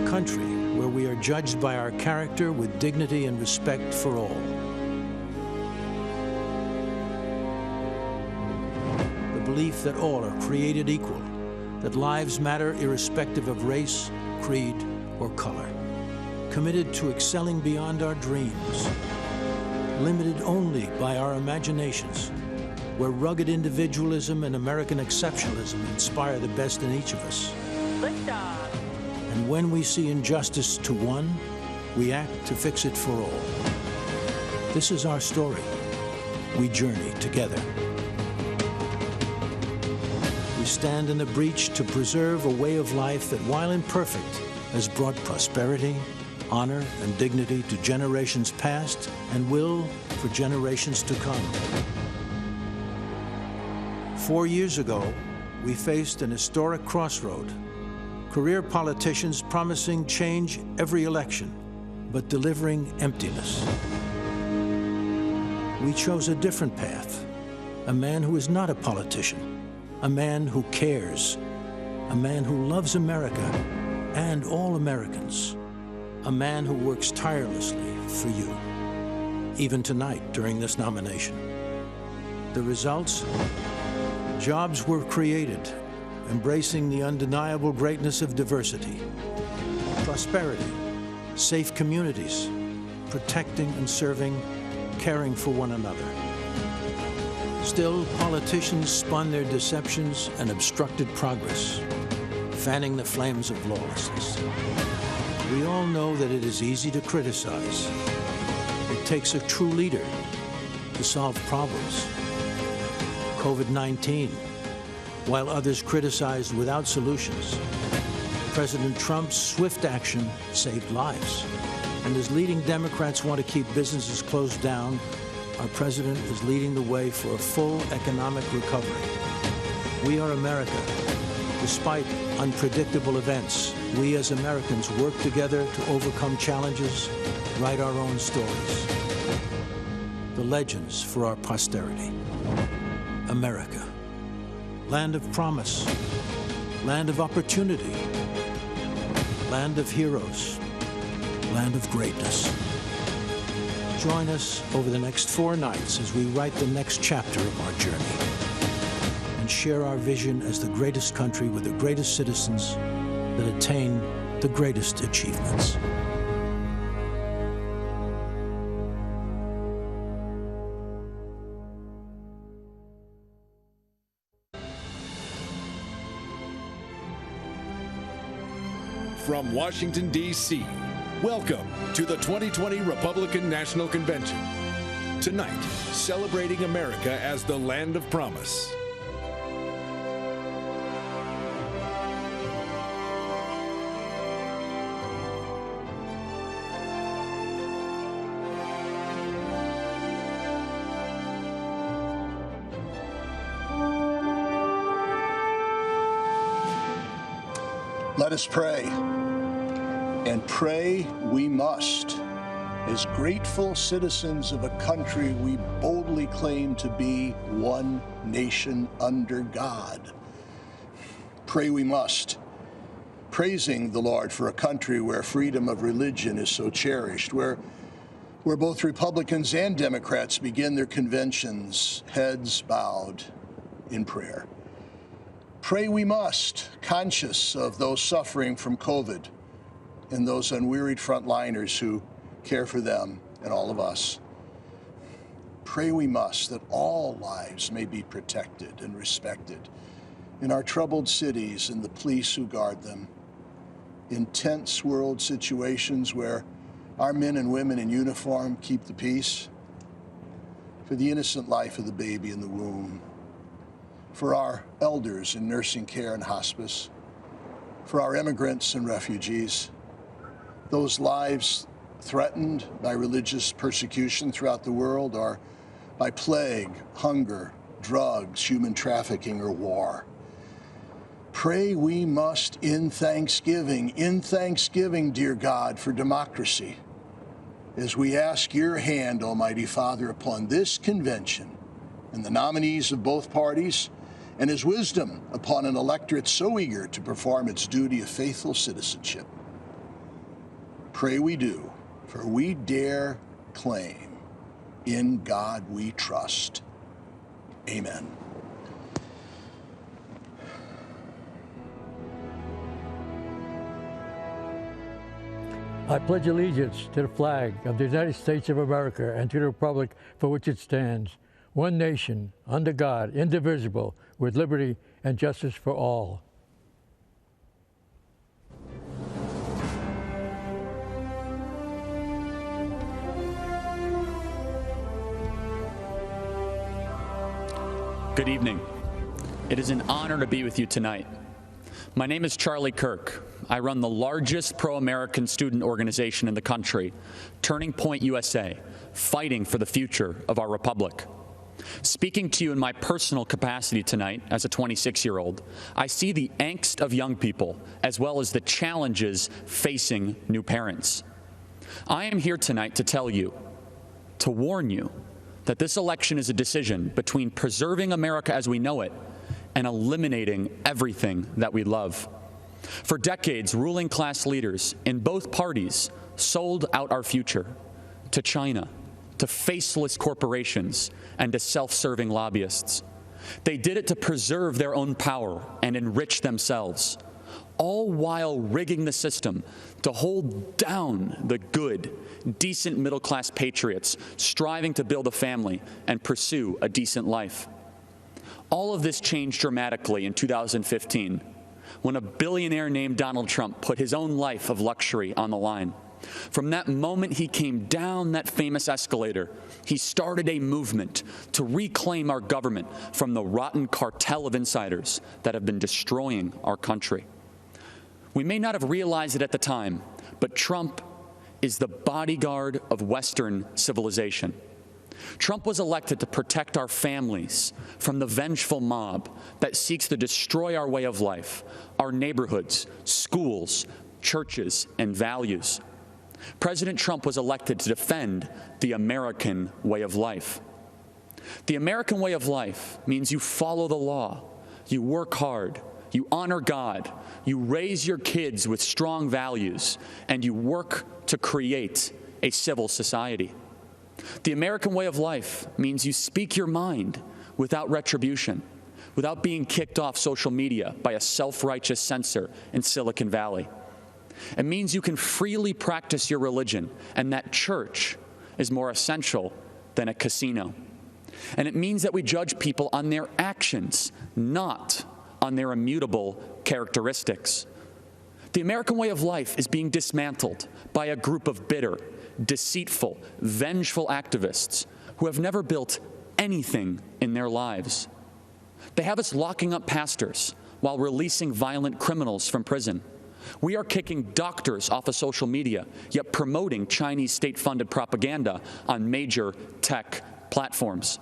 country where we are judged by our character with dignity and respect for all. The belief that all are created equal, that lives matter irrespective of race, creed, or color. Committed to excelling beyond our dreams, limited only by our imaginations, where rugged individualism and American exceptionalism inspire the best in each of us. Liftoff. And when we see injustice to one, we act to fix it for all. This is our story. We journey together. We stand in the breach to preserve a way of life that, while imperfect, has brought prosperity, honor, and dignity to generations past and will for generations to come. 4 years ago, we faced an historic crossroad. Career politicians promising change every election, but delivering emptiness. We chose a different path. A man who is not a politician, a man who cares, a man who loves America and all Americans, a man who works tirelessly for you, even tonight during this nomination. The results? Jobs were created, embracing the undeniable greatness of diversity. Prosperity, safe communities, protecting and serving, caring for one another. Still, politicians spun their deceptions and obstructed progress, fanning the flames of lawlessness. We all know that it is easy to criticize. It takes a true leader to solve problems. COVID-19, while others criticized without solutions, President Trump's swift action saved lives. And as leading Democrats want to keep businesses closed down, our president is leading the way for a full economic recovery. We are America. Despite unpredictable events, we as Americans work together to overcome challenges, write our own stories. The legends for our posterity. America, land of promise, land of opportunity, land of heroes, land of greatness. Join us over the next 4 nights as we write the next chapter of our journey and share our vision as the greatest country with the greatest citizens that attain the greatest achievements. From Washington, D.C., welcome to the 2020 Republican National Convention. Tonight, celebrating America as the land of promise. Let us pray, and pray we must, as grateful citizens of a country we boldly claim to be one nation under God. Pray we must, praising the Lord for a country where freedom of religion is so cherished, where both Republicans and Democrats begin their conventions, heads bowed in prayer. Pray we must, conscious of those suffering from COVID and those unwearied frontliners who care for them and all of us. Pray we must that all lives may be protected and respected in our troubled cities and the police who guard them, in tense world situations where our men and women in uniform keep the peace, for the innocent life of the baby in the womb, for our elders in nursing care and hospice, for our immigrants and refugees, those lives threatened by religious persecution throughout the world or by plague, hunger, drugs, human trafficking, or war. Pray we must in thanksgiving, dear God, for democracy, as we ask your hand, Almighty Father, upon this convention and the nominees of both parties, and his wisdom upon an electorate so eager to perform its duty of faithful citizenship. pray we do, for we dare claim, in God we trust. Amen. I pledge allegiance to the flag of the United States of America and to the republic for which it stands, one nation, under God, indivisible, with liberty and justice for all. Good evening. It is an honor to be with you tonight. My name is Charlie Kirk. I run the largest pro-American student organization in the country, Turning Point USA, fighting for the future of our republic. Speaking to you in my personal capacity tonight as a 26-year-old, I see the angst of young people as well as the challenges facing new parents. I am here tonight to tell you, to warn you, that this election is a decision between preserving America as we know it and eliminating everything that we love. For decades, ruling class leaders in both parties sold out our future to China, to faceless corporations, and to self-serving lobbyists. They did it to preserve their own power and enrich themselves, all while rigging the system to hold down the good, decent middle-class patriots striving to build a family and pursue a decent life. All of this changed dramatically in 2015 when a billionaire named Donald Trump put his own life of luxury on the line. From that moment he came down that famous escalator, he started a movement to reclaim our government from the rotten cartel of insiders that have been destroying our country. We may not have realized it at the time, but Trump is the bodyguard of Western civilization. Trump was elected to protect our families from the vengeful mob that seeks to destroy our way of life, our neighborhoods, schools, churches, and values. President Trump was elected to defend the American way of life. The American way of life means you follow the law, you work hard, you honor God, you raise your kids with strong values, and you work to create a civil society. The American way of life means you speak your mind without retribution, without being kicked off social media by a self-righteous censor in Silicon Valley. It means you can freely practice your religion, and that church is more essential than a casino. And it means that we judge people on their actions, not on their immutable characteristics. The American way of life is being dismantled by a group of bitter, deceitful, vengeful activists who have never built anything in their lives. They have us locking up pastors while releasing violent criminals from prison. We are kicking doctors off of social media, yet promoting Chinese state-funded propaganda on major tech platforms.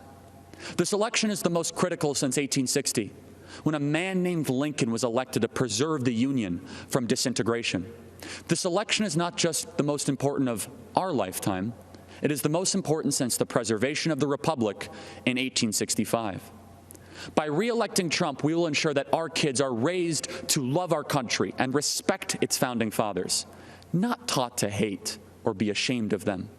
This election is the most critical since 1860, when a man named Lincoln was elected to preserve the Union from disintegration. This election is not just the most important of our lifetime, it is the most important since the preservation of the Republic in 1865. By re-electing Trump, we will ensure that our kids are raised to love our country and respect its founding fathers, not taught to hate or be ashamed of them.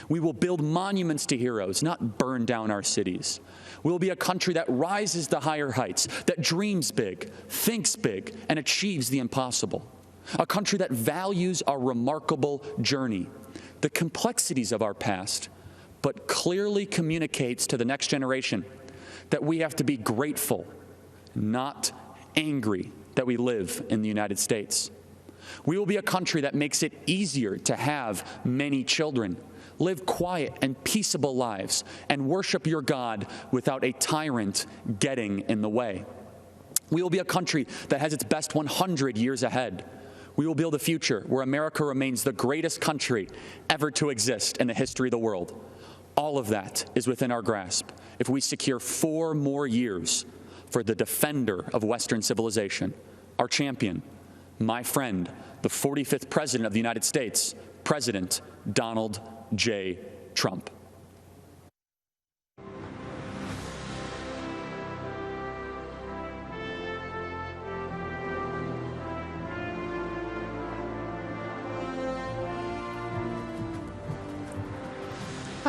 We will build monuments to heroes, not burn down our cities. We will be a country that rises to higher heights, that dreams big, thinks big, and achieves the impossible. A country that values our remarkable journey, the complexities of our past, but clearly communicates to the next generation that we have to be grateful, not angry, that we live in the United States. We will be a country that makes it easier to have many children, live quiet and peaceable lives, and worship your God without a tyrant getting in the way. We will be a country that has its best 100 years ahead. We will build a future where America remains the greatest country ever to exist in the history of the world. All of that is within our grasp if we secure 4 more years for the defender of Western civilization, our champion, my friend, the 45th President of the United States, President Donald J. Trump.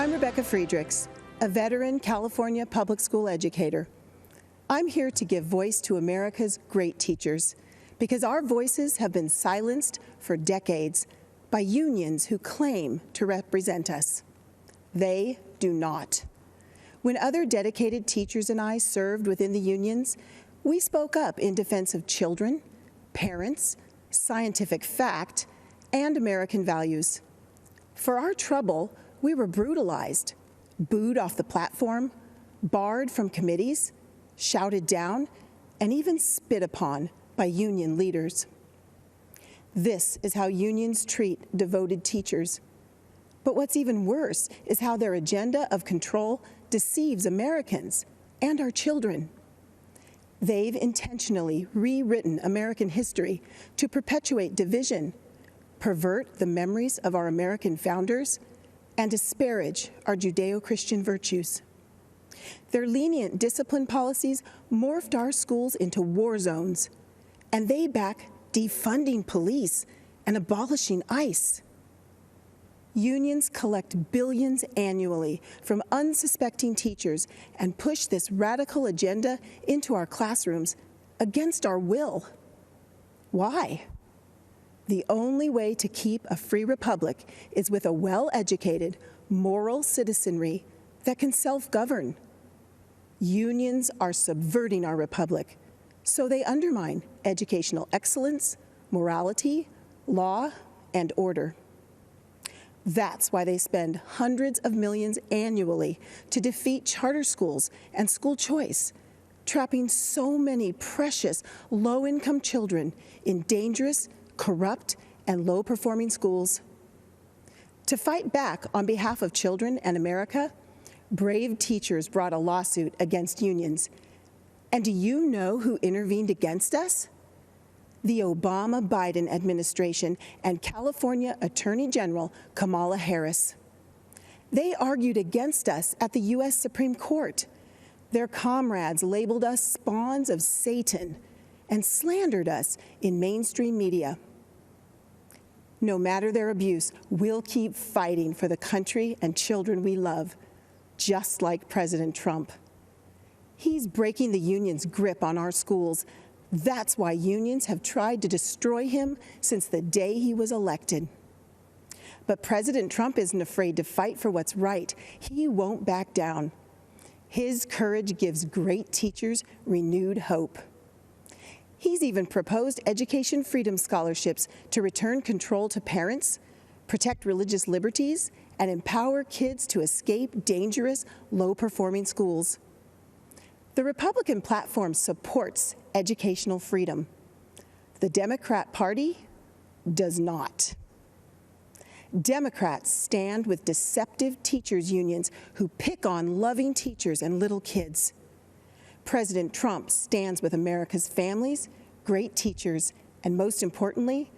I'm Rebecca Friedrichs, a veteran California public school educator. I'm here to give voice to America's great teachers because our voices have been silenced for decades by unions who claim to represent us. They do not. When other dedicated teachers and I served within the unions, we spoke up in defense of children, parents, scientific fact, and American values. For our trouble, we were brutalized, booed off the platform, barred from committees, shouted down, and even spit upon by union leaders. This is how unions treat devoted teachers. But what's even worse is how their agenda of control deceives Americans and our children. They've intentionally rewritten American history to perpetuate division, pervert the memories of our American founders, and disparage our Judeo-Christian virtues. Their lenient discipline policies morphed our schools into war zones, and they back defunding police and abolishing ICE. Unions collect billions annually from unsuspecting teachers and push this radical agenda into our classrooms against our will. Why? The only way to keep a free republic is with a well-educated, moral citizenry that can self-govern. Unions are subverting our republic, so they undermine educational excellence, morality, law, and order. That's why they spend hundreds of millions annually to defeat charter schools and school choice, trapping so many precious low-income children in dangerous, corrupt, and low-performing schools. To fight back on behalf of children and America, brave teachers brought a lawsuit against unions. And do you know who intervened against us? The Obama-Biden administration and California Attorney General Kamala Harris. They argued against us at the U.S. Supreme Court. Their comrades labeled us spawns of Satan and slandered us in mainstream media. No matter their abuse, we'll keep fighting for the country and children we love, just like President Trump. He's breaking the union's grip on our schools. That's why unions have tried to destroy him since the day he was elected. But President Trump isn't afraid to fight for what's right. He won't back down. His courage gives great teachers renewed hope. He's even proposed education freedom scholarships to return control to parents, protect religious liberties, and empower kids to escape dangerous, low-performing schools. The Republican platform supports educational freedom. The Democrat Party does not. Democrats stand with deceptive teachers' unions who pick on loving teachers and little kids. President Trump stands with America's families, great teachers, and most importantly,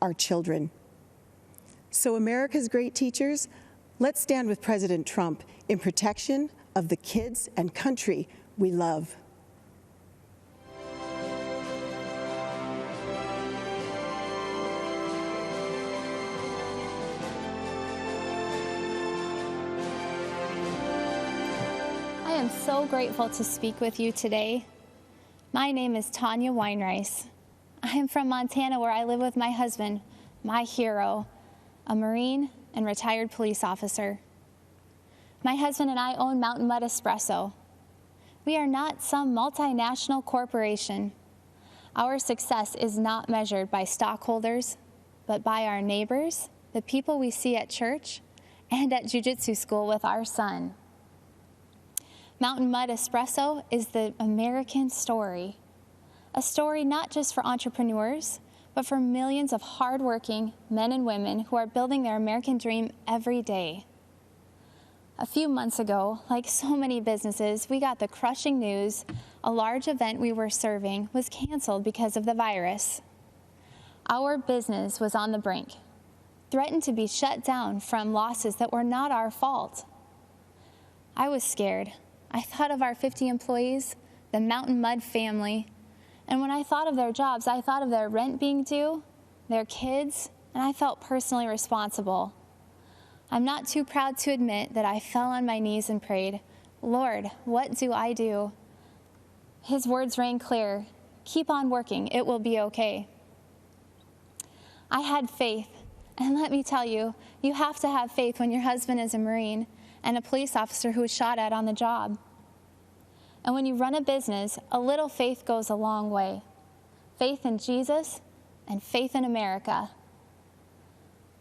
our children. So America's great teachers, let's stand with President Trump in protection of the kids and country we love. I am so grateful to speak with you today. My name is Tanya Weinreis. I am from Montana, where I live with my husband, my hero, a Marine and retired police officer. My husband and I own Mountain Mud Espresso. We are not some multinational corporation. Our success is not measured by stockholders, but by our neighbors, the people we see at church, and at jiu-jitsu school with our son. Mountain Mud Espresso is the American story. A story not just for entrepreneurs, but for millions of hardworking men and women who are building their American dream every day. A few months ago, like so many businesses, we got the crushing news a large event we were serving was canceled because of the virus. Our business was on the brink, threatened to be shut down from losses that were not our fault. I was scared. I thought of our 50 employees, the Mountain Mud family, and when I thought of their jobs, I thought of their rent being due, their kids, and I felt personally responsible. I'm not too proud to admit that I fell on my knees and prayed, Lord, what do I do? His words rang clear. Keep on working. It will be okay. I had faith. And let me tell you, you have to have faith when your husband is a Marine and a police officer who was shot at on the job. And when you run a business, a little faith goes a long way. Faith in Jesus and faith in America.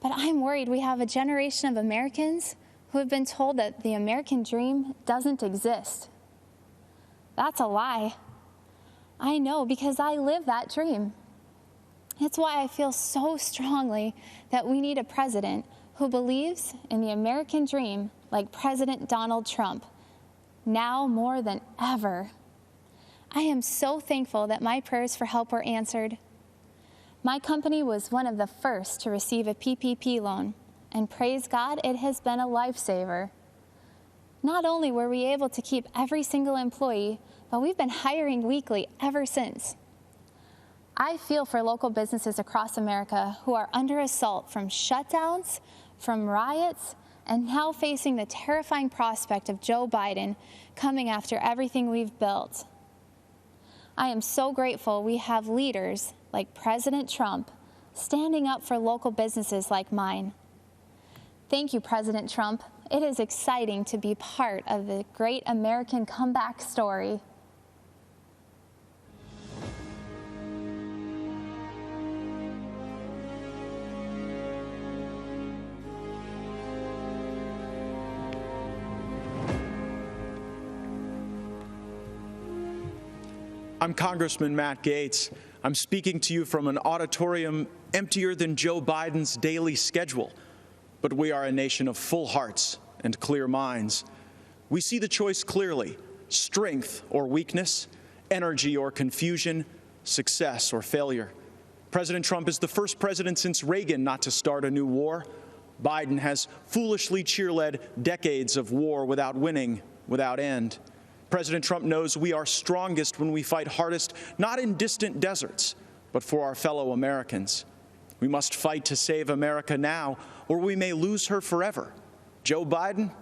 But I'm worried we have a generation of Americans who have been told that the American dream doesn't exist. That's a lie. I know because I live that dream. It's why I feel so strongly that we need a president who believes in the American dream like President Donald Trump, now more than ever. I am so thankful that my prayers for help were answered. My company was one of the first to receive a PPP loan, and praise God, it has been a lifesaver. Not only were we able to keep every single employee, but we've been hiring weekly ever since. I feel for local businesses across America who are under assault from shutdowns, from riots, and now facing the terrifying prospect of Joe Biden coming after everything we've built. I am so grateful we have leaders like President Trump standing up for local businesses like mine. Thank you, President Trump. It is exciting to be part of the great American comeback story. I'm Congressman Matt Gaetz. I'm speaking to you from an auditorium emptier than Joe Biden's daily schedule. But we are a nation of full hearts and clear minds. We see the choice clearly: strength or weakness, energy or confusion, success or failure. President Trump is the first president since Reagan not to start a new war. Biden has foolishly cheerled decades of war without winning, without end. President Trump knows we are strongest when we fight hardest, not in distant deserts, but for our fellow Americans. We must fight to save America now, or we may lose her forever. Joe Biden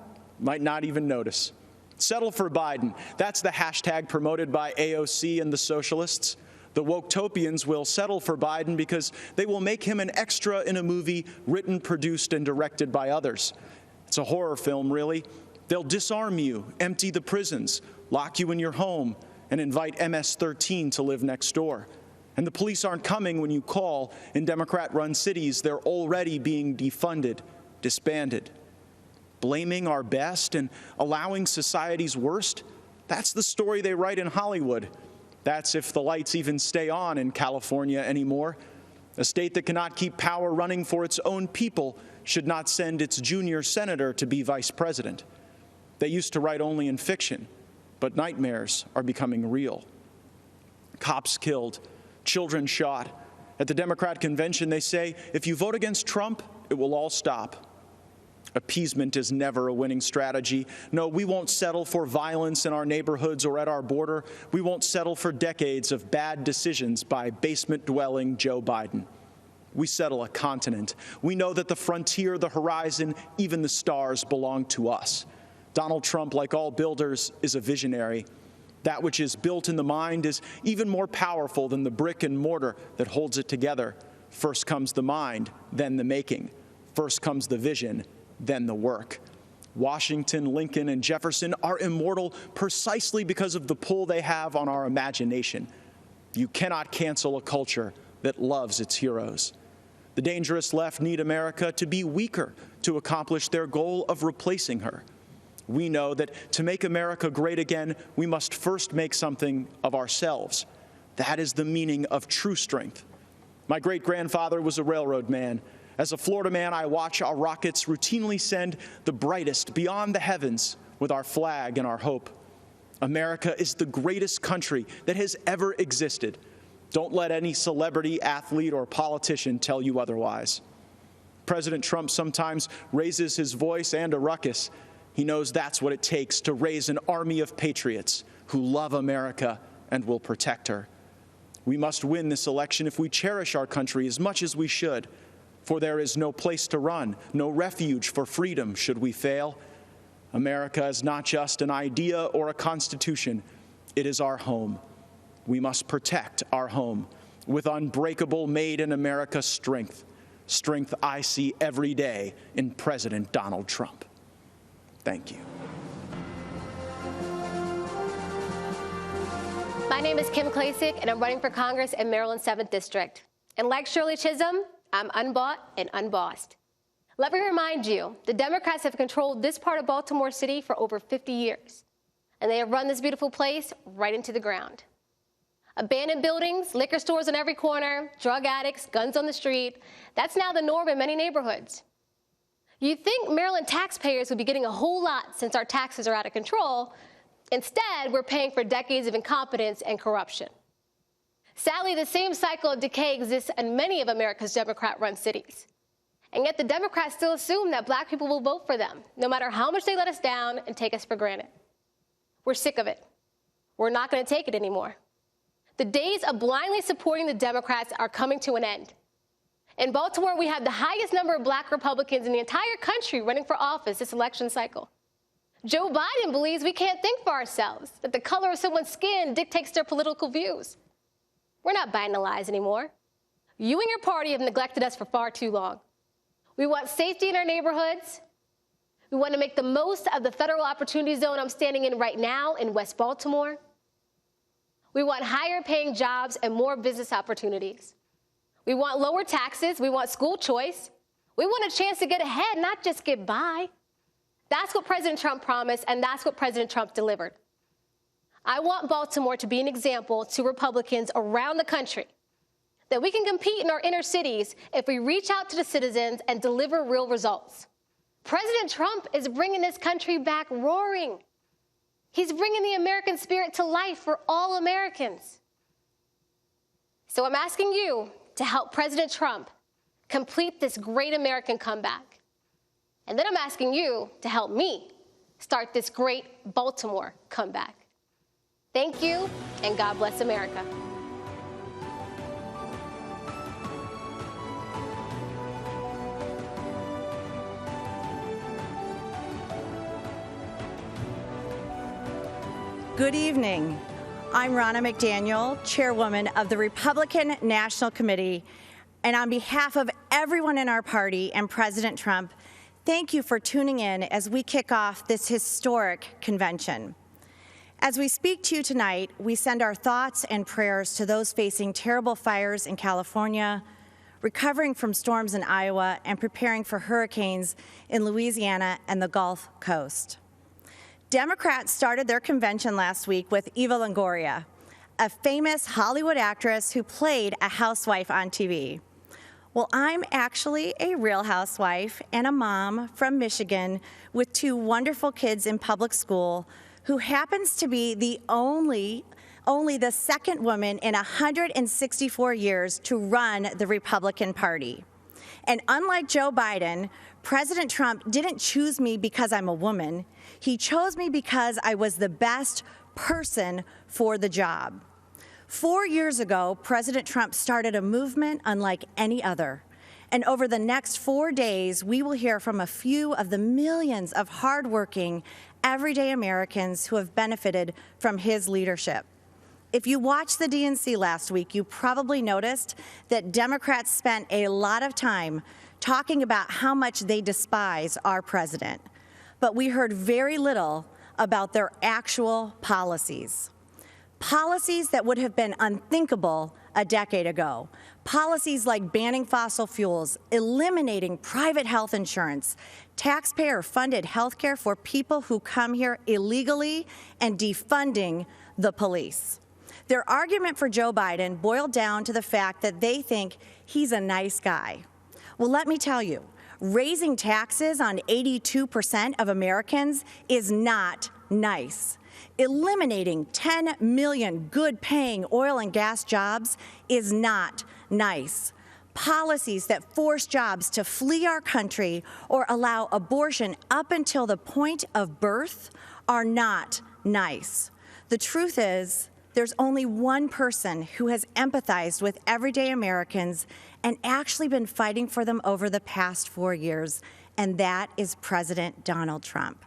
might not even notice. Settle for Biden. That's the hashtag promoted by AOC and the socialists. The Woketopians will settle for Biden because they will make him an extra in a movie written, produced, and directed by others. It's a horror film, really. They'll disarm you, empty the prisons, lock you in your home, and invite MS-13 to live next door. And the police aren't coming when you call. In Democrat-run cities, they're already being defunded, disbanded. Blaming our best and allowing society's worst, that's the story they write in Hollywood. That's if the lights even stay on in California anymore. A state that cannot keep power running for its own people should not send its junior senator to be vice president. They used to write only in fiction, but nightmares are becoming real. Cops killed, children shot. At the Democrat convention, they say, if you vote against Trump, it will all stop. Appeasement is never a winning strategy. No, we won't settle for violence in our neighborhoods or at our border. We won't settle for decades of bad decisions by basement-dwelling Joe Biden. We settle a continent. We know that the frontier, the horizon, even the stars belong to us. Donald Trump, like all builders, is a visionary. That which is built in the mind is even more powerful than the brick and mortar that holds it together. First comes the mind, then the making. First comes the vision, then the work. Washington, Lincoln, and Jefferson are immortal precisely because of the pull they have on our imagination. You cannot cancel a culture that loves its heroes. The dangerous left need America to be weaker to accomplish their goal of replacing her. We know that to make America great again, we must first make something of ourselves. That is the meaning of true strength. My great-grandfather was a railroad man. As a Florida man, I watch our rockets routinely send the brightest beyond the heavens with our flag and our hope. America is the greatest country that has ever existed. Don't let any celebrity, athlete, or politician tell you otherwise. President Trump sometimes raises his voice and a ruckus. He knows that's what it takes to raise an army of patriots who love America and will protect her. We must win this election if we cherish our country as much as we should. for there is no place to run, no refuge for freedom should we fail. America is not just an idea or a constitution, it is our home. We must protect our home with unbreakable made in America strength, strength I see every day in President Donald Trump. Thank you. My name is Kim Klacik, and I'm running for Congress in Maryland's 7th District. And like Shirley Chisholm, I'm unbought and unbossed. Let me remind you, the Democrats have controlled this part of Baltimore City for over 50 years, and they have run this beautiful place right into the ground. Abandoned buildings, liquor stores on every corner, drug addicts, guns on the street, that's now the norm in many neighborhoods. You'd think Maryland taxpayers would be getting a whole lot since our taxes are out of control. Instead, we're paying for decades of incompetence and corruption. Sadly, the same cycle of decay exists in many of America's Democrat-run cities. And yet the Democrats still assume that black people will vote for them, no matter how much they let us down and take us for granted. We're sick of it. We're not going to take it anymore. The days of blindly supporting the Democrats are coming to an end. In Baltimore, we have the highest number of black Republicans in the entire country running for office this election cycle. Joe Biden believes we can't think for ourselves, that the color of someone's skin dictates their political views. We're not buying the lies anymore. You and your party have neglected us for far too long. We want safety in our neighborhoods. We want to make the most of the federal opportunity zone I'm standing in right now in West Baltimore. We want higher paying jobs and more business opportunities. We want lower taxes. We want school choice. We want a chance to get ahead, not just get by. That's what President Trump promised, and that's what President Trump delivered. I want Baltimore to be an example to Republicans around the country that we can compete in our inner cities if we reach out to the citizens and deliver real results. President Trump is bringing this country back roaring. He's bringing the American spirit to life for all Americans. So I'm asking you to help President Trump complete this great American comeback. And then I'm asking you to help me start this great Baltimore comeback. Thank you, and God bless America. Good evening. I'm Ronna McDaniel, chairwoman of the Republican National Committee, and on behalf of everyone in our party and President Trump, thank you for tuning in as we kick off this historic convention. As we speak to you tonight, we send our thoughts and prayers to those facing terrible fires in California, recovering from storms in Iowa, and preparing for hurricanes in Louisiana and the Gulf Coast. Democrats started their convention last week with Eva Longoria, a famous Hollywood actress who played a housewife on TV. Well, I'm actually a real housewife and a mom from Michigan with two wonderful kids in public school who happens to be the only the second woman in 164 years to run the Republican Party. And unlike Joe Biden, President Trump didn't choose me because I'm a woman. He chose me because I was the best person for the job. 4 years ago, President Trump started a movement unlike any other. And over the next 4 days, we will hear from a few of the millions of hardworking, everyday Americans who have benefited from his leadership. If you watched the DNC last week, you probably noticed that Democrats spent a lot of time talking about how much they despise our president. But we heard very little about their actual policies. Policies that would have been unthinkable a decade ago. Policies like banning fossil fuels, eliminating private health insurance, taxpayer-funded health care for people who come here illegally, and defunding the police. Their argument for Joe Biden boiled down to the fact that they think he's a nice guy. Well, let me tell you, raising taxes on 82% of Americans is not nice. Eliminating 10 million good-paying oil and gas jobs is not nice. Policies that force jobs to flee our country or allow abortion up until the point of birth are not nice. The truth is, There's only one person who has empathized with everyday Americans and actually been fighting for them over the past 4 years, and that is President Donald Trump.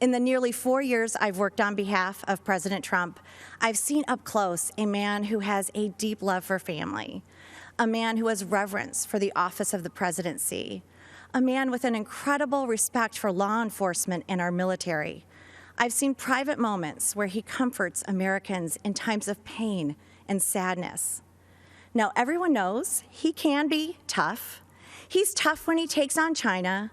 In the nearly 4 years I've worked on behalf of President Trump, I've seen up close a man who has a deep love for family, a man who has reverence for the office of the presidency, a man with an incredible respect for law enforcement and our military. I've seen private moments where he comforts Americans in times of pain and sadness. Now, everyone knows he can be tough. He's tough when he takes on China,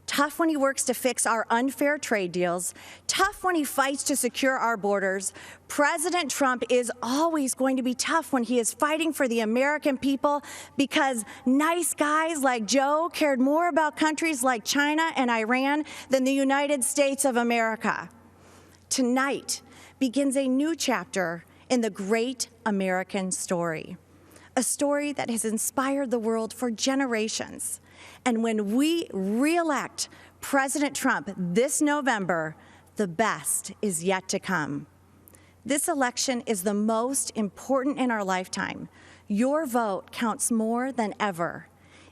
tough when he works to fix our unfair trade deals, tough when he fights to secure our borders. President Trump is always going to be tough when he is fighting for the American people, because nice guys like Joe cared more about countries like China and Iran than the United States of America. Tonight begins a new chapter in the great American story, a story that has inspired the world for generations. And when we re-elect President Trump this November, the best is yet to come. This election is the most important in our lifetime. Your vote counts more than ever.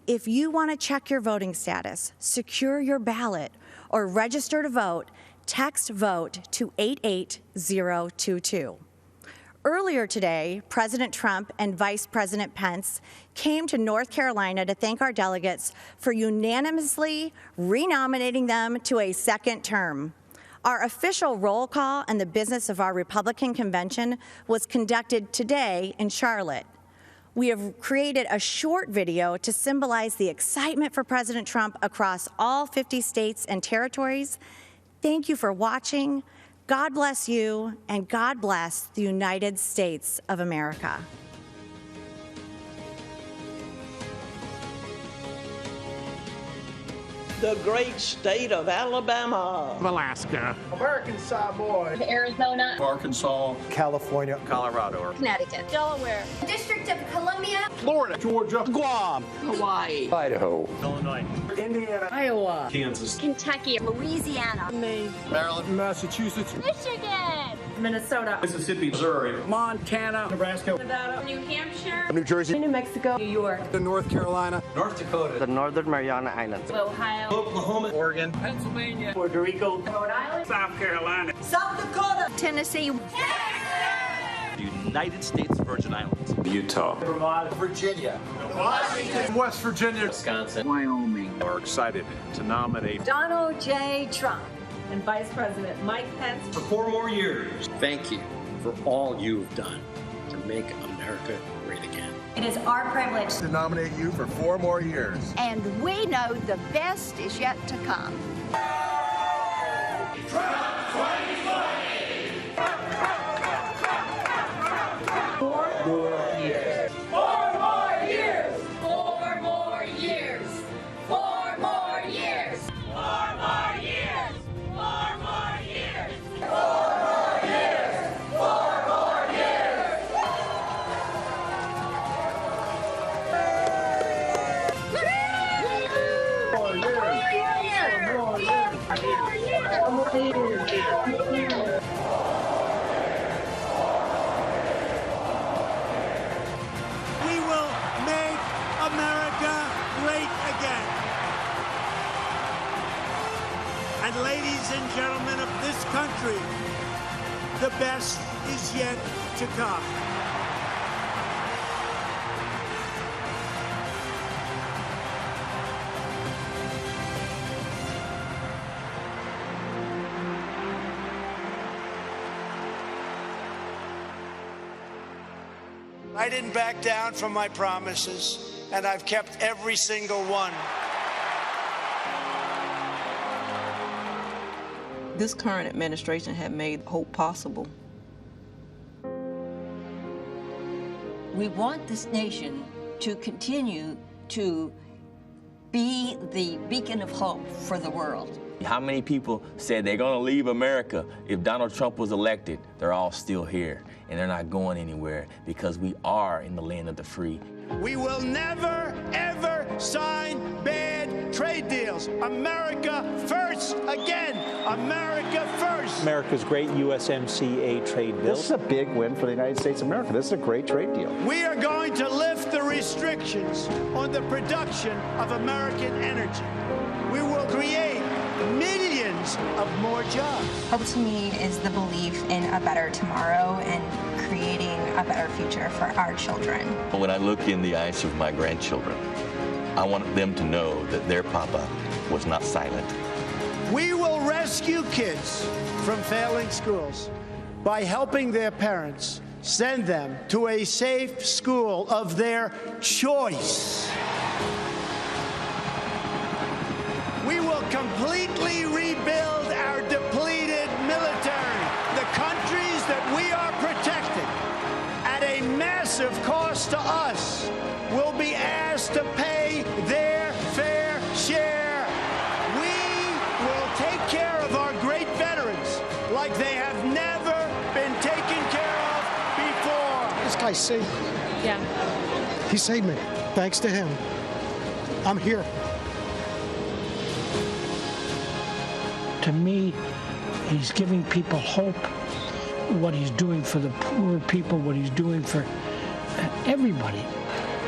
If you want to check your voting status, secure your ballot, or register to vote, text VOTE to 88022. Earlier today, President Trump and Vice President Pence came to North Carolina to thank our delegates for unanimously renominating them to a second term. Our official roll call and the business of our Republican convention was conducted today in Charlotte. We have created a short video to symbolize the excitement for President Trump across all 50 states and territories. Thank you for watching. God bless you, and God bless the United States of America. The great state of Alabama, Alaska, Arkansas boy, Arizona, Arkansas, California, Colorado, Connecticut, Delaware, District of Columbia, Florida, Georgia, Guam, Hawaii, Idaho, Illinois, Indiana, Iowa, Kansas, Kentucky, Louisiana, Maine, Maryland, Massachusetts, Michigan, Minnesota, Mississippi, Missouri, Montana, Nebraska, Nevada, New Hampshire, New Jersey, New Mexico, New York, North Carolina, North Dakota, the Northern Mariana Islands, Ohio, Oklahoma, Oregon, Pennsylvania, Puerto Rico, Rhode Island, South Carolina, South Dakota, Tennessee, United States Virgin Islands, Utah, Vermont, Virginia, Washington, West Virginia, Wisconsin, Wyoming. Are excited to nominate Donald J. Trump, and Vice President Mike Pence for 4 more years. Thank you for all you've done to make America great again. It is our privilege to nominate you for 4 more years. And we know the best is yet to come. Trump 2020! 4 more years. 4 more years! 4 more years! 4 more years! 4 more years! 4 more years! 4 more years! 4 more years! We will make America great again. And ladies and gentlemen of this country, the best is yet to come. I didn't back down from my promises, and I've kept every single one. This current administration had made hope possible. We want this nation to continue to be the beacon of hope for the world. How many people said they're going to leave America if Donald Trump was elected? They're all still here, and they're not going anywhere because we are in the land of the free. We will never, ever sign bad trade deals. details. America first, again, America first. America's great USMCA trade bill. This is a big win for the United States of America. This is a great trade deal. We are going to lift the restrictions on the production of American energy. We will create millions of more jobs. Hope to me is the belief in a better tomorrow and creating a better future for our children. When I look in the eyes of my grandchildren, I want them to know that their papa was not silent. We will rescue kids from failing schools by helping their parents send them to a safe school of their choice. We will completely rebuild our depleted military. The countries that we are protecting at a massive cost to us will be asked to pay their fair share. We will take care of our great veterans like they have never been taken care of before. This guy saved me. Yeah. He saved me. Thanks to him, I'm here. To me, he's giving people hope, what he's doing for the poor people, what he's doing for everybody.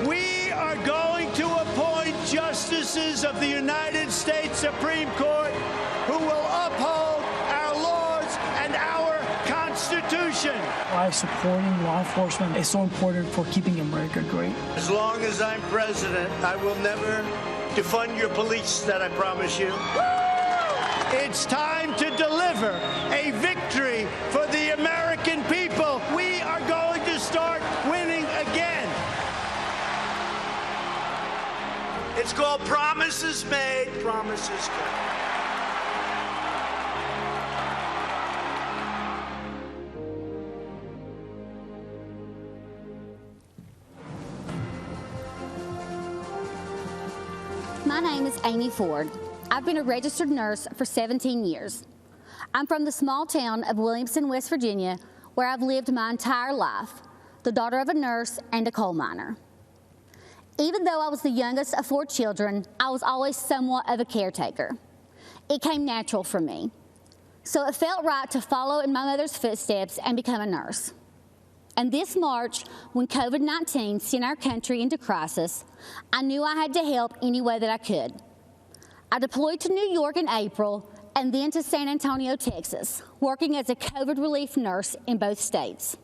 We are going to appoint justices of the United States Supreme Court who will uphold our laws and our Constitution. Why supporting law enforcement is so important for keeping America great. As long as I'm president, I will never defund your police, that I promise you. It's time to deliver a victory for the American people. We are going to start winning again. It's called Promises Made, Promises Kept. My name is Amy Ford. I've been a registered nurse for 17 years. I'm from the small town of Williamson, West Virginia, where I've lived my entire life, the daughter of a nurse and a coal miner. Even though I was the youngest of 4 children, I was always somewhat of a caretaker. It came natural for me. So it felt right to follow in my mother's footsteps and become a nurse. And this March, when COVID-19 sent our country into crisis, I knew I had to help any way that I could. I deployed to New York in April and then to San Antonio, Texas, working as a COVID relief nurse in both states.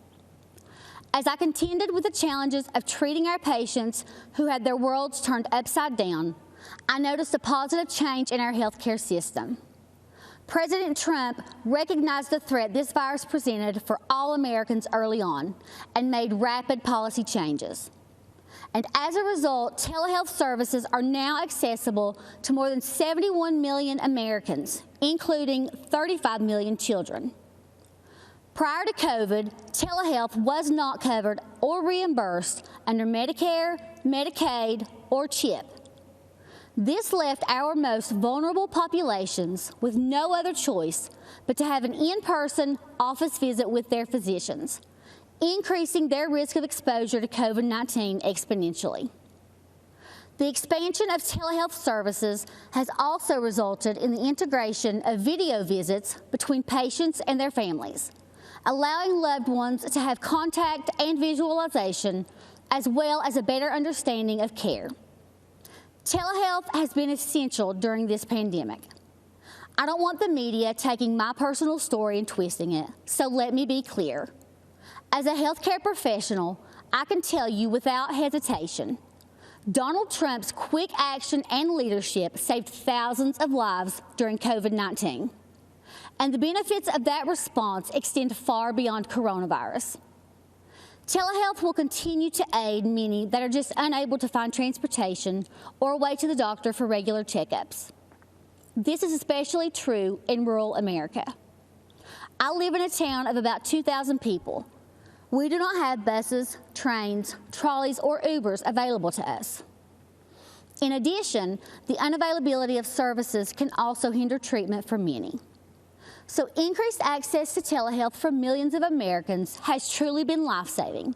As I contended with the challenges of treating our patients who had their worlds turned upside down, I noticed a positive change in our healthcare system. President Trump recognized the threat this virus presented for all Americans early on and made rapid policy changes. And as a result, telehealth services are now accessible to more than 71 million Americans, including 35 million children. Prior to COVID, telehealth was not covered or reimbursed under Medicare, Medicaid, or CHIP. This left our most vulnerable populations with no other choice but to have an in-person office visit with their physicians, increasing their risk of exposure to COVID-19 exponentially. The expansion of telehealth services has also resulted in the integration of video visits between patients and their families, allowing loved ones to have contact and visualization, as well as a better understanding of care. Telehealth has been essential during this pandemic. I don't want the media taking my personal story and twisting it, so let me be clear. As a healthcare professional, I can tell you without hesitation, Donald Trump's quick action and leadership saved thousands of lives during COVID-19. And the benefits of that response extend far beyond coronavirus. Telehealth will continue to aid many that are just unable to find transportation or a way to the doctor for regular checkups. This is especially true in rural America. I live in a town of about 2,000 people. We do not have buses, trains, trolleys, or Ubers available to us. In addition, the unavailability of services can also hinder treatment for many. So increased access to telehealth for millions of Americans has truly been life-saving,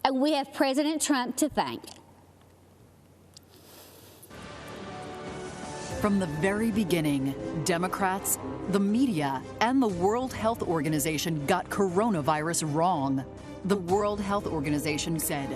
and we have President Trump to thank. From the very beginning, Democrats, the media, and the World Health Organization got coronavirus wrong. The World Health Organization said,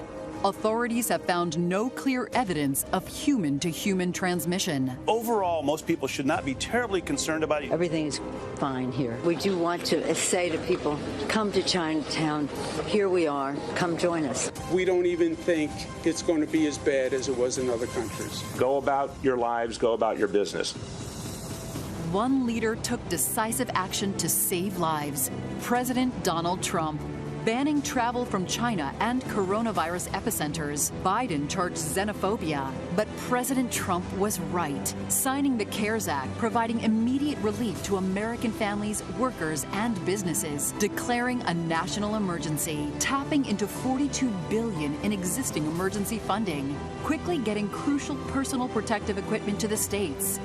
authorities have found no clear evidence of human-to-human transmission. Overall, most people should not be terribly concerned about it. Everything is fine here. We do want to say to people, come to Chinatown. Here we are. Come join us. We don't even think it's going to be as bad as it was in other countries. Go about your lives. Go about your business. One leader took decisive action to save lives. President Donald Trump. Banning travel from China and coronavirus epicenters. Biden charged xenophobia. But President Trump was right, signing the CARES Act, providing immediate relief to American families, workers, and businesses, declaring a national emergency, tapping into $42 billion in existing emergency funding, quickly getting crucial personal protective equipment to the states,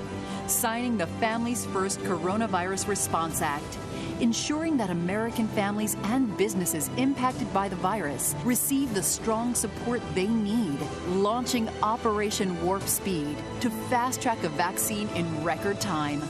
signing the Families First Coronavirus Response Act, ensuring that American families and businesses impacted by the virus receive the strong support they need, launching Operation Warp Speed to fast-track a vaccine in record time.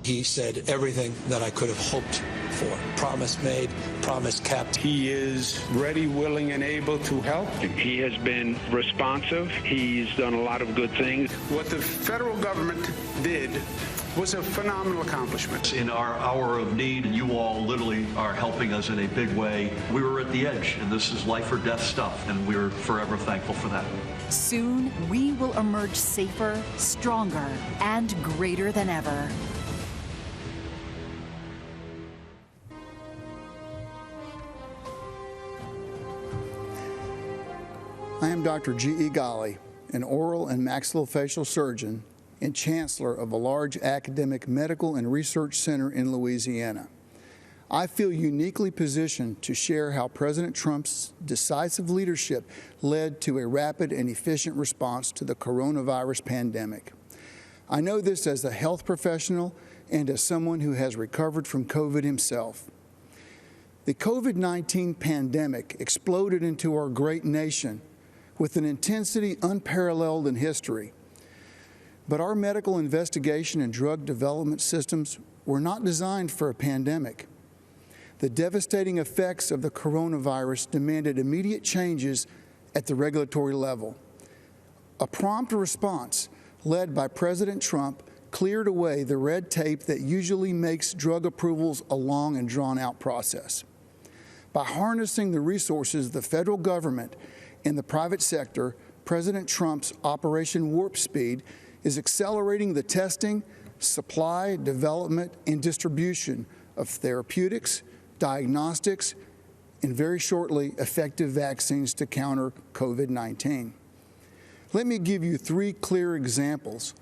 He said everything that I could have hoped for. Promise made, promise kept. He is ready, willing, and able to help. He has been responsive. He's done a lot of good things. What the federal government did was a phenomenal accomplishment. In our hour of need, you all literally are helping us in a big way. We were at the edge, and this is life or death stuff, and we're forever thankful for that. Soon, we will emerge safer, stronger, and greater than ever. I am Dr. G.E. Ghali, an oral and maxillofacial surgeon and chancellor of a large academic medical and research center in Louisiana. I feel uniquely positioned to share how President Trump's decisive leadership led to a rapid and efficient response to the coronavirus pandemic. I know this as a health professional and as someone who has recovered from COVID himself. The COVID-19 pandemic exploded into our great nation with an intensity unparalleled in history. But our medical investigation and drug development systems were not designed for a pandemic. The devastating effects of the coronavirus demanded immediate changes at the regulatory level. A prompt response led by President Trump cleared away the red tape that usually makes drug approvals a long and drawn-out process. By harnessing the resources of the federal government and the private sector, President Trump's Operation Warp Speed is accelerating the testing, supply, development, and distribution of therapeutics, diagnostics, and very shortly, effective vaccines to counter COVID-19. Let me give you 3 clear examples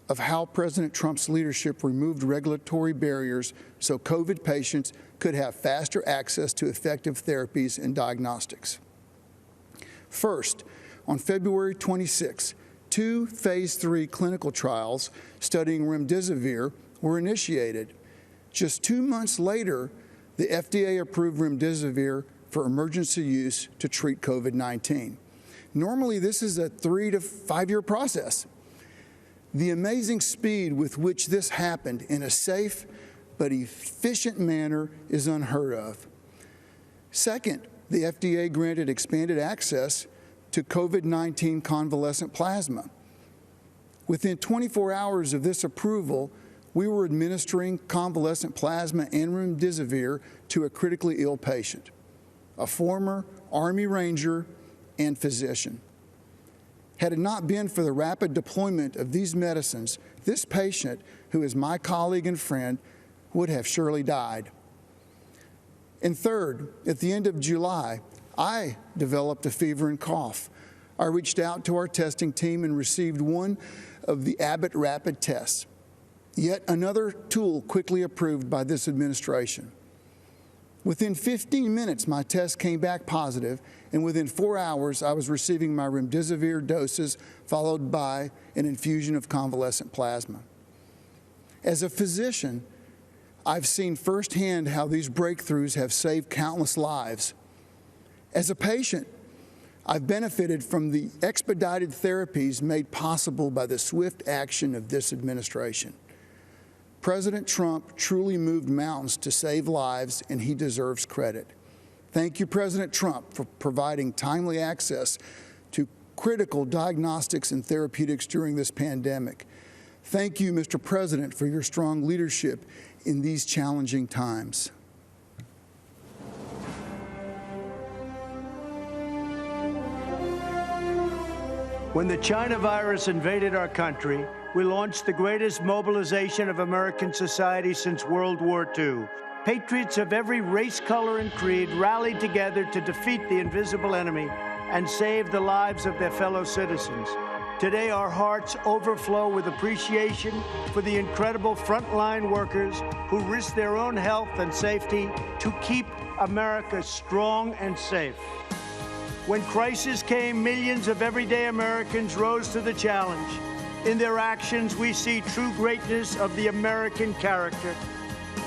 of how President Trump's leadership removed regulatory barriers so COVID patients could have faster access to effective therapies and diagnostics. First, on February 26, 2 phase 3 clinical trials studying remdesivir were initiated. Just 2 months later, the FDA approved remdesivir for emergency use to treat COVID-19. Normally, this is a 3 to 5 year process. The amazing speed with which this happened in a safe but efficient manner is unheard of. Second, the FDA granted expanded access to COVID-19 convalescent plasma. Within 24 hours of this approval, we were administering convalescent plasma and remdesivir to a critically ill patient, a former Army Ranger and physician. Had it not been for the rapid deployment of these medicines, this patient, who is my colleague and friend, would have surely died. And third, at the end of July, I developed a fever and cough. I reached out to our testing team and received one of the Abbott rapid tests, yet another tool quickly approved by this administration. Within 15 minutes, my test came back positive, and within 4 hours, I was receiving my remdesivir doses, followed by an infusion of convalescent plasma. As a physician, I've seen firsthand how these breakthroughs have saved countless lives. As a patient, I've benefited from the expedited therapies made possible by the swift action of this administration. President Trump truly moved mountains to save lives, and he deserves credit. Thank you, President Trump, for providing timely access to critical diagnostics and therapeutics during this pandemic. Thank you, Mr. President, for your strong leadership in these challenging times. When the China virus invaded our country, we launched the greatest mobilization of American society since World War II. Patriots of every race, color, and creed rallied together to defeat the invisible enemy and save the lives of their fellow citizens. Today, our hearts overflow with appreciation for the incredible frontline workers who risk their own health and safety to keep America strong and safe. When crisis came, millions of everyday Americans rose to the challenge. In their actions, we see true greatness of the American character.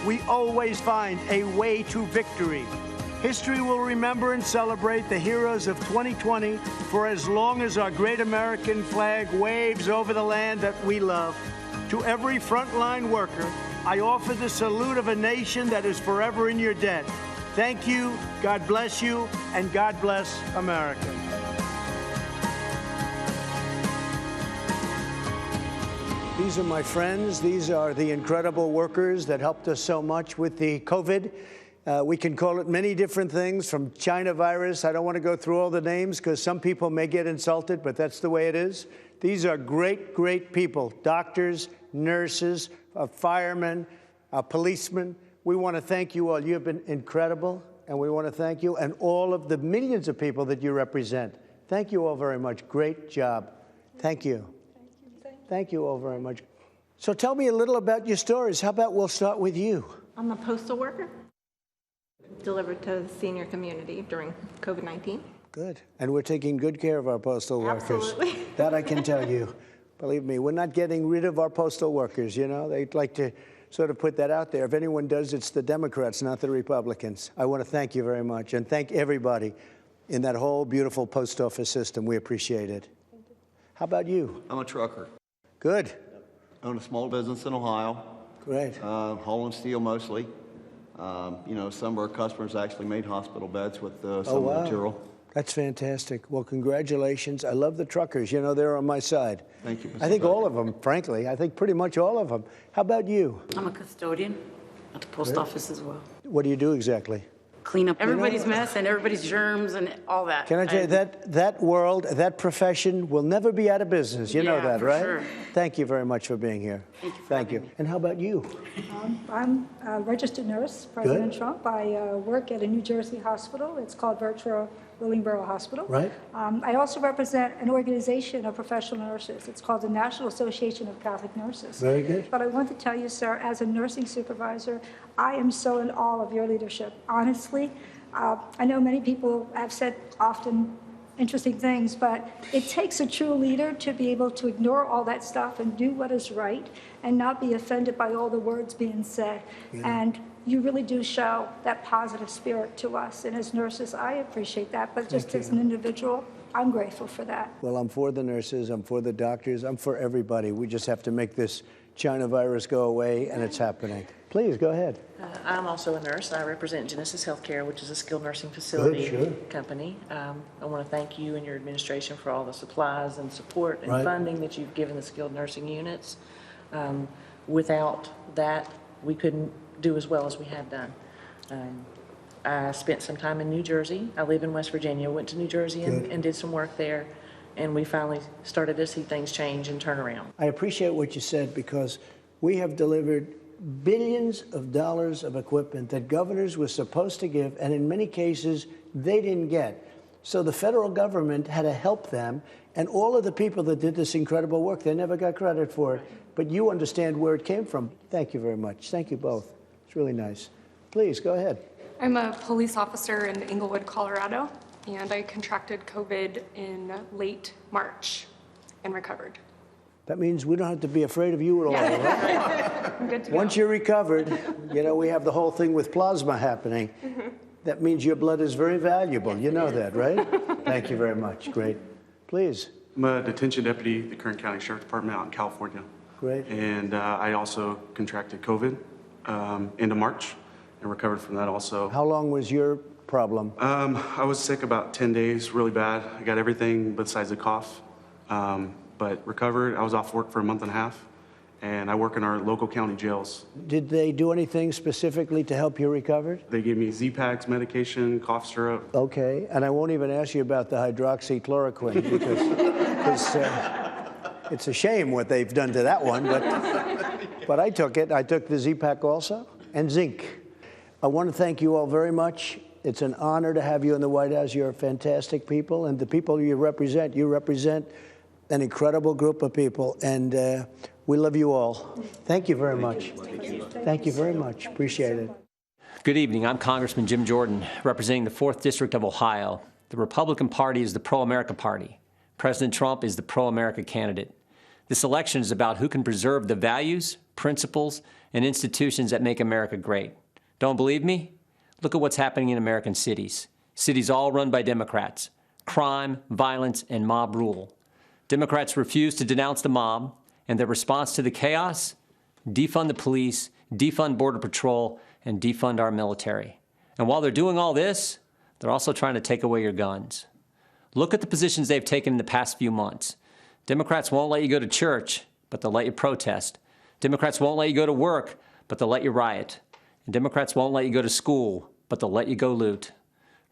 We always find a way to victory. History will remember and celebrate the heroes of 2020 for as long as our great American flag waves over the land that we love. To every frontline worker, I offer the salute of a nation that is forever in your debt. Thank you, God bless you, and God bless America. These are my friends. These are the incredible workers that helped us so much with the COVID. We can call it many different things, from China virus. I don't want to go through all the names because some people may get insulted, but that's the way it is. These are great, great people, doctors, nurses, firemen, policemen. We want to thank you all. You have been incredible, and we want to thank you and all of the millions of people that you represent. Thank you all very much. Great job. Thank you. Thank you all very much. So tell me a little about your stories. How about we'll start with you? I'm a postal worker, delivered to the senior community during COVID-19. Good. And we're taking good care of our postal workers. Absolutely. That I can tell you. Believe me, we're not getting rid of our postal workers, you know. They'd like to sort of put that out there. If anyone does, it's the Democrats, not the Republicans. I want to thank you very much, and thank everybody in that whole beautiful post office system. We appreciate it. How about you? I'm a trucker. Good. Own a small business in Ohio. Great. Hauling steel mostly. You know, some of our customers actually made hospital beds with some of the material. That's fantastic. Well, congratulations. I love the truckers. You know, they're on my side. Thank you. I think all of them, frankly. I think pretty much all of them. How about you? I'm a custodian at the post office as well. What do you do exactly? Clean up everybody's mess and everybody's germs and all that. Can I tell you, that world, that profession will never be out of business. You know that, right? Sure. Thank you very much for being here. Thank you. And how about you? I'm a registered nurse, President Trump. I work at a New Jersey hospital. It's called Virtual Willingboro Hospital. Right. I also represent an organization of professional nurses. It's called the National Association of Catholic Nurses. Very good. But I want to tell you, sir, as a nursing supervisor, I am so in awe of your leadership. Honestly, I know many people have said often interesting things, but it takes a true leader to be able to ignore all that stuff and do what is right and not be offended by all the words being said. Yeah. And you really do show that positive spirit to us. And as nurses, I appreciate that. But just as an individual, I'm grateful for that. Well, I'm for the nurses. I'm for the doctors. I'm for everybody. We just have to make this China virus go away, and it's happening. Please, go ahead. I'm also a nurse. I represent Genesis Healthcare, which is a skilled nursing facility company. I want to thank you and your administration for all the supplies and support and funding that you've given the skilled nursing units. Without that, we couldn't do as well as we have done. I spent some time in New Jersey. I live in West Virginia, went to New Jersey and did some work there, and we finally started to see things change and turn around. I appreciate what you said, because we have delivered billions of dollars of equipment that governors were supposed to give, and in many cases, they didn't get. So the federal government had to help them, and all of the people that did this incredible work, they never got credit for it. But you understand where it came from. Thank you very much. Thank you both. It's really nice. Please, go ahead. I'm a police officer in Englewood, Colorado, and I contracted COVID in late March and recovered. That means we don't have to be afraid of you at all, right? I'm good to Once go. you're recovered, you know, we have the whole thing with plasma happening. That means your blood is very valuable. You know that, right? Thank you very much. Great. Please. I'm a detention deputy at the Kern County Sheriff's Department out in California. Great. And I also contracted COVID end of March and recovered from that also. How long was your problem? I was sick about 10 days, really bad. I got everything besides a cough, but recovered. I was off work for a month and a half, and I work in our local county jails. Did they do anything specifically to help you recover? They gave me Z-Paks medication, cough syrup. Okay, and I won't even ask you about the hydroxychloroquine because it's a shame what they've done to that one, but I took it. I took the Z-Pak also, and zinc. I want to thank you all very much. It's an honor to have you in the White House. You're fantastic people, and the people you represent an incredible group of people, and we love you all. Thank you very much. Thank you very much. Appreciate it. Good evening. I'm Congressman Jim Jordan, representing the 4th District of Ohio. The Republican Party is the pro-America party. President Trump is the pro-America candidate. This election is about who can preserve the values, principles, and institutions that make America great. Don't believe me? Look at what's happening in American cities. Cities all run by Democrats. Crime, violence, and mob rule. Democrats refuse to denounce the mob, and their response to the chaos? Defund the police, defund Border Patrol, and defund our military. And while they're doing all this, they're also trying to take away your guns. Look at the positions they've taken in the past few months. Democrats won't let you go to church, but they'll let you protest. Democrats won't let you go to work, but they'll let you riot. And Democrats won't let you go to school, but they'll let you go loot.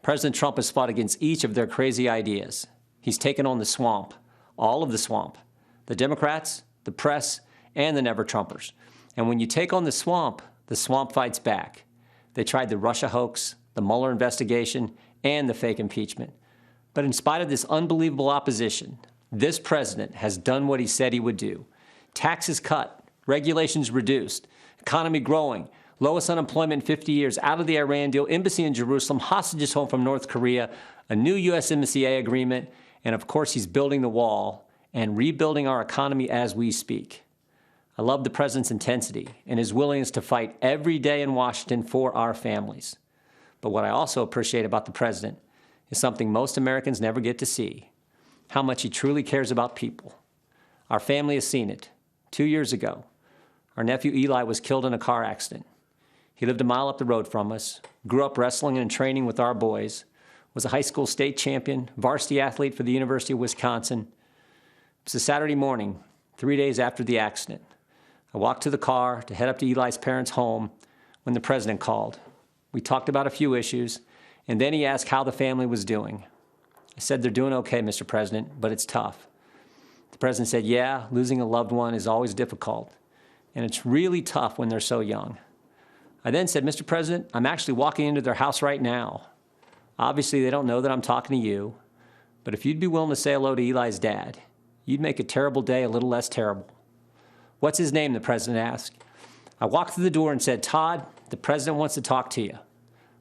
President Trump has fought against each of their crazy ideas. He's taken on the swamp, all of the swamp, the Democrats, the press, and the never-Trumpers. And when you take on the swamp fights back. They tried the Russia hoax, the Mueller investigation, and the fake impeachment. But in spite of this unbelievable opposition, this president has done what he said he would do. Taxes cut, regulations reduced, economy growing, lowest unemployment in 50 years, out of the Iran deal, embassy in Jerusalem, hostages home from North Korea, a new USMCA agreement, and of course he's building the wall and rebuilding our economy as we speak. I love the president's intensity and his willingness to fight every day in Washington for our families. But what I also appreciate about the president is something most Americans never get to see, how much he truly cares about people. Our family has seen it. 2 years ago, our nephew Eli was killed in a car accident. He lived a mile up the road from us, grew up wrestling and training with our boys, was a high school state champion, varsity athlete for the University of Wisconsin. It was a Saturday morning, 3 days after the accident. I walked to the car to head up to Eli's parents' home when the president called. We talked about a few issues, and then he asked how the family was doing. I said, "They're doing okay, Mr. President, but it's tough." The president said, "Yeah, losing a loved one is always difficult, and it's really tough when they're so young." I then said, "Mr. President, I'm actually walking into their house right now. Obviously, they don't know that I'm talking to you, but if you'd be willing to say hello to Eli's dad, you'd make a terrible day a little less terrible." "What's his name?" the president asked. I walked through the door and said, "Todd, the president wants to talk to you."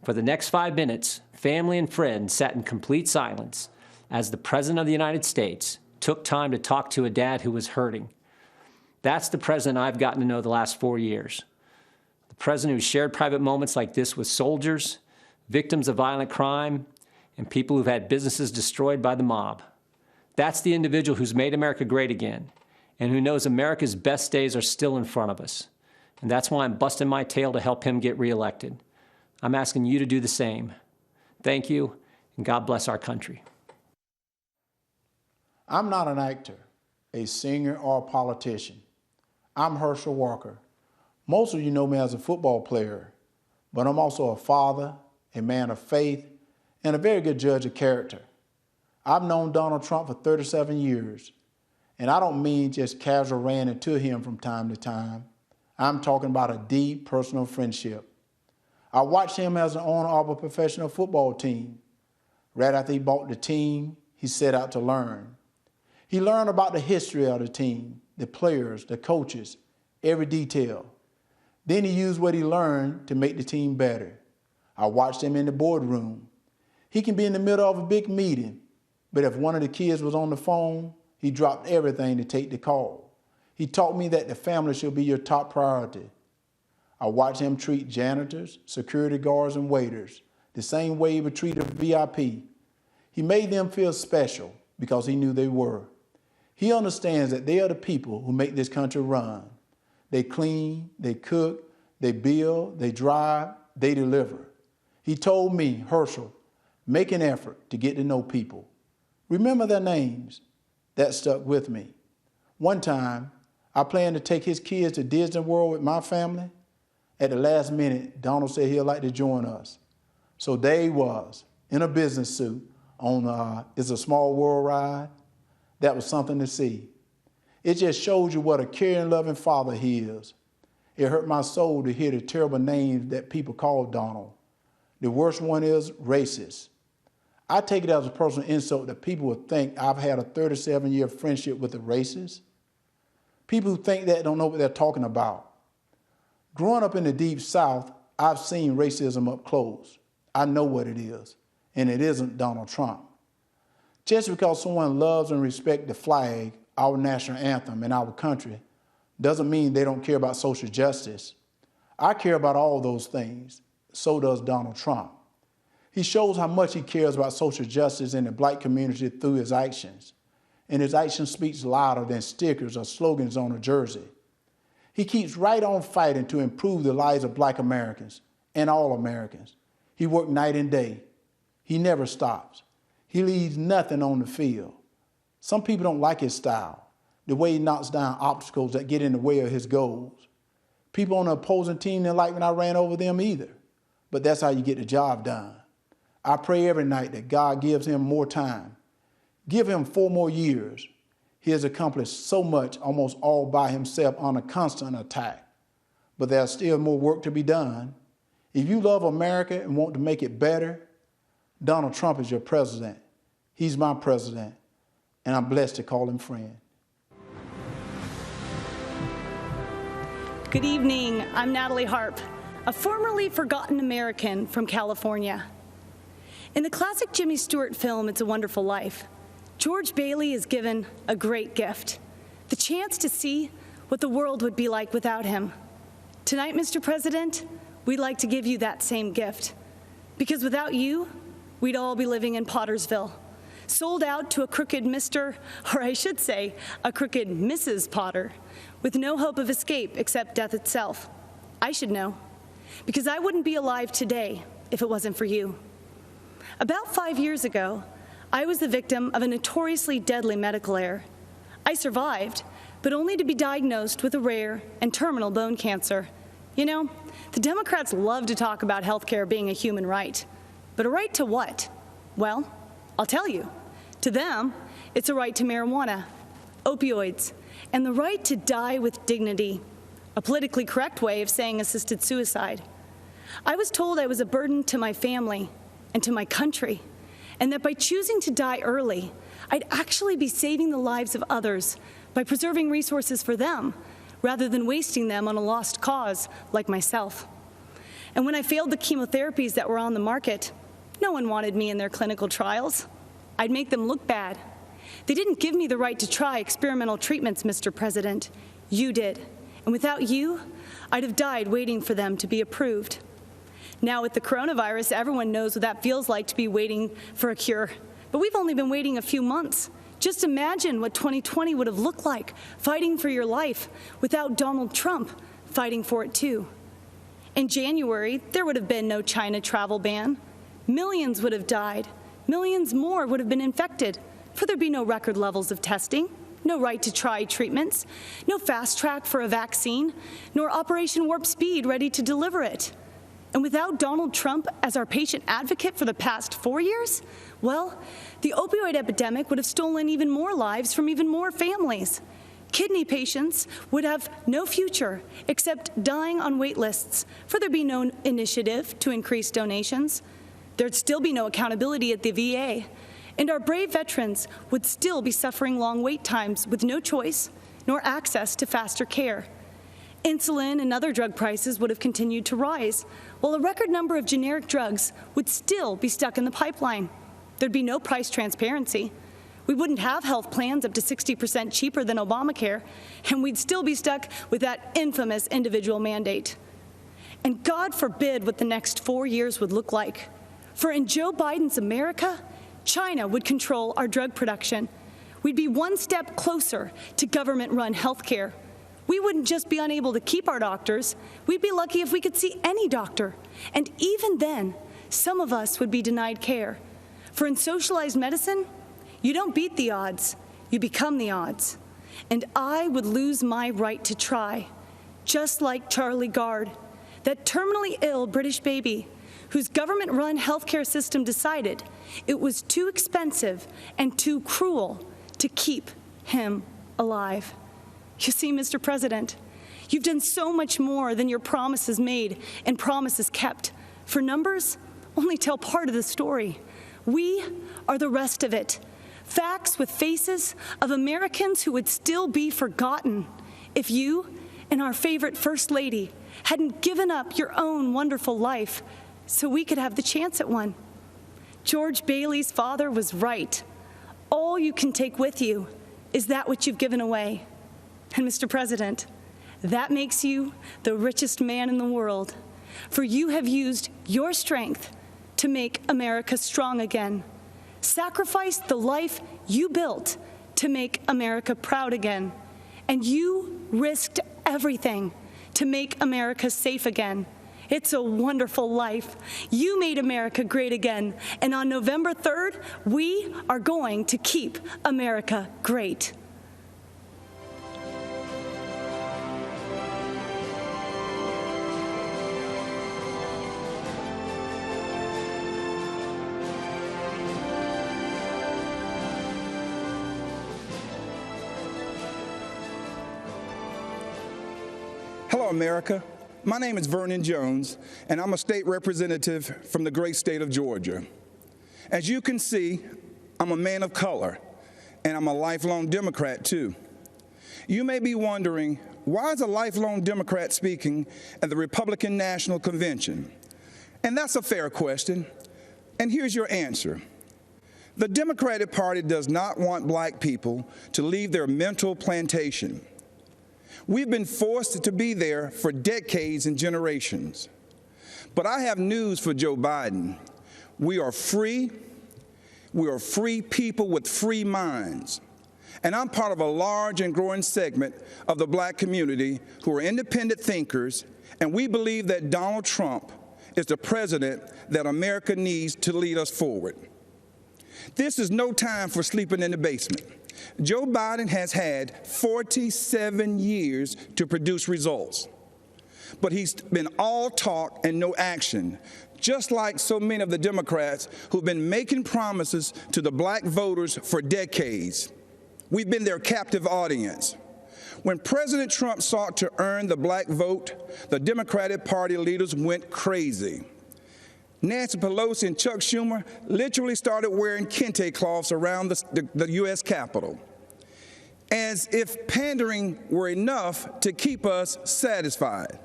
For the next 5 minutes, family and friends sat in complete silence as the president of the United States took time to talk to a dad who was hurting. That's the president I've gotten to know the last 4 years. The president who shared private moments like this with soldiers, victims of violent crime, and people who've had businesses destroyed by the mob. That's the individual who's made America great again, and who knows America's best days are still in front of us. And that's why I'm busting my tail to help him get reelected. I'm asking you to do the same. Thank you, and God bless our country. I'm not an actor, a singer, or a politician. I'm Herschel Walker. Most of you know me as a football player, but I'm also a father, a man of faith, and a very good judge of character. I've known Donald Trump for 37 years, and I don't mean just casual ran into him from time to time. I'm talking about a deep personal friendship. I watched him as an owner of a professional football team. Right after he bought the team, he set out to learn. He learned about the history of the team, the players, the coaches, every detail. Then he used what he learned to make the team better. I watched him in the boardroom. He can be in the middle of a big meeting, but if one of the kids was on the phone, he dropped everything to take the call. He taught me that the family should be your top priority. I watched him treat janitors, security guards, and waiters the same way he would treat a VIP. He made them feel special because he knew they were. He understands that they are the people who make this country run. They clean, they cook, they build, they drive, they deliver. He told me, Herschel, make an effort to get to know people. Remember their names. That stuck with me. One time, I planned to take his kids to Disney World with my family. At the last minute, Donald said he'd like to join us. So there he was, in a business suit, on It's a Small World ride. That was something to see. It just shows you what a caring, loving father he is. It hurt my soul to hear the terrible names that people call Donald. The worst one is racist. I take it as a personal insult that people would think I've had a 37-year friendship with a racist. People who think that don't know what they're talking about. Growing up in the Deep South, I've seen racism up close. I know what it is, and it isn't Donald Trump. Just because someone loves and respects the flag, our national anthem, and our country, doesn't mean they don't care about social justice. I care about all those things. So does Donald Trump. He shows how much he cares about social justice in the black community through his actions. And his action speaks louder than stickers or slogans on a jersey. He keeps right on fighting to improve the lives of black Americans and all Americans. He works night and day. He never stops. He leaves nothing on the field. Some people don't like his style, the way he knocks down obstacles that get in the way of his goals. People on the opposing team didn't like when I ran over them either, but that's how you get the job done. I pray every night that God gives him more time. Give him 4 more years. He has accomplished so much almost all by himself on a constant attack. But there's still more work to be done. If you love America and want to make it better, Donald Trump is your president. He's my president, and I'm blessed to call him friend. Good evening. I'm Natalie Harp, a formerly forgotten American from California. In the classic Jimmy Stewart film, It's a Wonderful Life, George Bailey is given a great gift, the chance to see what the world would be like without him. Tonight, Mr. President, we'd like to give you that same gift, because without you, we'd all be living in Pottersville, sold out to a crooked Mr., or I should say, a crooked Mrs. Potter, with no hope of escape except death itself. I should know, because I wouldn't be alive today if it wasn't for you. About 5 years ago, I was the victim of a notoriously deadly medical error. I survived, but only to be diagnosed with a rare and terminal bone cancer. You know, the Democrats love to talk about health care being a human right. But a right to what? Well, I'll tell you. To them, it's a right to marijuana, opioids, and the right to die with dignity, a politically correct way of saying assisted suicide. I was told I was a burden to my family and to my country, and that by choosing to die early, I'd actually be saving the lives of others by preserving resources for them, rather than wasting them on a lost cause like myself. And when I failed the chemotherapies that were on the market, no one wanted me in their clinical trials. I'd make them look bad. They didn't give me the right to try experimental treatments, Mr. President. You did. And without you, I'd have died waiting for them to be approved. Now with the coronavirus, everyone knows what that feels like to be waiting for a cure. But we've only been waiting a few months. Just imagine what 2020 would have looked like, fighting for your life, without Donald Trump fighting for it too. In January, there would have been no China travel ban. Millions would have died. Millions more would have been infected, for there'd be no record levels of testing, no right to try treatments, no fast track for a vaccine, nor Operation Warp Speed ready to deliver it. And without Donald Trump as our patient advocate for the past 4 years, well, the opioid epidemic would have stolen even more lives from even more families. Kidney patients would have no future except dying on wait lists, for there'd be no initiative to increase donations. There'd still be no accountability at the VA, and our brave veterans would still be suffering long wait times with no choice nor access to faster care. Insulin and other drug prices would have continued to rise, while a record number of generic drugs would still be stuck in the pipeline. There'd be no price transparency. We wouldn't have health plans up to 60% cheaper than Obamacare, and we'd still be stuck with that infamous individual mandate. And God forbid what the next 4 years would look like. For in Joe Biden's America, China would control our drug production. We'd be one step closer to government-run health care. We wouldn't just be unable to keep our doctors, we'd be lucky if we could see any doctor. And even then, some of us would be denied care. For in socialized medicine, you don't beat the odds, you become the odds. And I would lose my right to try, just like Charlie Gard, that terminally ill British baby whose government-run healthcare system decided it was too expensive and too cruel to keep him alive. You see, Mr. President, you've done so much more than your promises made and promises kept. For numbers only tell part of the story. We are the rest of it. Facts with faces of Americans who would still be forgotten if you and our favorite First Lady hadn't given up your own wonderful life so we could have the chance at one. George Bailey's father was right. All you can take with you is that which you've given away. And Mr. President, that makes you the richest man in the world, for you have used your strength to make America strong again. Sacrificed the life you built to make America proud again. And you risked everything to make America safe again. It's a wonderful life. You made America great again. And on November 3rd, we are going to keep America great. Hello, America. My name is Vernon Jones, and I'm a state representative from the great state of Georgia. As you can see, I'm a man of color, and I'm a lifelong Democrat, too. You may be wondering, why is a lifelong Democrat speaking at the Republican National Convention? And that's a fair question, and here's your answer. The Democratic Party does not want black people to leave their mental plantation. We've been forced to be there for decades and generations. But I have news for Joe Biden. We are free. We are free people with free minds. And I'm part of a large and growing segment of the black community who are independent thinkers, and we believe that Donald Trump is the president that America needs to lead us forward. This is no time for sleeping in the basement. Joe Biden has had 47 years to produce results, but he's been all talk and no action, just like so many of the Democrats who've been making promises to the black voters for decades. We've been their captive audience. When President Trump sought to earn the black vote, the Democratic Party leaders went crazy. Nancy Pelosi and Chuck Schumer literally started wearing kente cloths around the U.S. Capitol, as if pandering were enough to keep us satisfied.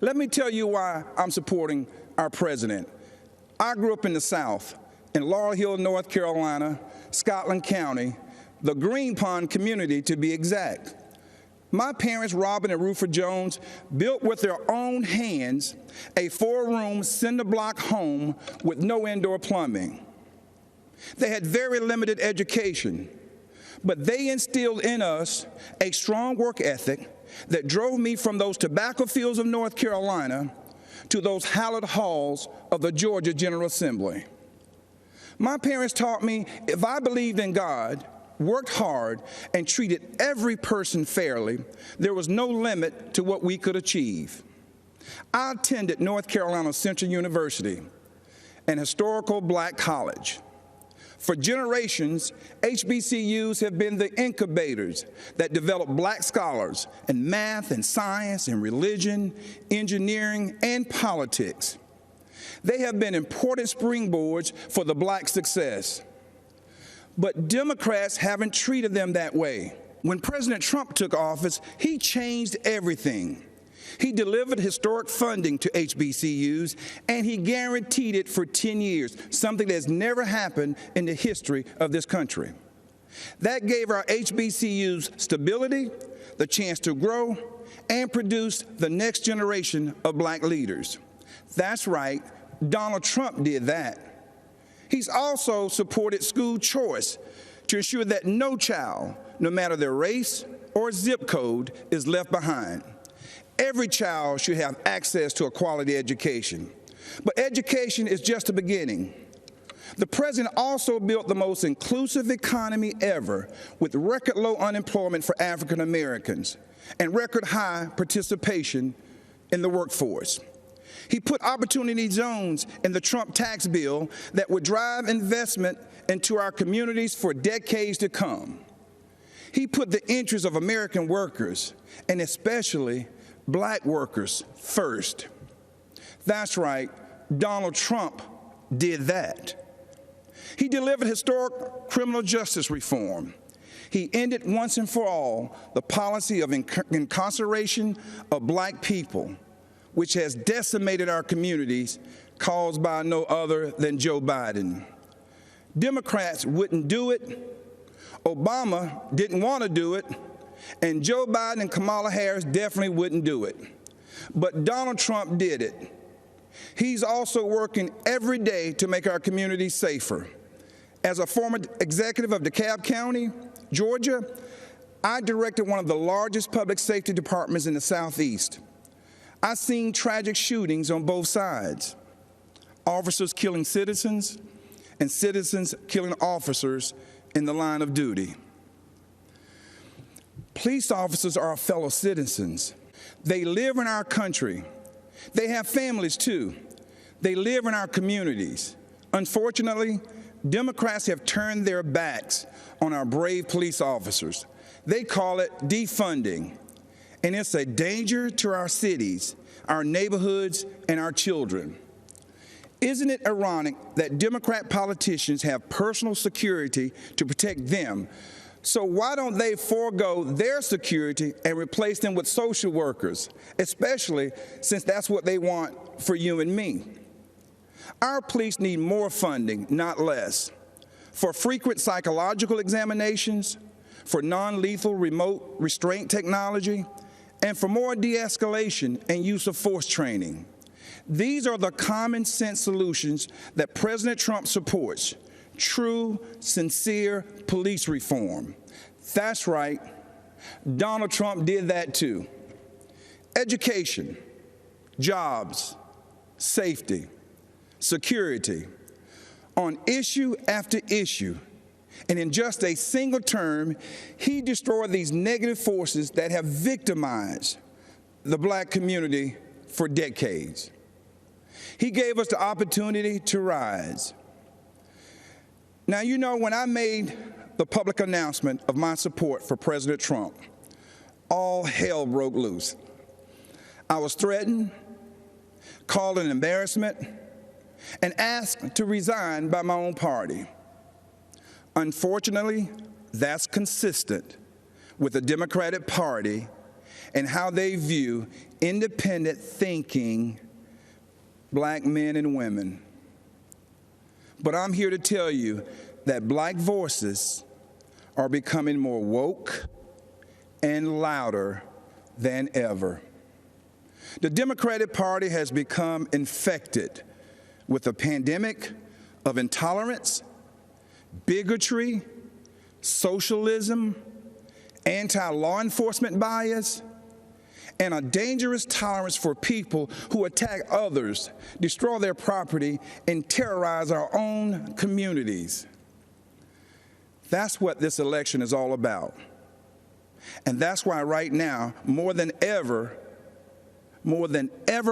Let me tell you why I'm supporting our president. I grew up in the South, in Laurel Hill, North Carolina, Scotland County, the Green Pond community to be exact. My parents, Robin and Rufus Jones, built with their own hands a 4-room cinder-block home with no indoor plumbing. They had very limited education, but they instilled in us a strong work ethic that drove me from those tobacco fields of North Carolina to those hallowed halls of the Georgia General Assembly. My parents taught me if I believed in God, worked hard, and treated every person fairly, there was no limit to what we could achieve. I attended North Carolina Central University, an historical black college. For generations, HBCUs have been the incubators that develop black scholars in math and science and religion, engineering, and politics. They have been important springboards for the black success. But Democrats haven't treated them that way. When President Trump took office, he changed everything. He delivered historic funding to HBCUs, and he guaranteed it for 10 years, something that's never happened in the history of this country. That gave our HBCUs stability, the chance to grow, and produce the next generation of black leaders. That's right, Donald Trump did that. He's also supported school choice to ensure that no child, no matter their race or zip code, is left behind. Every child should have access to a quality education. But education is just the beginning. The president also built the most inclusive economy ever, with record low unemployment for African Americans and record high participation in the workforce. He put opportunity zones in the Trump tax bill that would drive investment into our communities for decades to come. He put the interests of American workers, and especially black workers, first. That's right, Donald Trump did that. He delivered historic criminal justice reform. He ended once and for all the policy of incarceration of black people, which has decimated our communities, caused by no other than Joe Biden. Democrats wouldn't do it, Obama didn't want to do it, and Joe Biden and Kamala Harris definitely wouldn't do it. But Donald Trump did it. He's also working every day to make our communities safer. As a former executive of DeKalb County, Georgia, I directed one of the largest public safety departments in the Southeast. I've seen tragic shootings on both sides, officers killing citizens and citizens killing officers in the line of duty. Police officers are our fellow citizens. They live in our country. They have families too. They live in our communities. Unfortunately, Democrats have turned their backs on our brave police officers. They call it defunding, and it's a danger to our cities, our neighborhoods, and our children. Isn't it ironic that Democrat politicians have personal security to protect them? So why don't they forego their security and replace them with social workers, especially since that's what they want for you and me? Our police need more funding, not less, for frequent psychological examinations, for non-lethal remote restraint technology, and for more de-escalation and use of force training. These are the common sense solutions that President Trump supports: true, sincere police reform. That's right, Donald Trump did that too. Education, jobs, safety, security, on issue after issue. And in just a single term, he destroyed these negative forces that have victimized the black community for decades. He gave us the opportunity to rise. Now, you know, when I made the public announcement of my support for President Trump, all hell broke loose. I was threatened, called an embarrassment, and asked to resign by my own party. Unfortunately, that's consistent with the Democratic Party and how they view independent thinking black men and women. But I'm here to tell you that black voices are becoming more woke and louder than ever. The Democratic Party has become infected with a pandemic of intolerance, bigotry, socialism, anti-law enforcement bias, and a dangerous tolerance for people who attack others, destroy their property, and terrorize our own communities. That's what this election is all about. And that's why right now, more than ever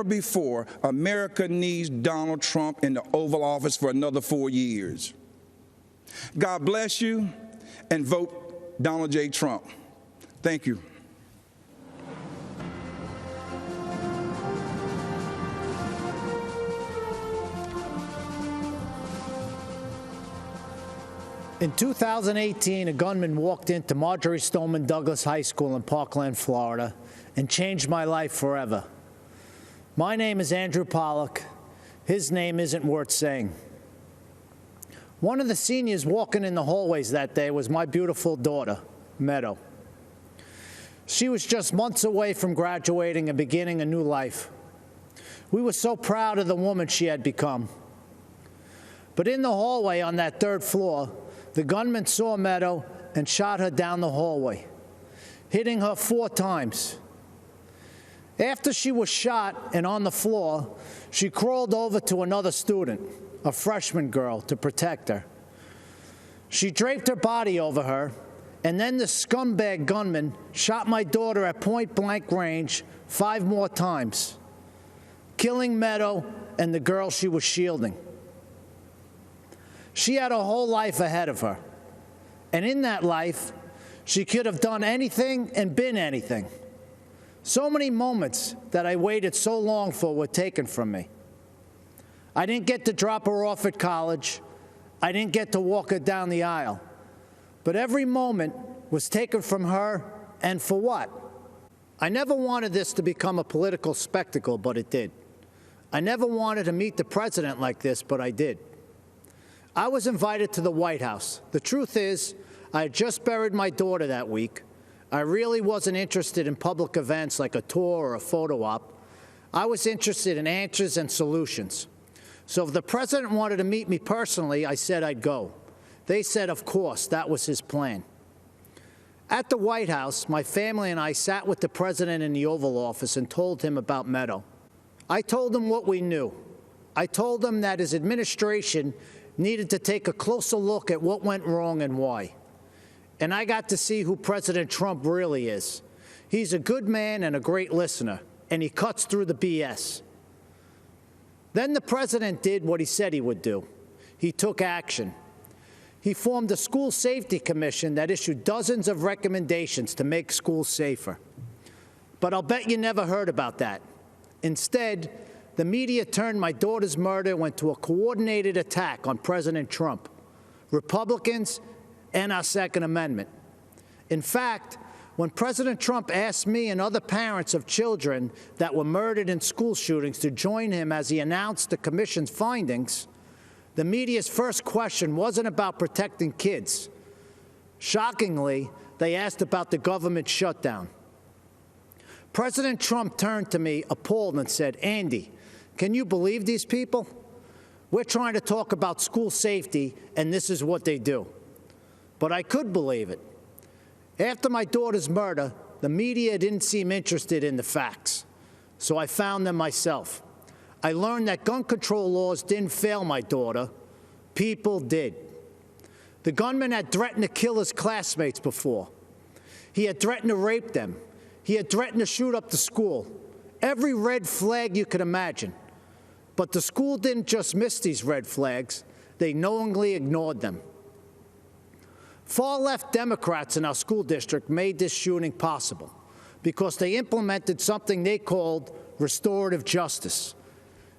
before, America needs Donald Trump in the Oval Office for another 4 years. God bless you, and vote Donald J. Trump. Thank you. In 2018, a gunman walked into Marjorie Stoneman Douglas High School in Parkland, Florida, and changed my life forever. My name is Andrew Pollock. His name isn't worth saying. One of the seniors walking in the hallways that day was my beautiful daughter, Meadow. She was just months away from graduating and beginning a new life. We were so proud of the woman she had become. But in the hallway on that 3rd floor, the gunman saw Meadow and shot her down the hallway, hitting her 4 times. After she was shot and on the floor, she crawled over to another student, a freshman girl, to protect her. She draped her body over her, and then the scumbag gunman shot my daughter at point-blank range 5 more times, killing Meadow and the girl she was shielding. She had a whole life ahead of her, and in that life, she could have done anything and been anything. So many moments that I waited so long for were taken from me. I didn't get to drop her off at college. I didn't get to walk her down the aisle. But every moment was taken from her, and for what? I never wanted this to become a political spectacle, but it did. I never wanted to meet the president like this, but I did. I was invited to the White House. The truth is, I had just buried my daughter that week. I really wasn't interested in public events like a tour or a photo op. I was interested in answers and solutions. So if the president wanted to meet me personally, I said I'd go. They said, of course, that was his plan. At the White House, my family and I sat with the president in the Oval Office and told him about Meadow. I told him what we knew. I told him that his administration needed to take a closer look at what went wrong and why. And I got to see who President Trump really is. He's a good man and a great listener, and he cuts through the BS. Then the president did what he said he would do. He took action. He formed a school safety commission that issued dozens of recommendations to make schools safer. But I'll bet you never heard about that. Instead, the media turned my daughter's murder into a coordinated attack on President Trump, Republicans, and our Second Amendment. In fact, when President Trump asked me and other parents of children that were murdered in school shootings to join him as he announced the commission's findings, the media's first question wasn't about protecting kids. Shockingly, they asked about the government shutdown. President Trump turned to me appalled and said, "Andy, can you believe these people? We're trying to talk about school safety, and this is what they do." But I could believe it. After my daughter's murder, the media didn't seem interested in the facts, so I found them myself. I learned that gun control laws didn't fail my daughter. People did. The gunman had threatened to kill his classmates before. He had threatened to rape them. He had threatened to shoot up the school. Every red flag you could imagine. But the school didn't just miss these red flags. They knowingly ignored them. Far-left Democrats in our school district made this shooting possible because they implemented something they called restorative justice.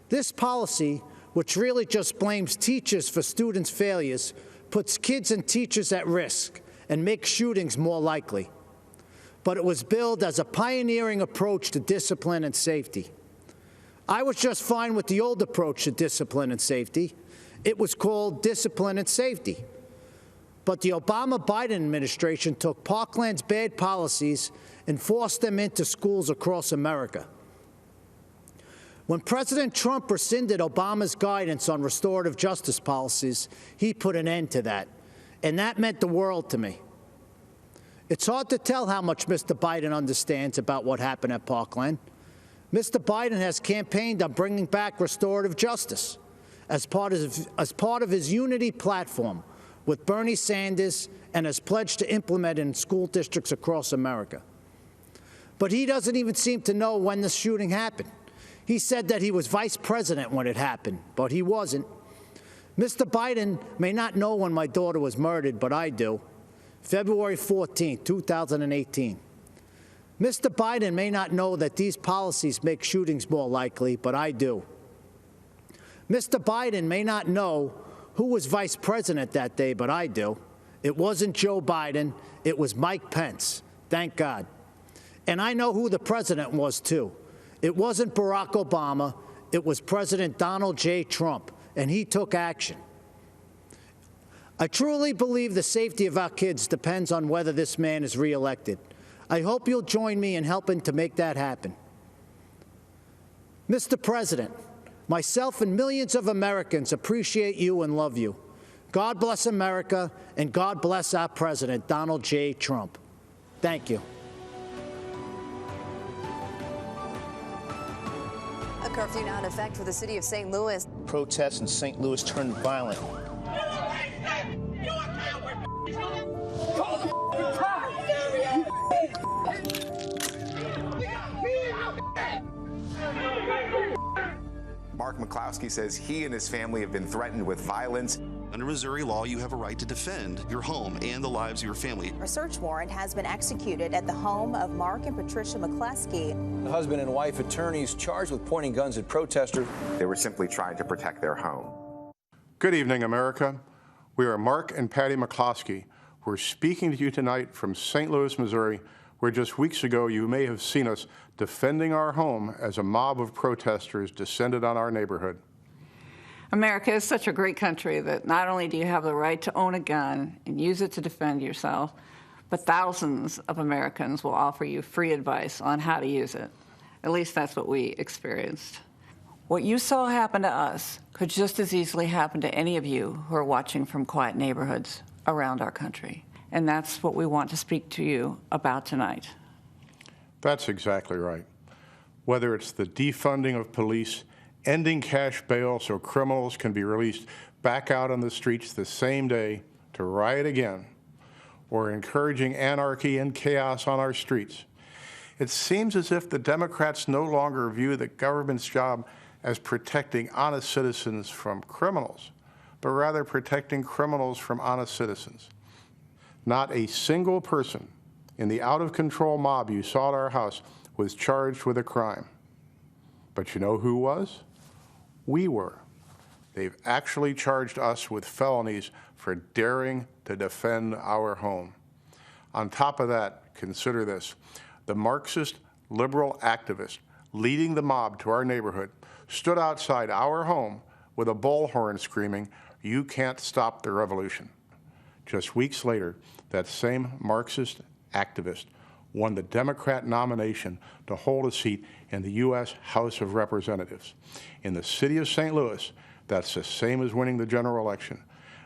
This policy, which really just blames teachers for students' failures, puts kids and teachers at risk and makes shootings more likely. But it was billed as a pioneering approach to discipline and safety. I was just fine with the old approach to discipline and safety. It was called discipline and safety. But the Obama-Biden administration took Parkland's bad policies and forced them into schools across America. When President Trump rescinded Obama's guidance on restorative justice policies, he put an end to that. And that meant the world to me. It's hard to tell how much Mr. Biden understands about what happened at Parkland. Mr. Biden has campaigned on bringing back restorative justice as part of his unity platform with Bernie Sanders and has pledged to implement it in school districts across America. But he doesn't even seem to know when the shooting happened. He said that he was vice president when it happened, but he wasn't. Mr. Biden may not know when my daughter was murdered, but I do. February 14, 2018. Mr. Biden may not know that these policies make shootings more likely, but I do. Mr. Biden may not know who was vice president that day, but I do. It wasn't Joe Biden. It was Mike Pence. Thank God. And I know who the president was, too. It wasn't Barack Obama. It was President Donald J. Trump, and he took action. I truly believe the safety of our kids depends on whether this man is reelected. I hope you'll join me in helping to make that happen. Mr. President, myself and millions of Americans appreciate you and love you. God bless America, and God bless our President, Donald J. Trump. Thank you. A curfew now in effect for the city of St. Louis. Protests in St. Louis turned violent. Mark McCloskey says he and his family have been threatened with violence. Under Missouri law, you have a right to defend your home and the lives of your family. A search warrant has been executed at the home of Mark and Patricia McCloskey. The husband and wife attorneys charged with pointing guns at protesters. They were simply trying to protect their home. Good evening, America. We are Mark and Patty McCloskey. We're speaking to you tonight from St. Louis, Missouri, where just weeks ago you may have seen us defending our home as a mob of protesters descended on our neighborhood. America is such a great country that not only do you have the right to own a gun and use it to defend yourself, but thousands of Americans will offer you free advice on how to use it. At least that's what we experienced. What you saw happen to us could just as easily happen to any of you who are watching from quiet neighborhoods around our country. And that's what we want to speak to you about tonight. That's exactly right. Whether it's the defunding of police, ending cash bail so criminals can be released back out on the streets the same day to riot again, or encouraging anarchy and chaos on our streets, it seems as if the Democrats no longer view the government's job as protecting honest citizens from criminals, but rather protecting criminals from honest citizens. Not a single person in the out-of-control mob you saw at our house was charged with a crime. But you know who was? We were. They've actually charged us with felonies for daring to defend our home. On top of that, consider this. The Marxist liberal activist leading the mob to our neighborhood stood outside our home with a bullhorn screaming, "You can't stop the revolution." Just weeks later, that same Marxist activist won the Democrat nomination to hold a seat in the U.S. House of Representatives. In the city of St. Louis, that's the same as winning the general election.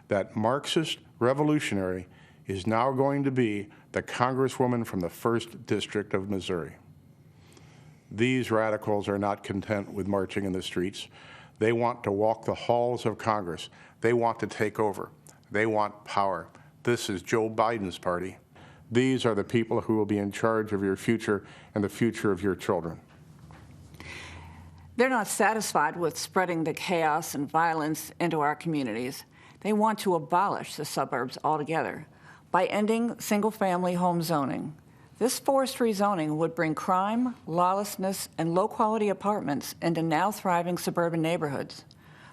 That Marxist revolutionary is now going to be the Congresswoman from the 1st District of Missouri. These radicals are not content with marching in the streets. They want to walk the halls of Congress. They want to take over. They want power. This is Joe Biden's party. These are the people who will be in charge of your future and the future of your children. They're not satisfied with spreading the chaos and violence into our communities. They want to abolish the suburbs altogether by ending single-family home zoning. This forced rezoning would bring crime, lawlessness, and low-quality apartments into now thriving suburban neighborhoods.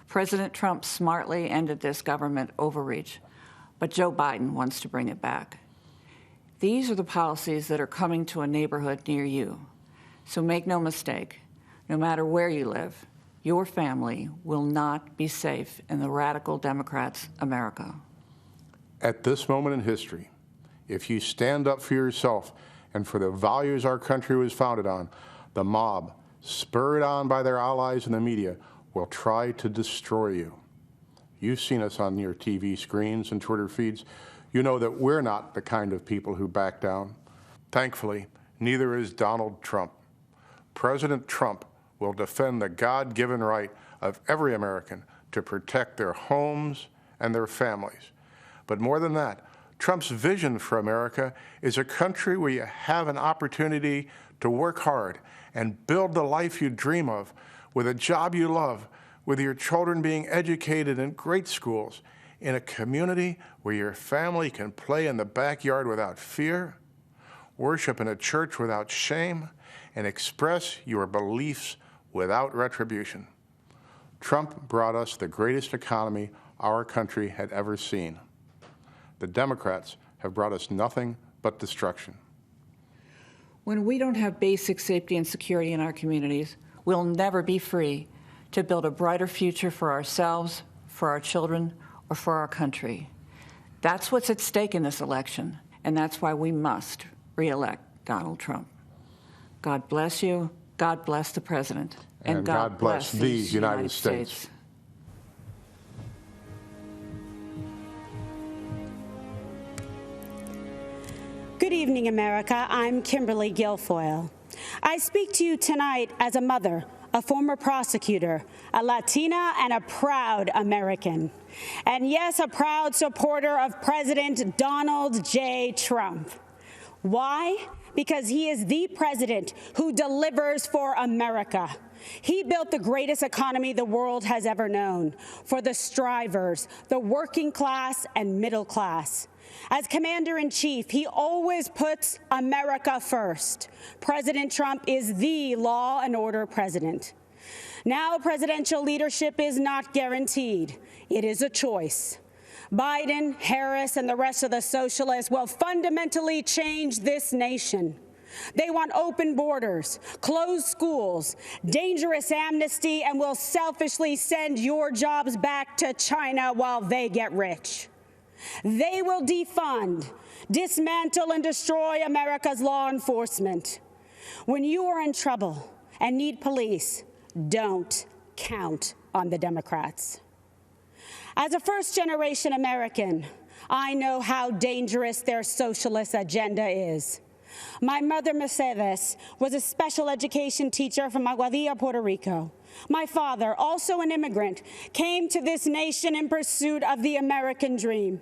President Trump smartly ended this government overreach, but Joe Biden wants to bring it back. These are the policies that are coming to a neighborhood near you. So make no mistake, no matter where you live, your family will not be safe in the radical Democrats' America. At this moment in history, if you stand up for yourself and for the values our country was founded on, the mob, spurred on by their allies in the media, will try to destroy you. You've seen us on your TV screens and Twitter feeds. You know that we're not the kind of people who back down. Thankfully, neither is Donald Trump. President Trump will defend the God-given right of every American to protect their homes and their families. But more than that, Trump's vision for America is a country where you have an opportunity to work hard and build the life you dream of, with a job you love, with your children being educated in great schools, in a community where your family can play in the backyard without fear, worship in a church without shame, and express your beliefs without retribution. Trump brought us the greatest economy our country had ever seen. The Democrats have brought us nothing but destruction. When we don't have basic safety and security in our communities, we'll never be free to build a brighter future for ourselves, for our children, or for our country. That's what's at stake in this election, and that's why we must re-elect Donald Trump. God bless you, God bless the President. And God bless these United States. Good evening, America. I'm Kimberly Guilfoyle. I speak to you tonight as a mother, a former prosecutor, a Latina, and a proud American. And yes, a proud supporter of President Donald J. Trump. Why? Because he is the president who delivers for America. He built the greatest economy the world has ever known for the strivers, the working class and middle class. As commander-in-chief, he always puts America first. President Trump is the law and order president. Now, presidential leadership is not guaranteed. It is a choice. Biden, Harris, and the rest of the socialists will fundamentally change this nation. They want open borders, closed schools, dangerous amnesty, and will selfishly send your jobs back to China while they get rich. They will defund, dismantle, and destroy America's law enforcement. When you are in trouble and need police, don't count on the Democrats. As a first-generation American, I know how dangerous their socialist agenda is. My mother, Mercedes, was a special education teacher from Aguadilla, Puerto Rico. My father, also an immigrant, came to this nation in pursuit of the American dream.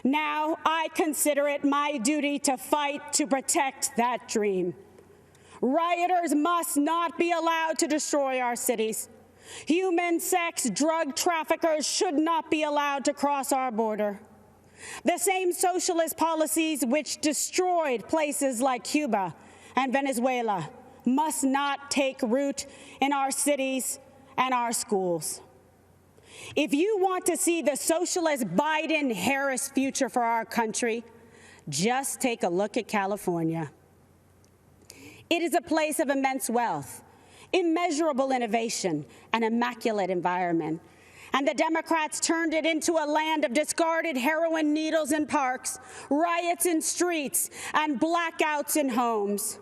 Now, I consider it my duty to fight to protect that dream. Rioters must not be allowed to destroy our cities. Human sex drug traffickers should not be allowed to cross our border. The same socialist policies which destroyed places like Cuba and Venezuela must not take root in our cities and our schools. If you want to see the socialist Biden-Harris future for our country, just take a look at California. It is a place of immense wealth, immeasurable innovation, and immaculate environment. And the Democrats turned it into a land of discarded heroin needles in parks, riots in streets, and blackouts in homes.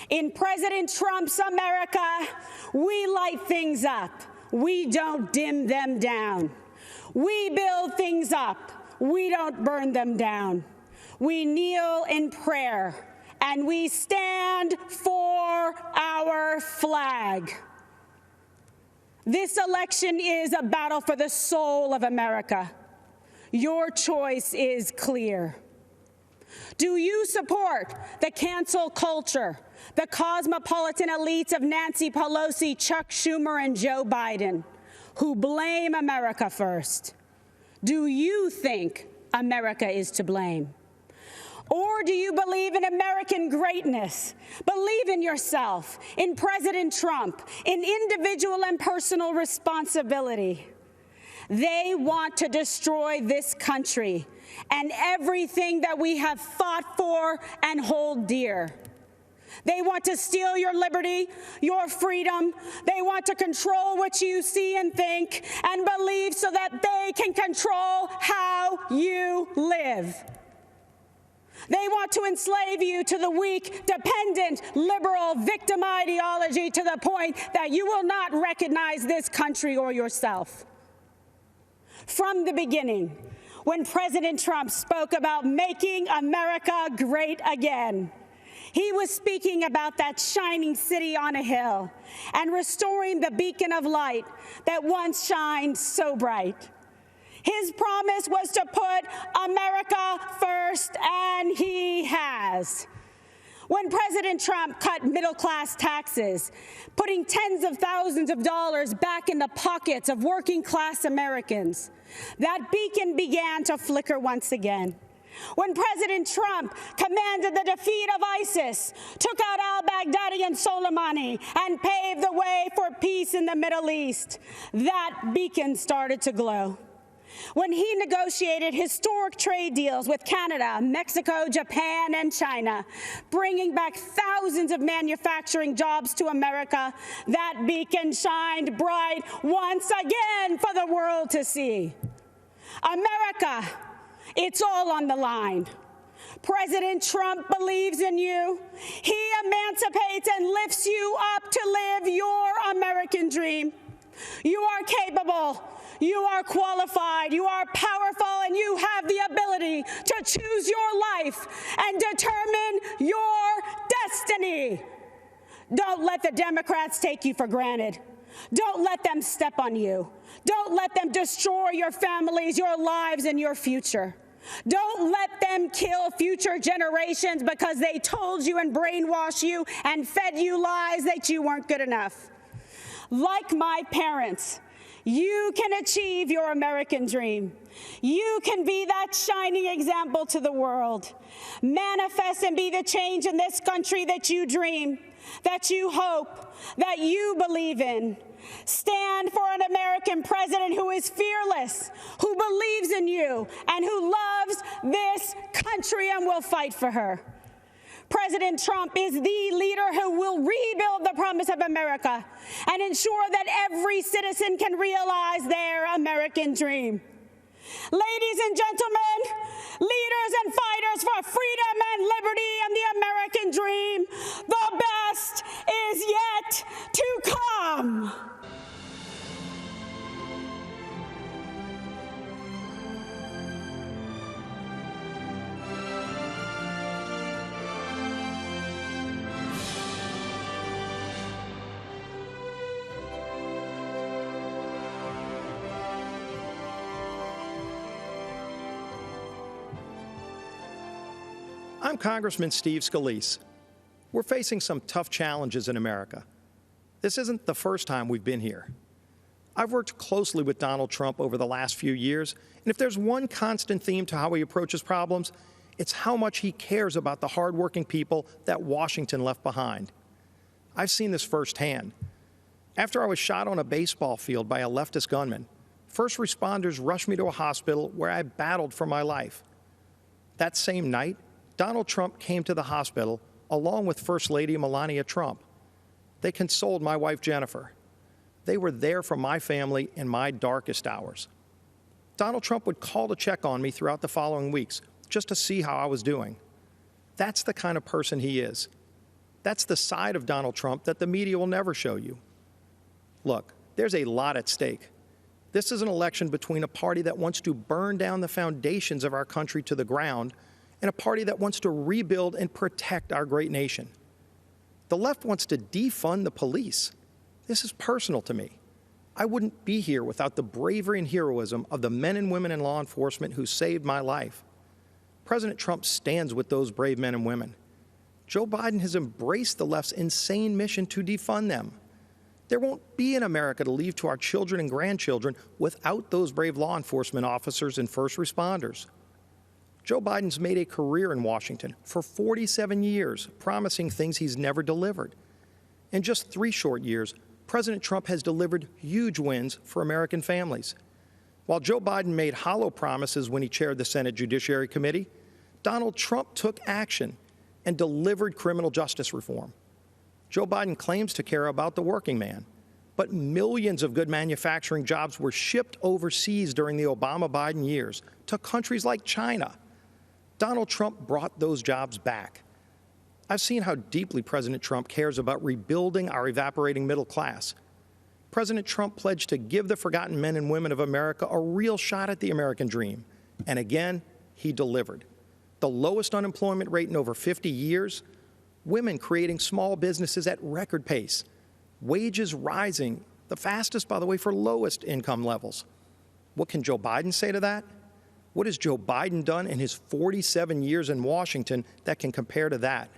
In President Trump's America, we light things up. We don't dim them down. We build things up. We don't burn them down. We kneel in prayer, and we stand for our flag. This election is a battle for the soul of America. Your choice is clear. Do you support the cancel culture, the cosmopolitan elites of Nancy Pelosi, Chuck Schumer, and Joe Biden, who blame America first? Do you think America is to blame? Or do you believe in American greatness? Believe in yourself, in President Trump, in individual and personal responsibility. They want to destroy this country and everything that we have fought for and hold dear. They want to steal your liberty, your freedom. They want to control what you see and think and believe so that they can control how you live. They want to enslave you to the weak, dependent, liberal, victim ideology to the point that you will not recognize this country or yourself. From the beginning, when President Trump spoke about making America great again, he was speaking about that shining city on a hill and restoring the beacon of light that once shined so bright. His promise was to put America first, and he has. When President Trump cut middle-class taxes, putting tens of thousands of dollars back in the pockets of working-class Americans, that beacon began to flicker once again. When President Trump commanded the defeat of ISIS, took out al-Baghdadi and Soleimani, and paved the way for peace in the Middle East, that beacon started to glow. When he negotiated historic trade deals with Canada, Mexico, Japan, and China, bringing back thousands of manufacturing jobs to America, that beacon shined bright once again for the world to see. America, it's all on the line. President Trump believes in you. He emancipated anticipates and lifts you up to live your American dream. You are capable, you are qualified, you are powerful, and you have the ability to choose your life and determine your destiny. Don't let the Democrats take you for granted. Don't let them step on you. Don't let them destroy your families, your lives, and your future. Don't let them kill future generations because they told you and brainwashed you and fed you lies that you weren't good enough. Like my parents, you can achieve your American dream. You can be that shining example to the world. Manifest and be the change in this country that you dream, that you hope, that you believe in. Stand for an American president who is fearless, who believes in you, and who loves this country and will fight for her. President Trump is the leader who will rebuild the promise of America and ensure that every citizen can realize their American dream. Ladies and gentlemen, leaders and fighters for freedom and liberty and the American dream, the best is yet to come. I'm Congressman Steve Scalise. We're facing some tough challenges in America. This isn't the first time we've been here. I've worked closely with Donald Trump over the last few years, and if there's one constant theme to how he approaches problems, it's how much he cares about the hardworking people that Washington left behind. I've seen this firsthand. After I was shot on a baseball field by a leftist gunman, first responders rushed me to a hospital where I battled for my life. That same night, Donald Trump came to the hospital along with First Lady Melania Trump. They consoled my wife, Jennifer. They were there for my family in my darkest hours. Donald Trump would call to check on me throughout the following weeks just to see how I was doing. That's the kind of person he is. That's the side of Donald Trump that the media will never show you. Look, there's a lot at stake. This is an election between a party that wants to burn down the foundations of our country to the ground and a party that wants to rebuild and protect our great nation. The left wants to defund the police. This is personal to me. I wouldn't be here without the bravery and heroism of the men and women in law enforcement who saved my life. President Trump stands with those brave men and women. Joe Biden has embraced the left's insane mission to defund them. There won't be an America to leave to our children and grandchildren without those brave law enforcement officers and first responders. Joe Biden's made a career in Washington for 47 years, promising things he's never delivered. In just 3 short years, President Trump has delivered huge wins for American families. While Joe Biden made hollow promises when he chaired the Senate Judiciary Committee, Donald Trump took action and delivered criminal justice reform. Joe Biden claims to care about the working man, but millions of good manufacturing jobs were shipped overseas during the Obama-Biden years to countries like China. Donald Trump brought those jobs back. I've seen how deeply President Trump cares about rebuilding our evaporating middle class. President Trump pledged to give the forgotten men and women of America a real shot at the American dream. And again, he delivered. The lowest unemployment rate in over 50 years, women creating small businesses at record pace, wages rising, the fastest, by the way, for lowest income levels. What can Joe Biden say to that? What has Joe Biden done in his 47 years in Washington that can compare to that?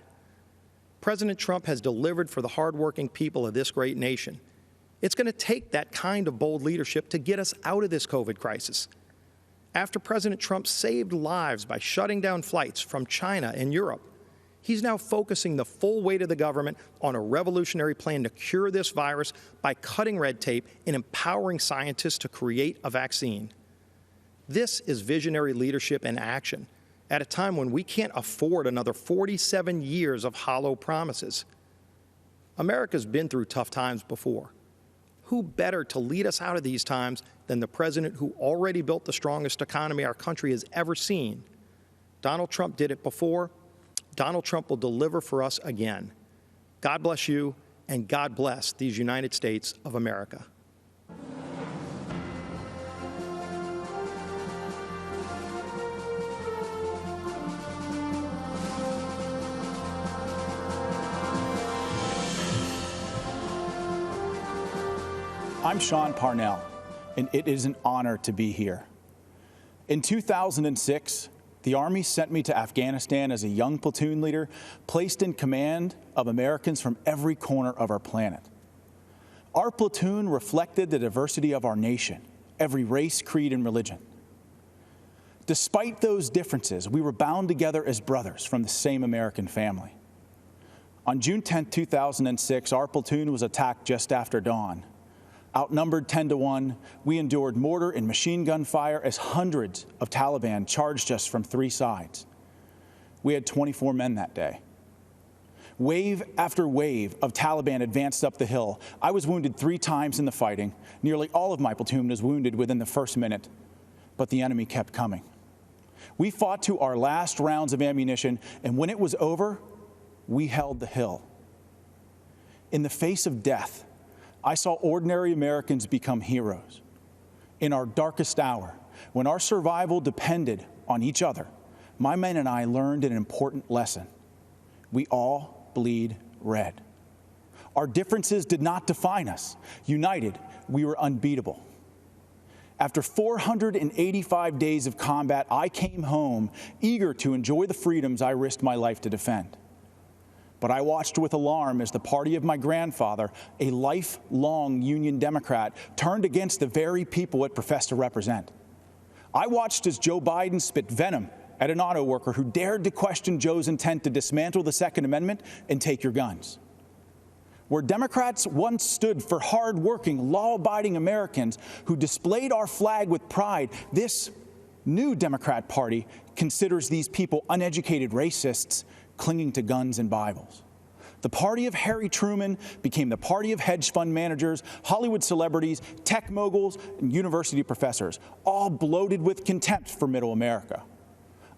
President Trump has delivered for the hardworking people of this great nation. It's going to take that kind of bold leadership to get us out of this COVID crisis. After President Trump saved lives by shutting down flights from China and Europe, he's now focusing the full weight of the government on a revolutionary plan to cure this virus by cutting red tape and empowering scientists to create a vaccine. This is visionary leadership in action at a time when we can't afford another 47 years of hollow promises. America's been through tough times before. Who better to lead us out of these times than the president who already built the strongest economy our country has ever seen? Donald Trump did it before. Donald Trump will deliver for us again. God bless you, and God bless these United States of America. I'm Sean Parnell, and it is an honor to be here. In 2006, the Army sent me to Afghanistan as a young platoon leader, placed in command of Americans from every corner of our planet. Our platoon reflected the diversity of our nation, every race, creed, and religion. Despite those differences, we were bound together as brothers from the same American family. On June 10, 2006, our platoon was attacked just after dawn. Outnumbered 10-1, we endured mortar and machine gun fire as hundreds of Taliban charged us from three sides. We had 24 men that day. Wave after wave of Taliban advanced up the hill. I was wounded 3 times in the fighting. Nearly all of my platoon was wounded within the first minute, but the enemy kept coming. We fought to our last rounds of ammunition, and when it was over, we held the hill. In the face of death, I saw ordinary Americans become heroes. In our darkest hour, when our survival depended on each other, my men and I learned an important lesson. We all bleed red. Our differences did not define us. United, we were unbeatable. After 485 days of combat, I came home eager to enjoy the freedoms I risked my life to defend. But I watched with alarm as the party of my grandfather, a lifelong Union Democrat, turned against the very people it professed to represent. I watched as Joe Biden spit venom at an auto worker who dared to question Joe's intent to dismantle the Second Amendment and take your guns. Where Democrats once stood for hard-working, law-abiding Americans who displayed our flag with pride, this new Democrat Party considers these people uneducated racists clinging to guns and Bibles. The party of Harry Truman became the party of hedge fund managers, Hollywood celebrities, tech moguls, and university professors, all bloated with contempt for middle America.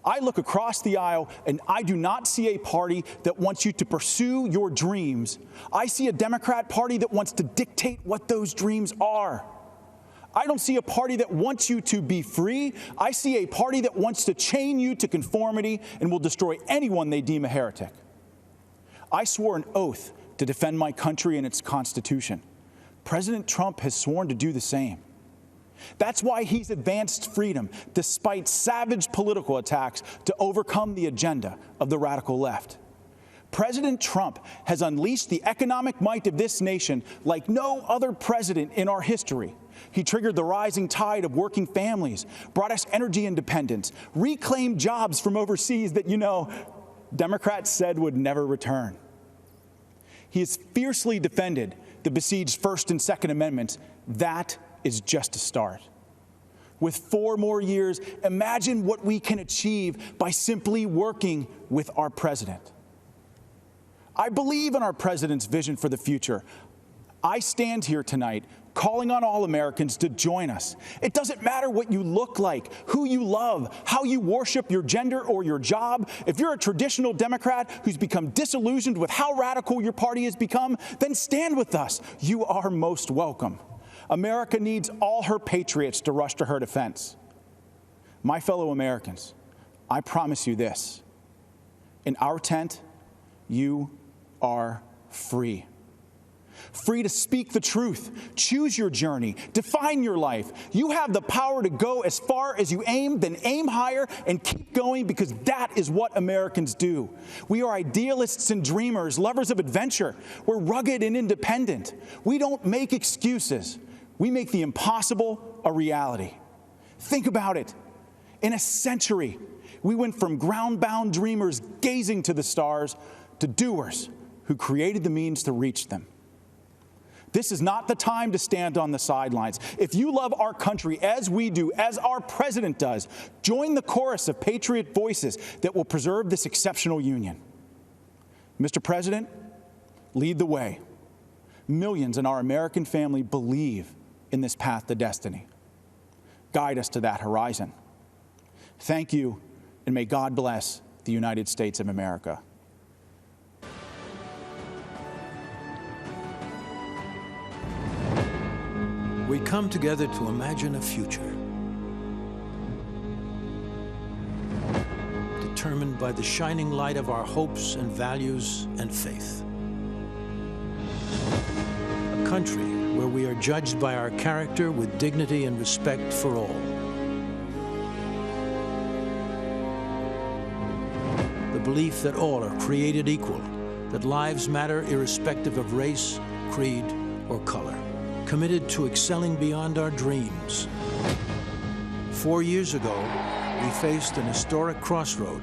I look across the aisle and I do not see a party that wants you to pursue your dreams. I see a Democrat Party that wants to dictate what those dreams are. I don't see a party that wants you to be free. I see a party that wants to chain you to conformity and will destroy anyone they deem a heretic. I swore an oath to defend my country and its Constitution. President Trump has sworn to do the same. That's why he's advanced freedom, despite savage political attacks, to overcome the agenda of the radical left. President Trump has unleashed the economic might of this nation like no other president in our history. He triggered the rising tide of working families, brought us energy independence, reclaimed jobs from overseas that, Democrats said would never return. He has fiercely defended the besieged First and Second Amendments. That is just a start. With 4 more years, imagine what we can achieve by simply working with our president. I believe in our president's vision for the future. I stand here tonight calling on all Americans to join us. It doesn't matter what you look like, who you love, how you worship your gender or your job. If you're a traditional Democrat who's become disillusioned with how radical your party has become, then stand with us. You are most welcome. America needs all her patriots to rush to her defense. My fellow Americans, I promise you this. In our tent, you are free. Free to speak the truth, choose your journey, define your life. You have the power to go as far as you aim, then aim higher and keep going, because that is what Americans do. We are idealists and dreamers, lovers of adventure. We're rugged and independent. We don't make excuses. We make the impossible a reality. Think about it. In a century, we went from ground-bound dreamers gazing to the stars to doers who created the means to reach them. This is not the time to stand on the sidelines. If you love our country as we do, as our president does, join the chorus of patriot voices that will preserve this exceptional union. Mr. President, lead the way. Millions in our American family believe in this path to destiny. Guide us to that horizon. Thank you, and may God bless the United States of America. we come together to imagine a future determined by the shining light of our hopes and values and faith. A country where we are judged by our character with dignity and respect for all. The belief that all are created equal, that lives matter irrespective of race, creed, or color. Committed to excelling beyond our dreams. 4 years ago, we faced an historic crossroad.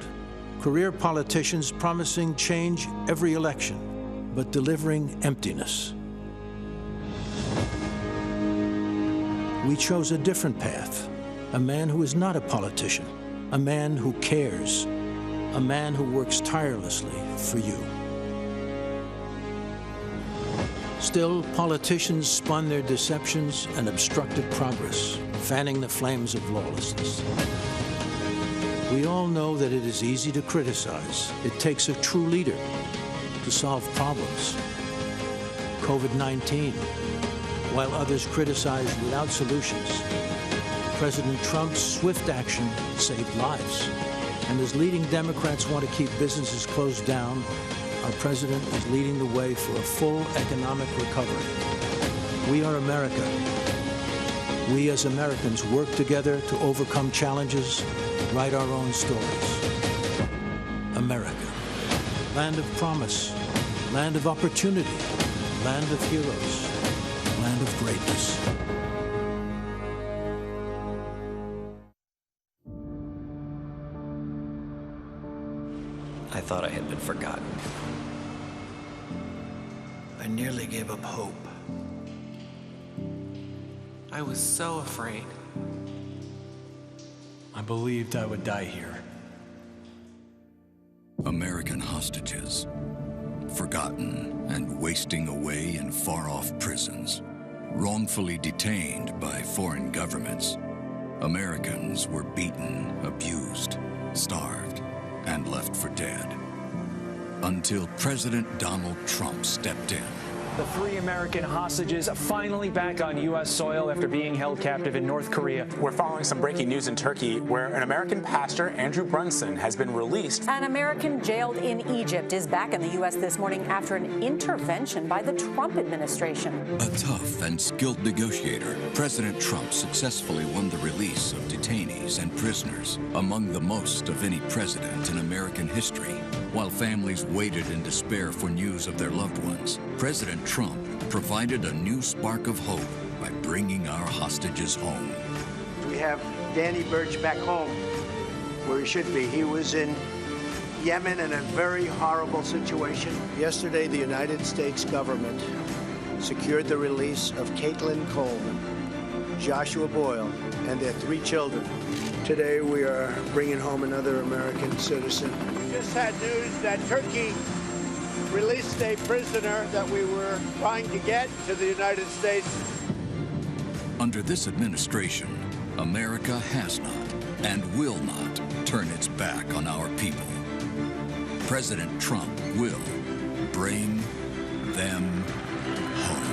Career politicians promising change every election, but delivering emptiness. We chose a different path. A man who is not a politician, a man who cares, a man who works tirelessly for you. Still, politicians spun their deceptions and obstructed progress, fanning the flames of lawlessness. We all know that it is easy to criticize. It takes a true leader to solve problems. COVID-19, while others criticize without solutions. President Trump's swift action saved lives. And as leading Democrats want to keep businesses closed down, our president is leading the way for a full economic recovery. We are America. We as Americans work together to overcome challenges, write our own stories. America, land of promise, land of opportunity, land of heroes, land of greatness. I thought I had been forgotten. I nearly gave up hope. I was so afraid. I believed I would die here. American hostages, forgotten and wasting away in far-off prisons, wrongfully detained by foreign governments. Americans were beaten, abused, starved, and left for dead. Until President Donald Trump stepped in. The 3 American hostages finally back on U.S. soil after being held captive in North Korea. We're following some breaking news in Turkey, where an American pastor, Andrew Brunson, has been released. An American jailed in Egypt is back in the U.S. this morning after an intervention by the Trump administration. A tough and skilled negotiator, President Trump successfully won the release of detainees and prisoners, among the most of any president in American history. While families waited in despair for news of their loved ones, President Trump provided a new spark of hope by bringing our hostages home. We have Danny Burch back home, where he should be. He was in Yemen in a very horrible situation. Yesterday, the United States government secured the release of Caitlin Coleman, Joshua Boyle, and their 3 children. Today, we are bringing home another American citizen. We just had news that Turkey released a prisoner that we were trying to get to the United States. Under this administration, America has not and will not turn its back on our people. President Trump will bring them home.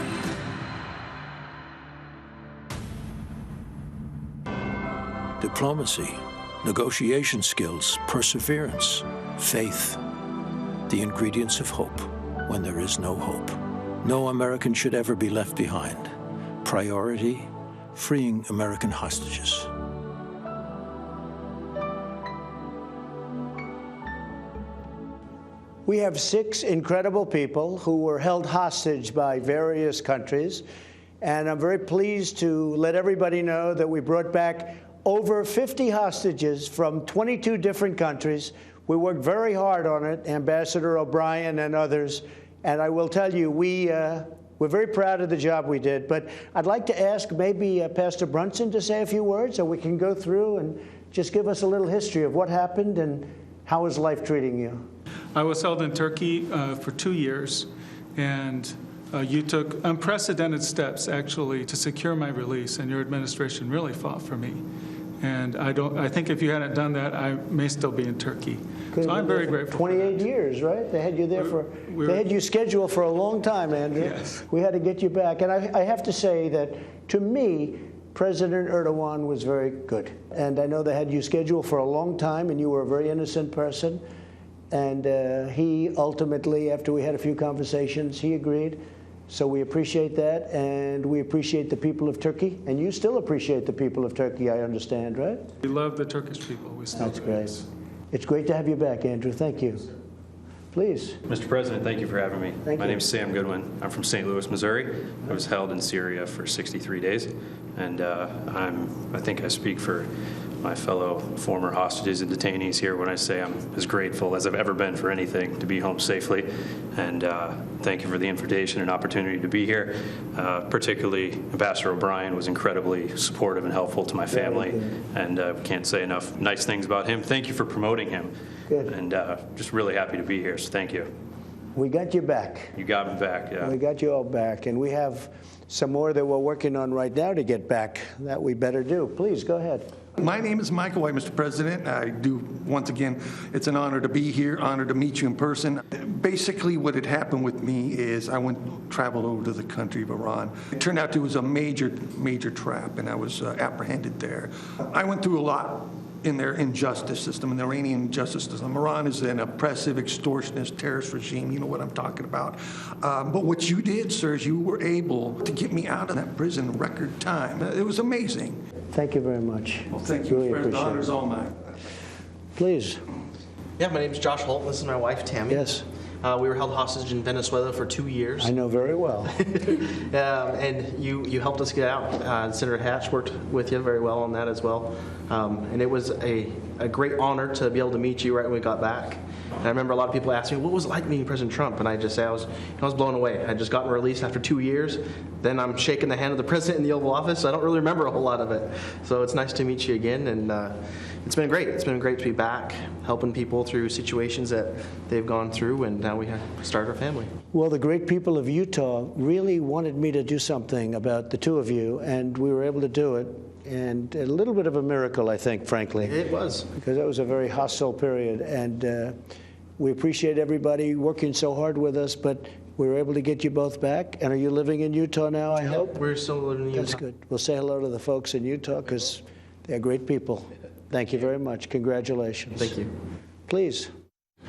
Diplomacy, negotiation skills, perseverance, faith, the ingredients of hope when there is no hope. No American should ever be left behind. Priority, freeing American hostages. We have 6 incredible people who were held hostage by various countries, and I'm very pleased to let everybody know that we brought back over 50 hostages from 22 different countries. We worked very hard on it, Ambassador O'Brien and others, and I will tell you, we're very proud of the job we did. But I'd like to ask maybe Pastor Brunson to say a few words so we can go through and just give us a little history of what happened and how is life treating you? I was held in Turkey for 2 years, and you took unprecedented steps, actually, to secure my release, and your administration really fought for me. And I think if you hadn't done that, I may still be in Turkey. So I'm very grateful. 28 years, right? They had you there they had you scheduled for a long time, Andrew. Yes. We had to get you back. And I have to say that, to me, President Erdogan was very good. And I know they had you scheduled for a long time, and you were a very innocent person. And he ultimately, after we had a few conversations, he agreed. So we appreciate that, and we appreciate the people of Turkey. And you still appreciate the people of Turkey, I understand, right? We love the Turkish people. We still That's do. great. It's great to have you back, Andrew. Thank you. Please. Mr. President, thank you for having me. My name is Sam Goodwin. I'm from St. Louis, Missouri. I was held in Syria for 63 days, and I think I speak for my fellow former hostages and detainees here when I say I'm as grateful as I've ever been for anything to be home safely. And thank you for the invitation and opportunity to be here. Particularly, Ambassador O'Brien was incredibly supportive and helpful to my family, and we can't say enough nice things about him. Thank you for promoting him. Good. And just really happy to be here, so thank you. We got you back. You got me back, yeah. We got you all back, and we have some more that we're working on right now to get back that we better do. Please, go ahead. My name is Michael White, Mr. President. I do, once again, it's an honor to be here, honor to meet you in person. Basically, what had happened with me is I traveled over to the country of Iran. It turned out it was a major trap, and I was apprehended there. I went through a lot in their injustice system, in the Iranian justice system. Iran is an oppressive, extortionist, terrorist regime. You know what I'm talking about. But what you did, sir, is you were able to get me out of that prison in record time. It was amazing. Thank you very much. Well, thank you, really the honor's all mine. Please. Yeah, my name is Josh Holt. This is my wife, Tammy. Yes. We were held hostage in Venezuela for 2 years. I know very well. And you helped us get out. Senator Hatch worked with you very well on that as well. And it was a great honor to be able to meet you right when we got back. And I remember a lot of people asking me, what was it like meeting President Trump? And I just say I was blown away. I'd just gotten released after 2 years. Then I'm shaking the hand of the president in the Oval Office, so I don't really remember a whole lot of it. So it's nice to meet you again, and it's been great. It's been great to be back, helping people through situations that they've gone through, and now we have started our family. Well, the great people of Utah really wanted me to do something about the two of you, and we were able to do it. And a little bit of a miracle, I think, frankly. It was. Because that was a very hostile period. And we appreciate everybody working so hard with us, but we were able to get you both back. And are you living in Utah now, I hope? We're still living in Utah. That's good. We'll say hello to the folks in Utah, because they're great people. Thank you very much. Congratulations. Thank you. Please.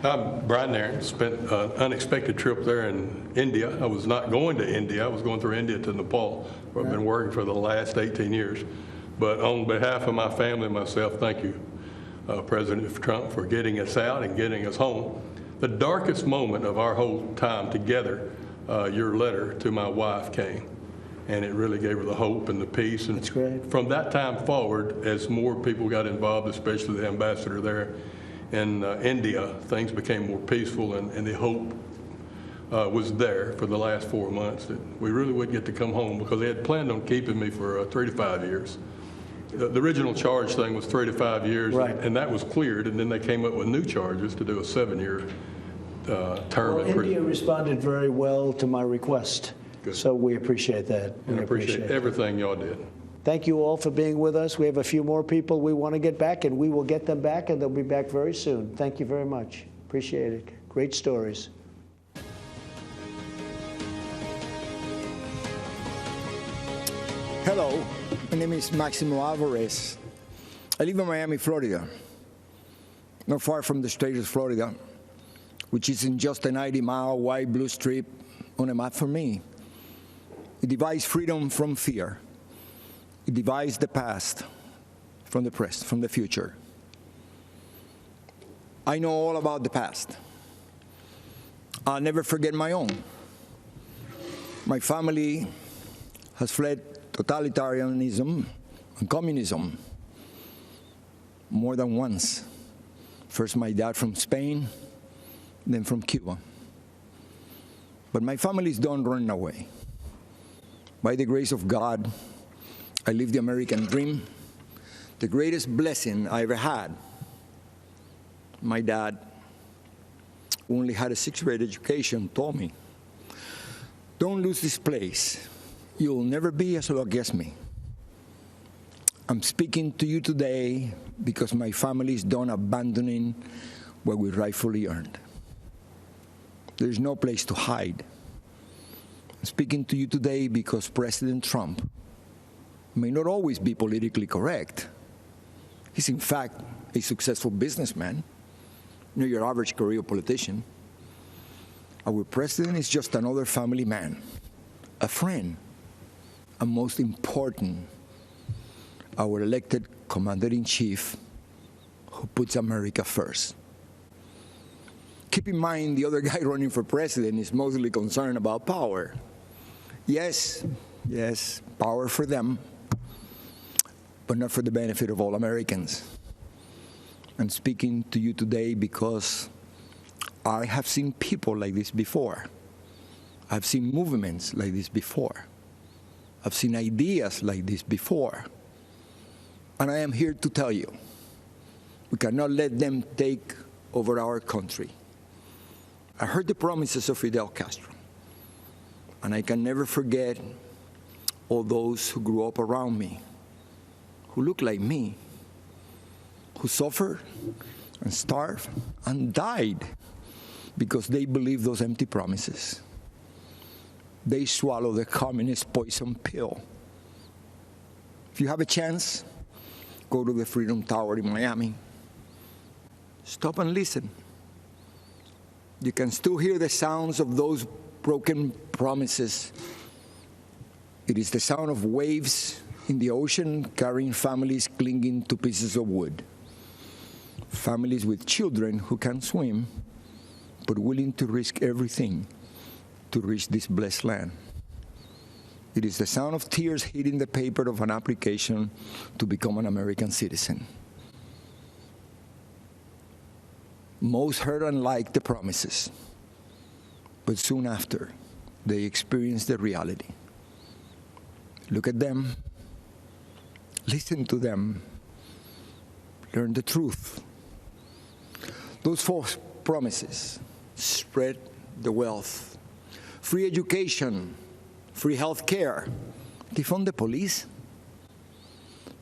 I'm Brian Nairn. Spent an unexpected trip there in India. I was not going to India. I was going through India to Nepal, where I've been working for the last 18 years. But on behalf of my family and myself, thank you, President Trump, for getting us out and getting us home. The darkest moment of our whole time together, your letter to my wife came, and it really gave her the hope and the peace. And that's great. From that time forward, as more people got involved, especially the ambassador there in India, things became more peaceful, and the hope was there for the last 4 months that we really would get to come home, because they had planned on keeping me for 3 to 5 years. The original charge thing was 3 to 5 years, right, and that was cleared, and then they came up with new charges to do a 7-year term. Well, India responded very well to my request. Good. So we appreciate that. We appreciate everything y'all did. Thank you all for being with us. We have a few more people we want to get back, and we will get them back, and they'll be back very soon. Thank you very much. Appreciate it. Great stories. Hello, my name is Maximo Alvarez. I live in Miami, Florida, not far from the state of Florida, which is in just a 90-mile wide blue strip on a map for me. It divides freedom from fear. It divides the past from the present, from the future. I know all about the past. I'll never forget my own. My family has fled totalitarianism and communism more than once. First my dad from Spain, then from Cuba. But my families don't run away. By the grace of God, I live the American dream, the greatest blessing I ever had. My dad, who only had a 6th grade education, told me, "Don't lose this place. You'll never be as lucky as me." I'm speaking to you today because my family is done abandoning what we rightfully earned. There's no place to hide. I'm speaking to you today because President Trump may not always be politically correct. He's, in fact, a successful businessman, not your average career politician. Our president is just another family man, a friend, and most important, our elected commander-in-chief who puts America first. Keep in mind, the other guy running for president is mostly concerned about power. Yes, power for them, but not for the benefit of all Americans. I'm speaking to you today because I have seen people like this before. I've seen movements like this before. I've seen ideas like this before. And I am here to tell you, we cannot let them take over our country. I heard the promises of Fidel Castro, and I can never forget all those who grew up around me, who looked like me, who suffered and starved and died because they believed those empty promises. They swallowed the communist poison pill. If you have a chance, go to the Freedom Tower in Miami. Stop and listen. You can still hear the sounds of those broken promises. It is the sound of waves in the ocean carrying families clinging to pieces of wood. Families with children who can't swim, but willing to risk everything to reach this blessed land. It is the sound of tears hitting the paper of an application to become an American citizen. Most heard and liked the promises, but soon after, they experienced the reality. Look at them, listen to them, learn the truth. Those false promises spread the wealth, free education, free health care, defund the police,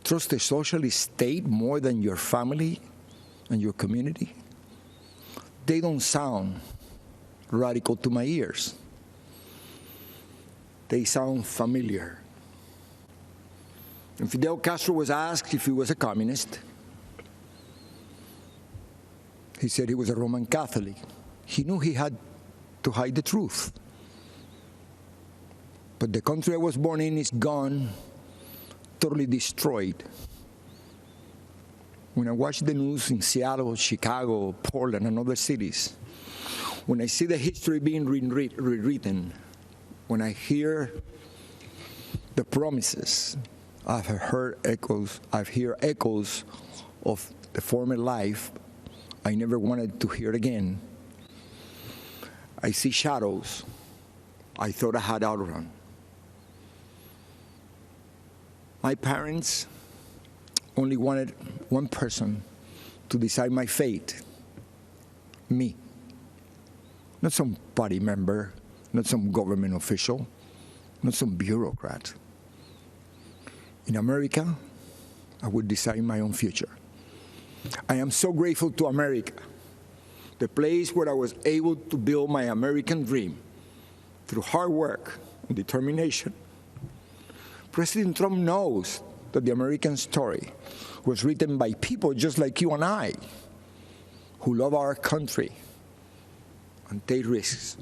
trust the socialist state more than your family and your community. They don't sound radical to my ears. They sound familiar. When Fidel Castro was asked if he was a communist, he said he was a Roman Catholic. He knew he had to hide the truth. But the country I was born in is gone, totally destroyed. When I watch the news in Seattle, Chicago, Portland, and other cities, when I see the history being rewritten, when I hear the promises, I've heard echoes of the former life I never wanted to hear again. I see shadows I thought I had outrun. My parents only wanted one person to decide my fate, me. Not some party member, not some government official, not some bureaucrat. In America, I would decide my own future. I am so grateful to America, the place where I was able to build my American dream through hard work and determination. President Trump knows that the American story was written by people just like you and I, who love our country and take risks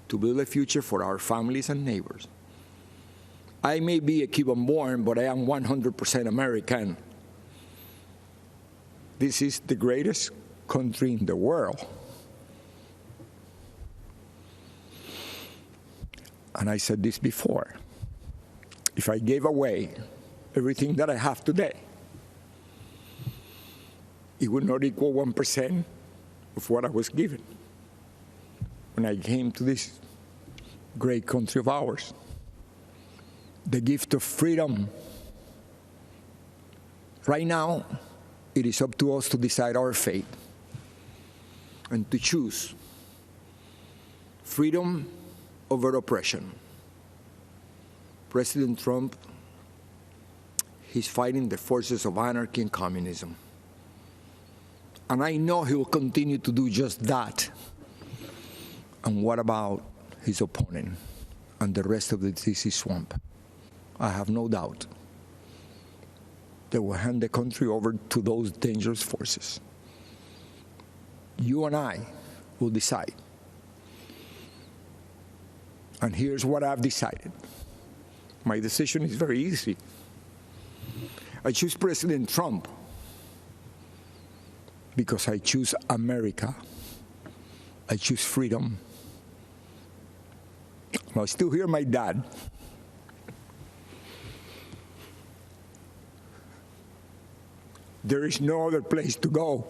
to build a future for our families and neighbors. I may be a Cuban-born, but I am 100% American. This is the greatest country in the world. And I said this before. If I gave away everything that I have today, it would not equal 1% of what I was given when I came to this great country of ours. The gift of freedom. Right now, it is up to us to decide our fate and to choose freedom over oppression. President Trump, he's fighting the forces of anarchy and communism. And I know he will continue to do just that. And what about his opponent and the rest of the D.C. swamp? I have no doubt they will hand the country over to those dangerous forces. You and I will decide. And here's what I've decided. My decision is very easy. I choose President Trump because I choose America. I choose freedom. I still hear my dad. There is no other place to go.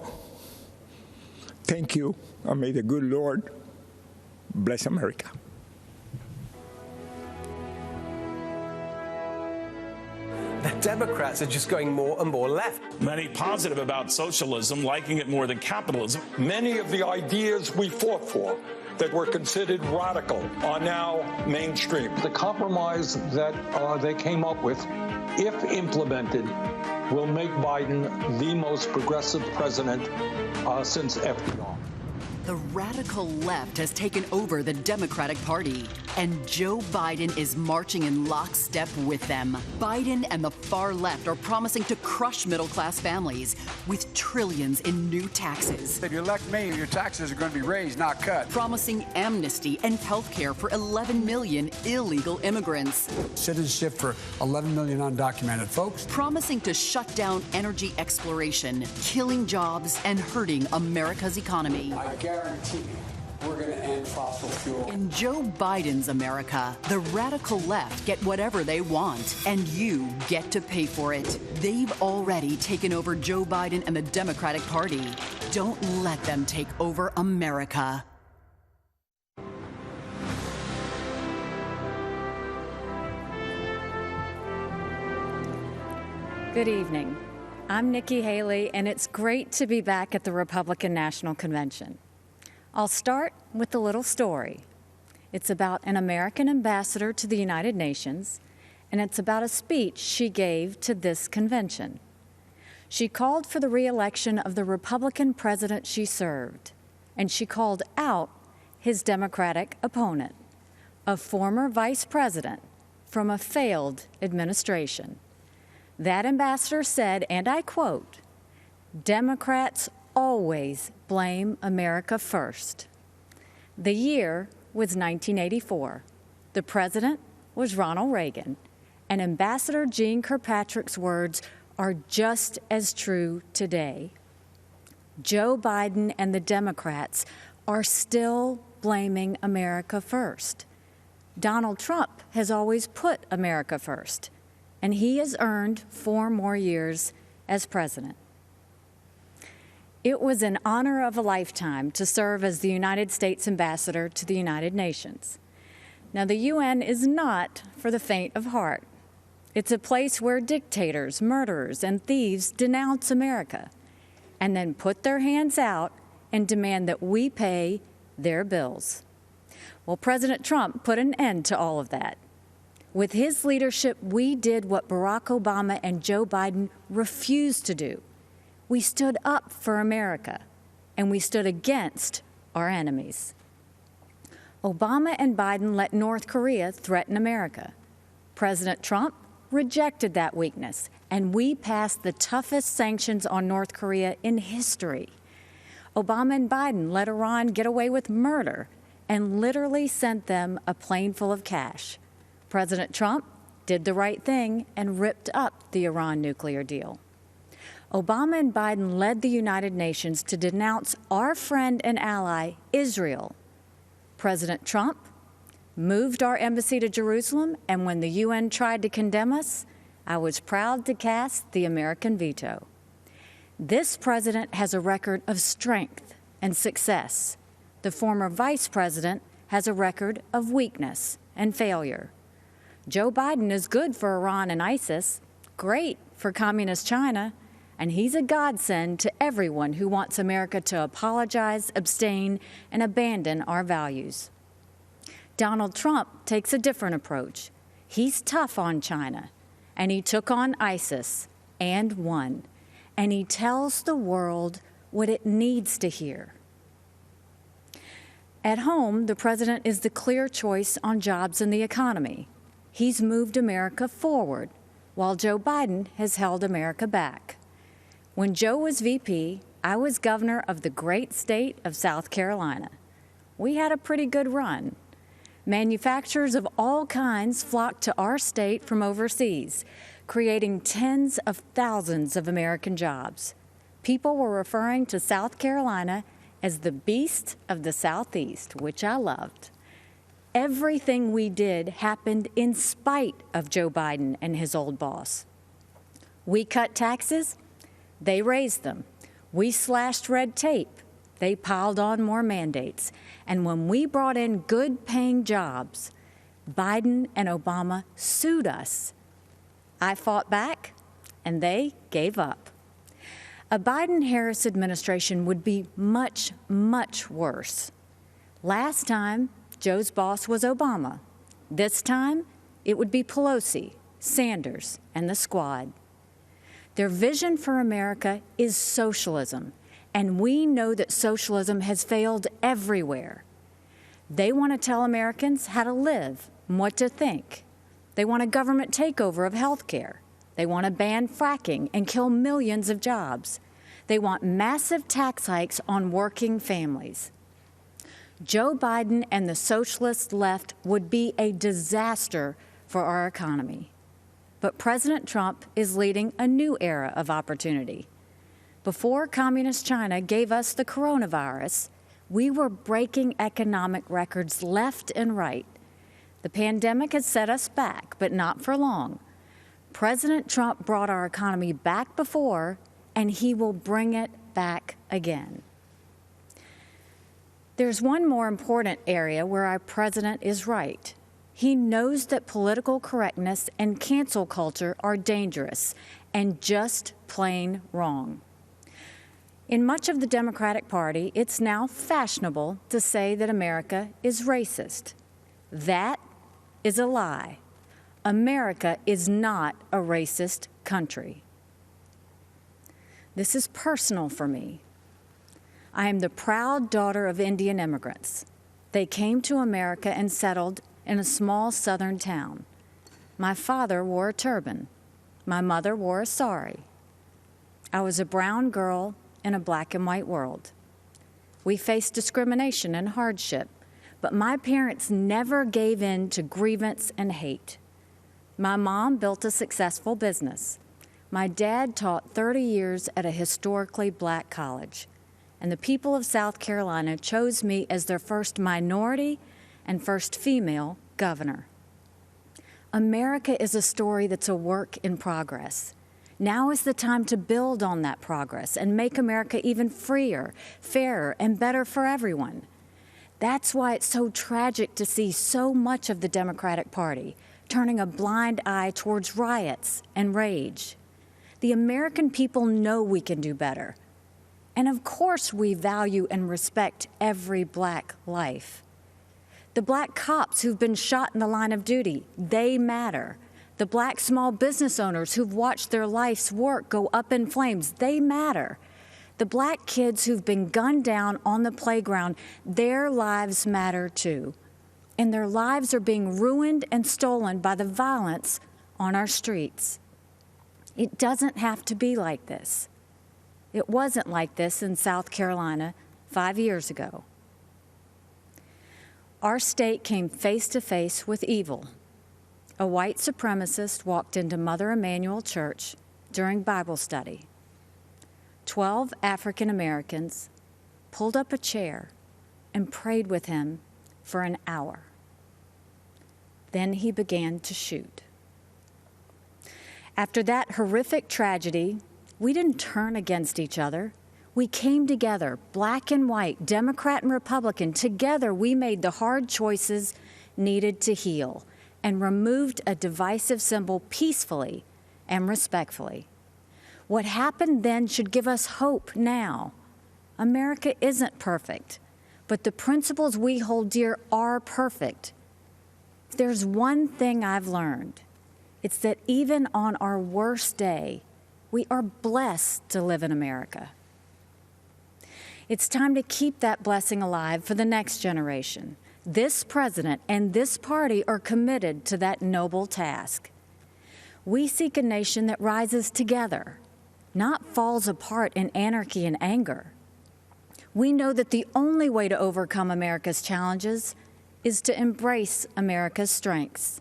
Thank you, and may the good Lord bless America. The Democrats are just going more and more left. Many positive about socialism, liking it more than capitalism. Many of the ideas we fought for that were considered radical are now mainstream. The compromise that they came up with, if implemented, will make Biden the most progressive president since FDR. The radical left has taken over the Democratic Party, and Joe Biden is marching in lockstep with them. Biden and the far left are promising to crush middle-class families with trillions in new taxes. If you elect me, your taxes are going to be raised, not cut. Promising amnesty and health care for 11 million illegal immigrants. Citizenship for 11 million undocumented folks. Promising to shut down energy exploration, killing jobs, and hurting America's economy. I guarantee we're going to end fossil fuel. In Joe Biden's America, the radical left get whatever they want, and you get to pay for it. They've already taken over Joe Biden and the Democratic Party. Don't let them take over America. Good evening. I'm Nikki Haley, and it's great to be back at the Republican National Convention. I'll start with a little story. It's about an American ambassador to the United Nations, and it's about a speech she gave to this convention. She called for the re-election of the Republican president she served, and she called out his Democratic opponent, a former vice president from a failed administration. That ambassador said, and I quote, "Democrats always blame America first." The year was 1984. The president was Ronald Reagan, and Ambassador Jeane Kirkpatrick's words are just as true today. Joe Biden and the Democrats are still blaming America first. Donald Trump has always put America first, and he has earned 4 more years as president. It was an honor of a lifetime to serve as the United States ambassador to the United Nations. Now, the UN is not for the faint of heart. It's a place where dictators, murderers, and thieves denounce America and then put their hands out and demand that we pay their bills. Well, President Trump put an end to all of that. With his leadership, we did what Barack Obama and Joe Biden refused to do. We stood up for America, and we stood against our enemies. Obama and Biden let North Korea threaten America. President Trump rejected that weakness, and we passed the toughest sanctions on North Korea in history. Obama and Biden let Iran get away with murder and literally sent them a plane full of cash. President Trump did the right thing and ripped up the Iran nuclear deal. Obama and Biden led the United Nations to denounce our friend and ally, Israel. President Trump moved our embassy to Jerusalem, and when the UN tried to condemn us, I was proud to cast the American veto. This president has a record of strength and success. The former vice president has a record of weakness and failure. Joe Biden is good for Iran and ISIS, great for communist China, and he's a godsend to everyone who wants America to apologize, abstain, and abandon our values. Donald Trump takes a different approach. He's tough on China, and he took on ISIS and won. And he tells the world what it needs to hear. At home, the president is the clear choice on jobs and the economy. He's moved America forward, while Joe Biden has held America back. When Joe was VP, I was governor of the great state of South Carolina. We had a pretty good run. Manufacturers of all kinds flocked to our state from overseas, creating tens of thousands of American jobs. People were referring to South Carolina as the beast of the Southeast, which I loved. Everything we did happened in spite of Joe Biden and his old boss. We cut taxes, they raised them. We slashed red tape, they piled on more mandates. And when we brought in good-paying jobs, Biden and Obama sued us. I fought back, and they gave up. A Biden-Harris administration would be much, much worse. Last time, Joe's boss was Obama. This time, it would be Pelosi, Sanders, and the squad. Their vision for America is socialism, and we know that socialism has failed everywhere. They want to tell Americans how to live and what to think. They want a government takeover of health care. They want to ban fracking and kill millions of jobs. They want massive tax hikes on working families. Joe Biden and the socialist left would be a disaster for our economy. But President Trump is leading a new era of opportunity. Before Communist China gave us the coronavirus, we were breaking economic records left and right. The pandemic has set us back, but not for long. President Trump brought our economy back before, and he will bring it back again. There's one more important area where our president is right. He knows that political correctness and cancel culture are dangerous and just plain wrong. In much of the Democratic Party, it's now fashionable to say that America is racist. That is a lie. America is not a racist country. This is personal for me. I am the proud daughter of Indian immigrants. They came to America and settled in a small southern town. My father wore a turban. My mother wore a sari. I was a brown girl in a black and white world. We faced discrimination and hardship, but my parents never gave in to grievance and hate. My mom built a successful business. My dad taught 30 years at a historically black college, and the people of South Carolina chose me as their first minority and first female governor. America is a story that's a work in progress. Now is the time to build on that progress and make America even freer, fairer, and better for everyone. That's why it's so tragic to see so much of the Democratic Party turning a blind eye towards riots and rage. The American people know we can do better. And of course we value and respect every black life. The black cops who've been shot in the line of duty, they matter. The black small business owners who've watched their life's work go up in flames, they matter. The black kids who've been gunned down on the playground, their lives matter too. And their lives are being ruined and stolen by the violence on our streets. It doesn't have to be like this. It wasn't like this in South Carolina 5 years ago. Our state came face to face with evil. A white supremacist walked into Mother Emanuel Church during Bible study. 12 African Americans pulled up a chair and prayed with him for an hour. Then he began to shoot. After that horrific tragedy, we didn't turn against each other. We came together, black and white, Democrat and Republican. Together, we made the hard choices needed to heal and removed a divisive symbol peacefully and respectfully. What happened then should give us hope now. America isn't perfect, but the principles we hold dear are perfect. If there's one thing I've learned, It's that even on our worst day, we are blessed to live in America. It's time to keep that blessing alive for the next generation. This president and this party are committed to that noble task. We seek a nation that rises together, not falls apart in anarchy and anger. We know that the only way to overcome America's challenges is to embrace America's strengths.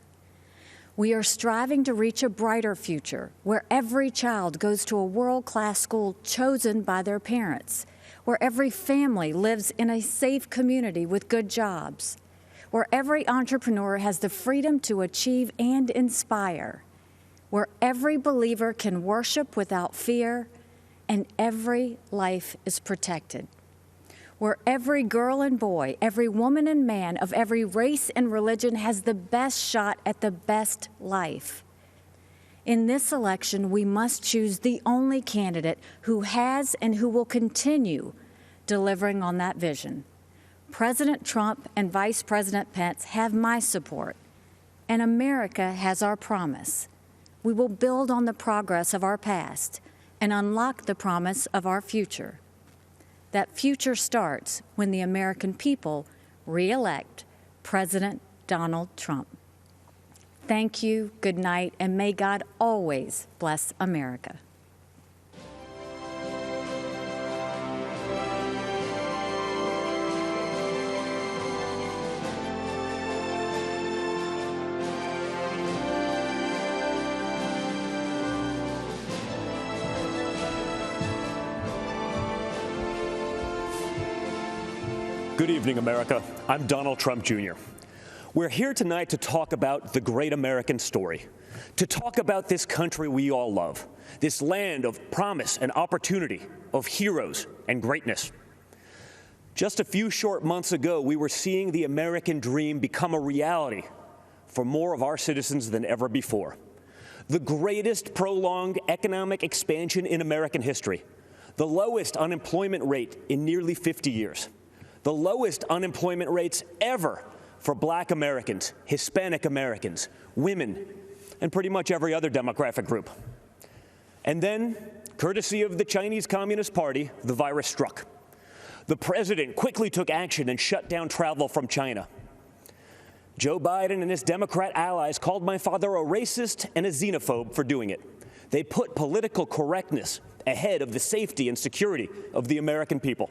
We are striving to reach a brighter future where every child goes to a world-class school chosen by their parents, where every family lives in a safe community with good jobs, where every entrepreneur has the freedom to achieve and inspire, where every believer can worship without fear and every life is protected, where every girl and boy, every woman and man of every race and religion has the best shot at the best life. In this election, we must choose the only candidate who has and who will continue delivering on that vision. President Trump and Vice President Pence have my support, and America has our promise. We will build on the progress of our past and unlock the promise of our future. That future starts when the American people re-elect President Donald Trump. Thank you, good night, and may God always bless America. Good evening, America. I'm Donald Trump Jr. We're here tonight to talk about the great American story, to talk about this country we all love, this land of promise and opportunity, of heroes and greatness. Just a few short months ago, we were seeing the American dream become a reality for more of our citizens than ever before. The greatest prolonged economic expansion in American history, the lowest unemployment rate in nearly 50 years. The lowest unemployment rates ever for Black Americans, Hispanic Americans, women, and pretty much every other demographic group. And then, courtesy of the Chinese Communist Party, the virus struck. The president quickly took action and shut down travel from China. Joe Biden and his Democrat allies called my father a racist and a xenophobe for doing it. They put political correctness ahead of the safety and security of the American people.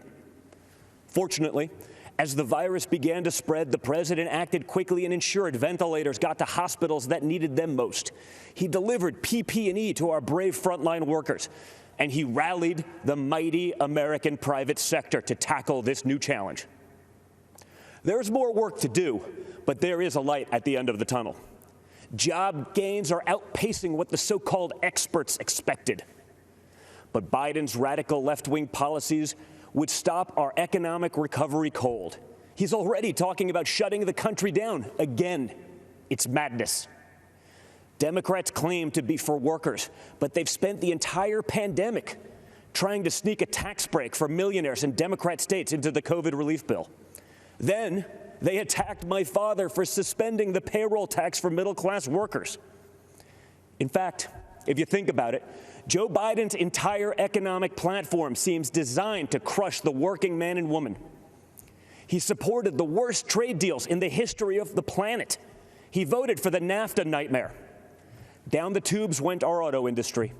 Fortunately, as the virus began to spread, the president acted quickly and ensured ventilators got to hospitals that needed them most. He delivered PPE to our brave frontline workers, and he rallied the mighty American private sector to tackle this new challenge. There's more work to do, but there is a light at the end of the tunnel. Job gains are outpacing what the so-called experts expected. But Biden's radical left-wing policies would stop our economic recovery cold. He's already talking about shutting the country down again. It's madness. Democrats claim to be for workers, but they've spent the entire pandemic trying to sneak a tax break for millionaires in Democrat states into the COVID relief bill. Then they attacked my father for suspending the payroll tax for middle-class workers. In fact, if you think about it, Joe Biden's entire economic platform seems designed to crush the working man and woman. He supported the worst trade deals in the history of the planet. He voted for the NAFTA nightmare. Down the tubes went our auto industry.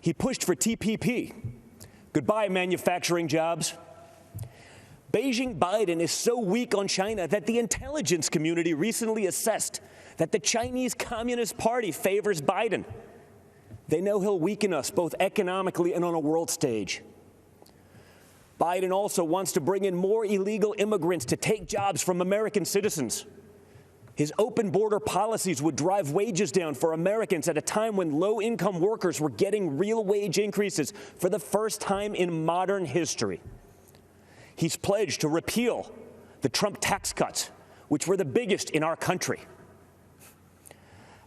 He pushed for TPP. Goodbye, manufacturing jobs. Beijing Biden is so weak on China that the intelligence community recently assessed that the Chinese Communist Party favors Biden. They know he'll weaken us both economically and on a world stage. Biden also wants to bring in more illegal immigrants to take jobs from American citizens. His open border policies would drive wages down for Americans at a time when low-income workers were getting real wage increases for the first time in modern history. He's pledged to repeal the Trump tax cuts, which were the biggest in our country.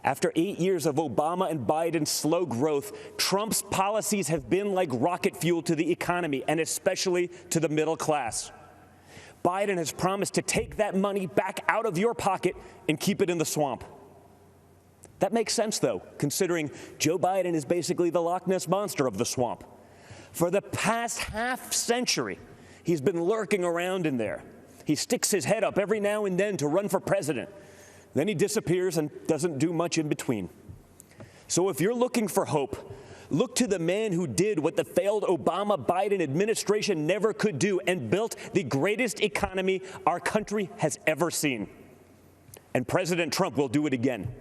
After 8 years of Obama and Biden's slow growth, Trump's policies have been like rocket fuel to the economy, and especially to the middle class. Biden has promised to take that money back out of your pocket and keep it in the swamp. That makes sense, though, considering Joe Biden is basically the Loch Ness Monster of the swamp. For the past half century, he's been lurking around in there. He sticks his head up every now and then to run for president. Then he disappears and doesn't do much in between. So if you're looking for hope, look to the man who did what the failed Obama-Biden administration never could do and built the greatest economy our country has ever seen. And President Trump will do it again.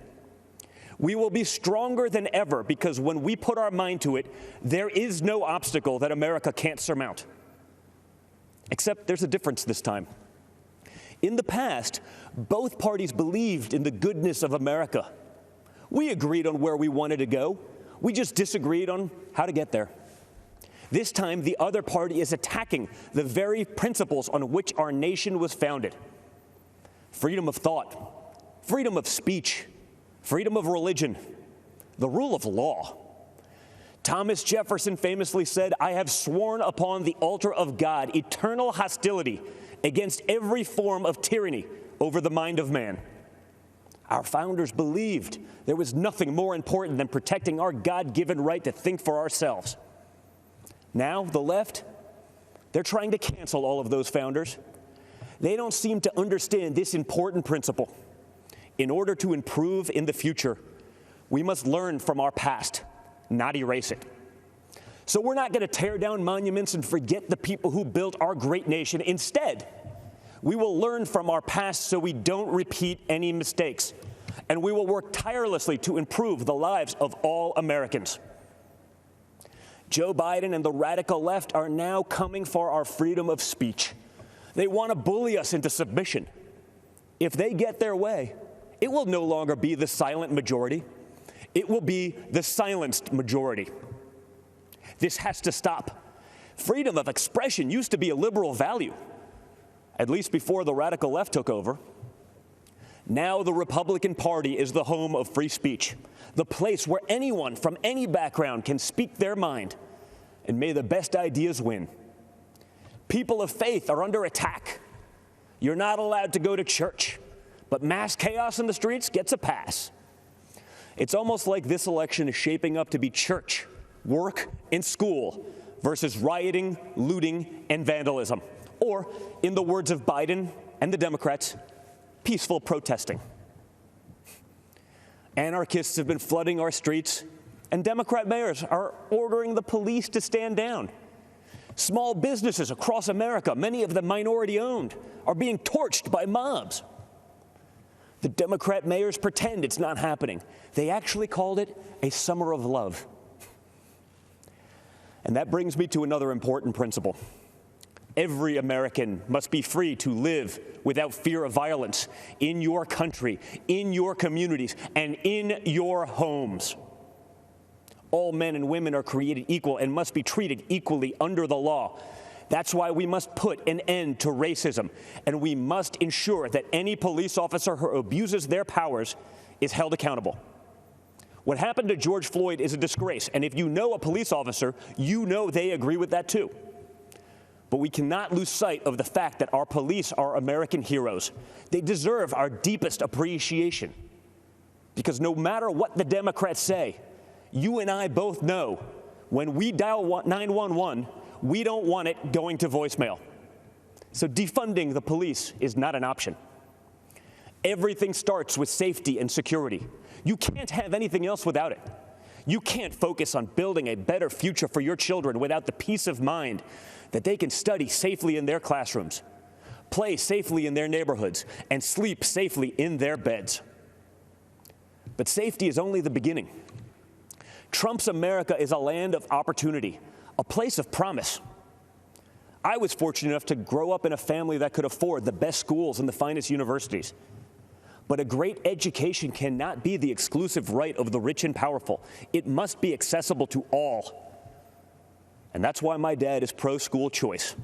We will be stronger than ever because when we put our mind to it, there is no obstacle that America can't surmount. Except there's a difference this time. In the past, both parties believed in the goodness of America. We agreed on where we wanted to go. We just disagreed on how to get there. This time, the other party is attacking the very principles on which our nation was founded. Freedom of thought, freedom of speech, freedom of religion, the rule of law. Thomas Jefferson famously said, "I have sworn upon the altar of God eternal hostility against every form of tyranny over the mind of man." Our founders believed there was nothing more important than protecting our God-given right to think for ourselves. Now, the left, they're trying to cancel all of those founders. They don't seem to understand this important principle. In order to improve in the future, we must learn from our past, not erase it. So we're not going to tear down monuments and forget the people who built our great nation. Instead, we will learn from our past so we don't repeat any mistakes. And we will work tirelessly to improve the lives of all Americans. Joe Biden and the radical left are now coming for our freedom of speech. They want to bully us into submission. If they get their way, it will no longer be the silent majority. It will be the silenced majority. This has to stop. Freedom of expression used to be a liberal value, at least before the radical left took over. Now the Republican Party is the home of free speech, the place where anyone from any background can speak their mind, and may the best ideas win. People of faith are under attack. You're not allowed to go to church, but mass chaos in the streets gets a pass. It's almost like this election is shaping up to be church, work, and school versus rioting, looting, and vandalism. Or, in the words of Biden and the Democrats, peaceful protesting. Anarchists have been flooding our streets, and Democrat mayors are ordering the police to stand down. Small businesses across America, many of them minority-owned, are being torched by mobs. The Democrat mayors pretend it's not happening. They actually called it a summer of love. And that brings me to another important principle. Every American must be free to live without fear of violence in your country, in your communities, and in your homes. All men and women are created equal and must be treated equally under the law. That's why we must put an end to racism, and we must ensure that any police officer who abuses their powers is held accountable. What happened to George Floyd is a disgrace, and if you know a police officer, you know they agree with that too. But we cannot lose sight of the fact that our police are American heroes. They deserve our deepest appreciation. Because no matter what the Democrats say, you and I both know when we dial 911, we don't want it going to voicemail. So defunding the police is not an option. Everything starts with safety and security. You can't have anything else without it. You can't focus on building a better future for your children without the peace of mind that they can study safely in their classrooms, play safely in their neighborhoods, and sleep safely in their beds. But safety is only the beginning. Trump's America is a land of opportunity, a place of promise. I was fortunate enough to grow up in a family that could afford the best schools and the finest universities. But a great education cannot be the exclusive right of the rich and powerful. It must be accessible to all. And that's why my dad is pro-school choice.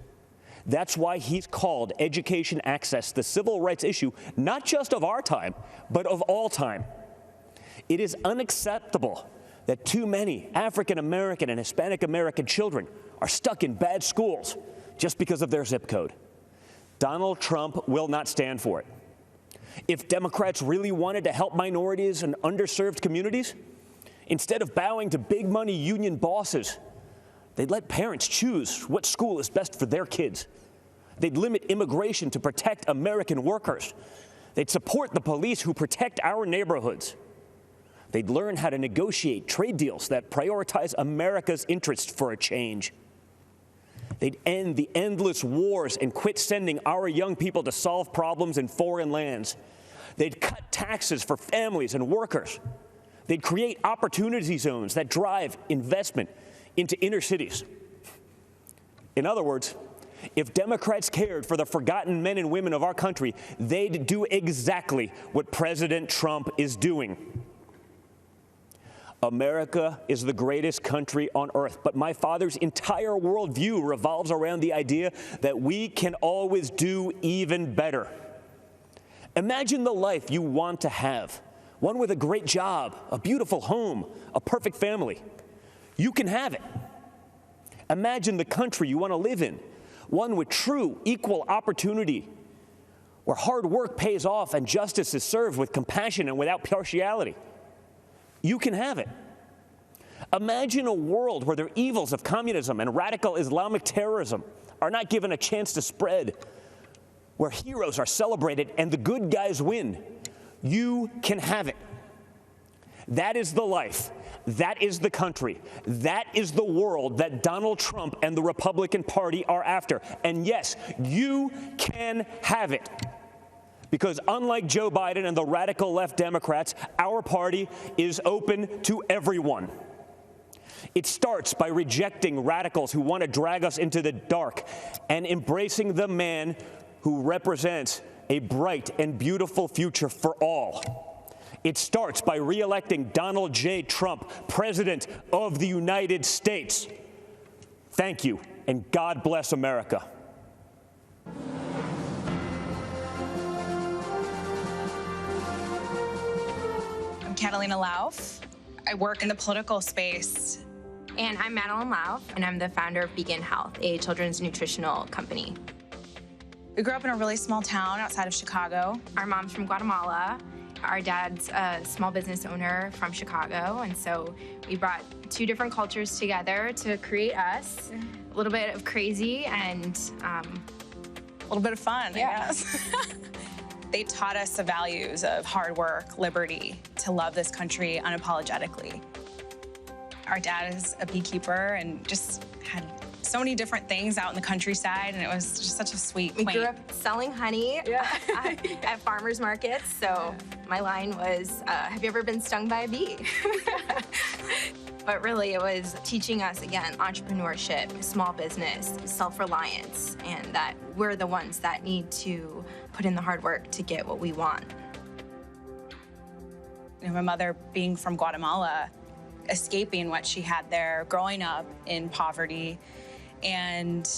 That's why he's called education access the civil rights issue, not just of our time, but of all time. It is unacceptable that too many African American and Hispanic American children are stuck in bad schools just because of their zip code. Donald Trump will not stand for it. If Democrats really wanted to help minorities and underserved communities, instead of bowing to big money union bosses, they'd let parents choose what school is best for their kids. They'd limit immigration to protect American workers. They'd support the police who protect our neighborhoods. They'd learn how to negotiate trade deals that prioritize America's interests for a change. They'd end the endless wars and quit sending our young people to solve problems in foreign lands. They'd cut taxes for families and workers. They'd create opportunity zones that drive investment into inner cities. In other words, if Democrats cared for the forgotten men and women of our country, they'd do exactly what President Trump is doing. America is the greatest country on earth, but my father's entire worldview revolves around the idea that we can always do even better. Imagine the life you want to have, one with a great job, a beautiful home, a perfect family. You can have it. Imagine the country you want to live in, one with true equal opportunity, where hard work pays off and justice is served with compassion and without partiality. You can have it. Imagine a world where the evils of communism and radical Islamic terrorism are not given a chance to spread, where heroes are celebrated and the good guys win. You can have it. That is the life. That is the country. That is the world that Donald Trump and the Republican Party are after. And yes, you can have it. Because unlike Joe Biden and the radical left Democrats, our party is open to everyone. It starts by rejecting radicals who want to drag us into the dark and embracing the man who represents a bright and beautiful future for all. It starts by re-electing Donald J. Trump, President of the United States. Thank you, and God bless America. Catalina Lauf. I work in the political space. And I'm Madeline Lauf, and I'm the founder of Begin Health, a children's nutritional company. We grew up in a really small town outside of Chicago. Our mom's from Guatemala. Our dad's a small business owner from Chicago, and so we brought two different cultures together to create us. A little bit of crazy and a little bit of fun, I guess. They taught us the values of hard work, liberty, to love this country unapologetically. Our dad is a beekeeper and just had so many different things out in the countryside, and it was just such a sweet, We grew up selling honey at farmers markets, so my line was, have you ever been stung by a bee? But really, it was teaching us, again, entrepreneurship, small business, self-reliance, and that we're the ones that need to put in the hard work to get what we want. You know, my mother being from Guatemala, escaping what she had there, growing up in poverty, and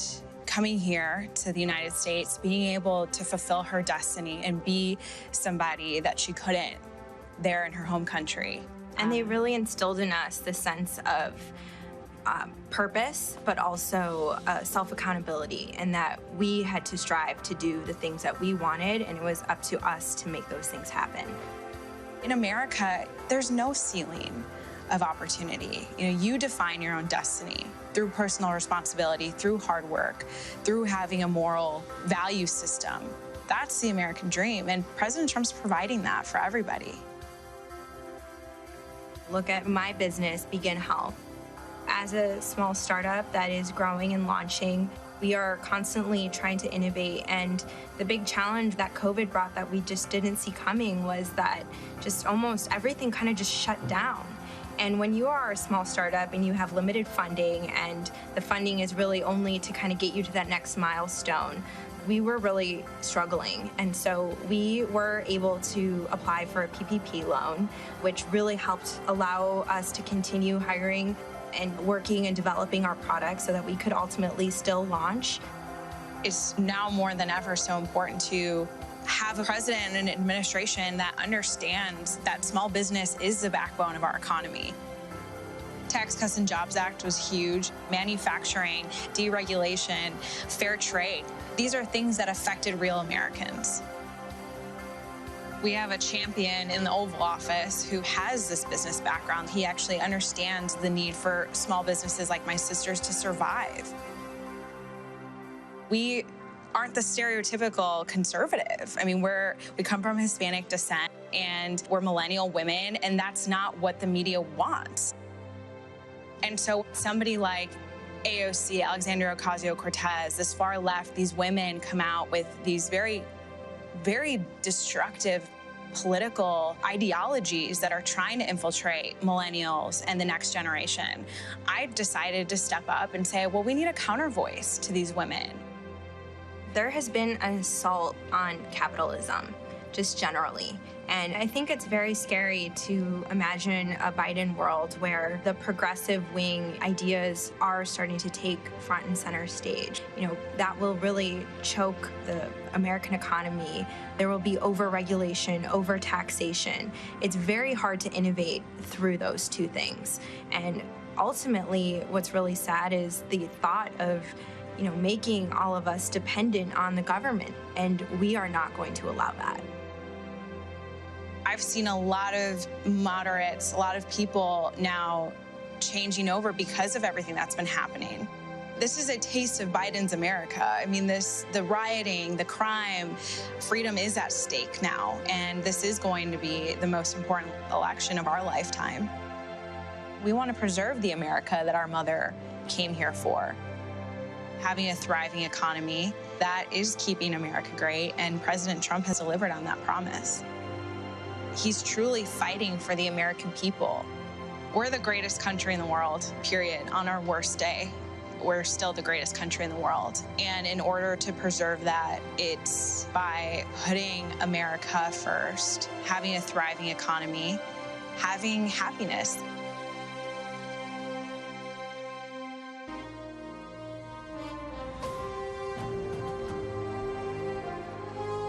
coming here to the United States, being able to fulfill her destiny and be somebody that she couldn't there in her home country. And they really instilled in us the sense of purpose, but also self-accountability, and that we had to strive to do the things that we wanted, and it was up to us to make those things happen. In America, there's no ceiling of opportunity. You know, you define your own destiny through personal responsibility, through hard work, through having a moral value system. That's the American dream, and President Trump's providing that for everybody. Look at my business, Begin Health. As a small startup that is growing and launching, we are constantly trying to innovate, and the big challenge that COVID brought that we just didn't see coming was that just almost everything kind of just shut down. And when you are a small startup and you have limited funding, and the funding is really only to kind of get you to that next milestone, we were really struggling. And so we were able to apply for a PPP loan, which really helped allow us to continue hiring and working and developing our products so that we could ultimately still launch. It's now more than ever so important to have a president and an administration that understands that small business is the backbone of our economy. Tax Cuts and Jobs Act was huge. Manufacturing, deregulation, fair trade. These are things that affected real Americans. We have a champion in the Oval Office who has this business background. He actually understands the need for small businesses like my sisters to survive. We aren't the stereotypical conservative. I mean, we come from Hispanic descent and we're millennial women, and that's not what the media wants. And so somebody like AOC, Alexandria Ocasio-Cortez, this far left, these women come out with these very, very destructive political ideologies that are trying to infiltrate millennials and the next generation. I decided to step up and say, well, we need a counter voice to these women. There has been an assault on capitalism, just generally. And I think it's very scary to imagine a Biden world where the progressive wing ideas are starting to take front and center stage. You know, that will really choke the American economy. There will be over-regulation, over-taxation. It's very hard to innovate through those two things. And ultimately, what's really sad is the thought of making all of us dependent on the government, and we are not going to allow that. I've seen a lot of moderates, a lot of people now changing over because of everything that's been happening. This is a taste of Biden's America. I mean, the rioting, the crime, freedom is at stake now, and this is going to be the most important election of our lifetime. We want to preserve the America that our mother came here for. Having a thriving economy, that is keeping America great, and President Trump has delivered on that promise. He's truly fighting for the American people. We're the greatest country in the world, period. On our worst day, we're still the greatest country in the world. And in order to preserve that, it's by putting America first, having a thriving economy, having happiness.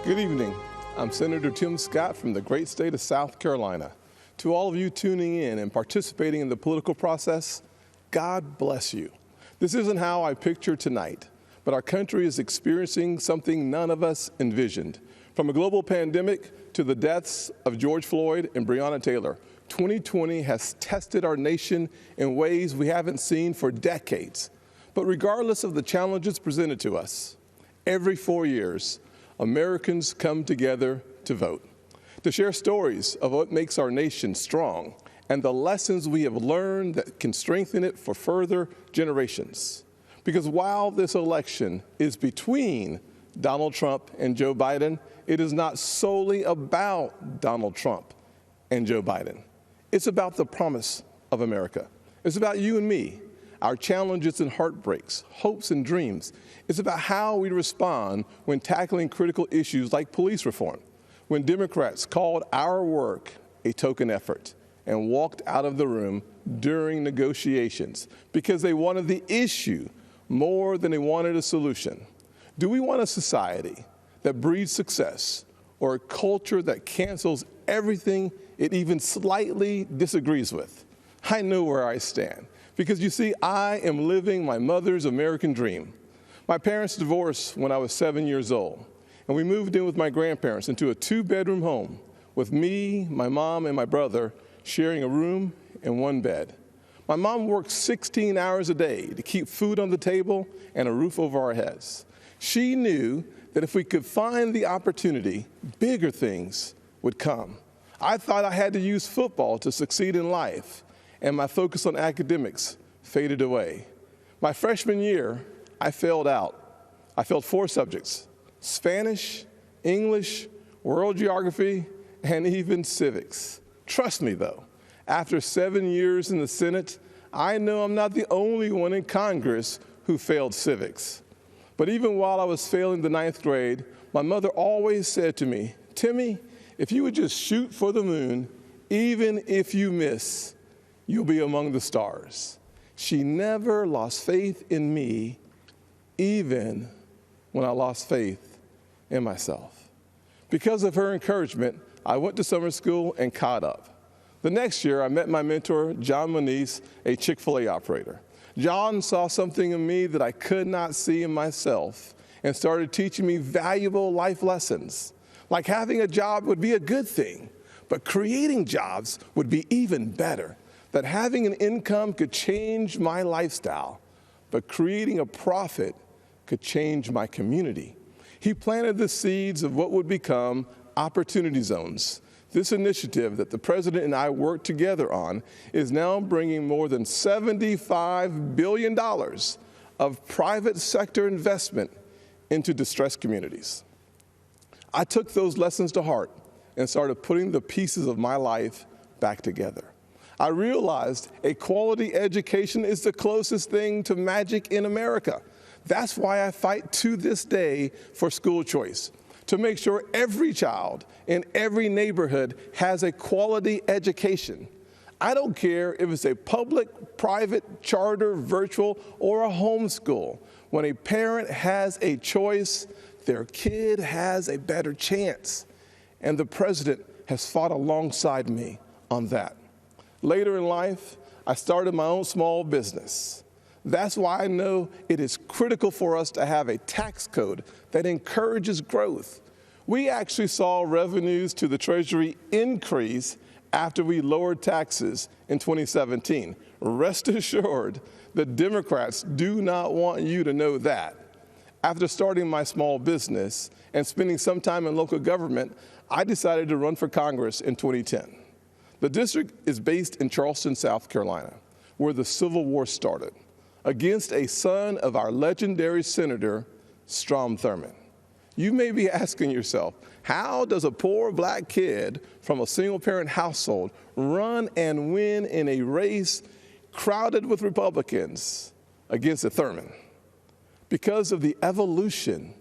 Good evening. I'm Senator Tim Scott from the great state of South Carolina. To all of you tuning in and participating in the political process, God bless you. This isn't how I picture tonight, but our country is experiencing something none of us envisioned. From a global pandemic to the deaths of George Floyd and Breonna Taylor, 2020 has tested our nation in ways we haven't seen for decades. But regardless of the challenges presented to us, every 4 years, Americans come together to vote, to share stories of what makes our nation strong and the lessons we have learned that can strengthen it for further generations. Because while this election is between Donald Trump and Joe Biden, it is not solely about Donald Trump and Joe Biden. It's about the promise of America. It's about you and me, our challenges and heartbreaks, hopes and dreams. It's about how we respond when tackling critical issues like police reform, when Democrats called our work a token effort and walked out of the room during negotiations because they wanted the issue more than they wanted a solution. Do we want a society that breeds success or a culture that cancels everything it even slightly disagrees with? I know where I stand. Because you see, I am living my mother's American dream. My parents divorced when I was 7 years old, and we moved in with my grandparents into a 2-bedroom home with me, my mom, and my brother sharing a room and one bed. My mom worked 16 hours a day to keep food on the table and a roof over our heads. She knew that if we could find the opportunity, bigger things would come. I thought I had to use football to succeed in life, and my focus on academics faded away. My freshman year, I failed out. I failed 4 subjects: Spanish, English, world geography, and even civics. Trust me, though, after 7 years in the Senate, I know I'm not the only one in Congress who failed civics. But even while I was failing the 9th grade, my mother always said to me, "Timmy, if you would just shoot for the moon, even if you miss, you'll be among the stars." She never lost faith in me, even when I lost faith in myself. Because of her encouragement, I went to summer school and caught up. The next year, I met my mentor, John Moniz, a Chick-fil-A operator. John saw something in me that I could not see in myself and started teaching me valuable life lessons, Like having a job would be a good thing, but creating jobs would be even better. That having an income could change my lifestyle, but creating a profit could change my community. He planted the seeds of what would become opportunity zones. This initiative that the president and I worked together on is now bringing more than $75 billion of private sector investment into distressed communities. I took those lessons to heart and started putting the pieces of my life back together. I realized a quality education is the closest thing to magic in America. That's why I fight to this day for school choice, to make sure every child in every neighborhood has a quality education. I don't care if it's a public, private, charter, virtual, or a homeschool. When a parent has a choice, their kid has a better chance. And the president has fought alongside me on that. Later in life, I started my own small business. That's why I know it is critical for us to have a tax code that encourages growth. We actually saw revenues to the Treasury increase after we lowered taxes in 2017. Rest assured, the Democrats do not want you to know that. After starting my small business and spending some time in local government, I decided to run for Congress in 2010. The district is based in Charleston, South Carolina, where the Civil War started, against a son of our legendary Senator, Strom Thurmond. You may be asking yourself, how does a poor black kid from a single-parent household run and win in a race crowded with Republicans against a Thurmond? Because of the evolution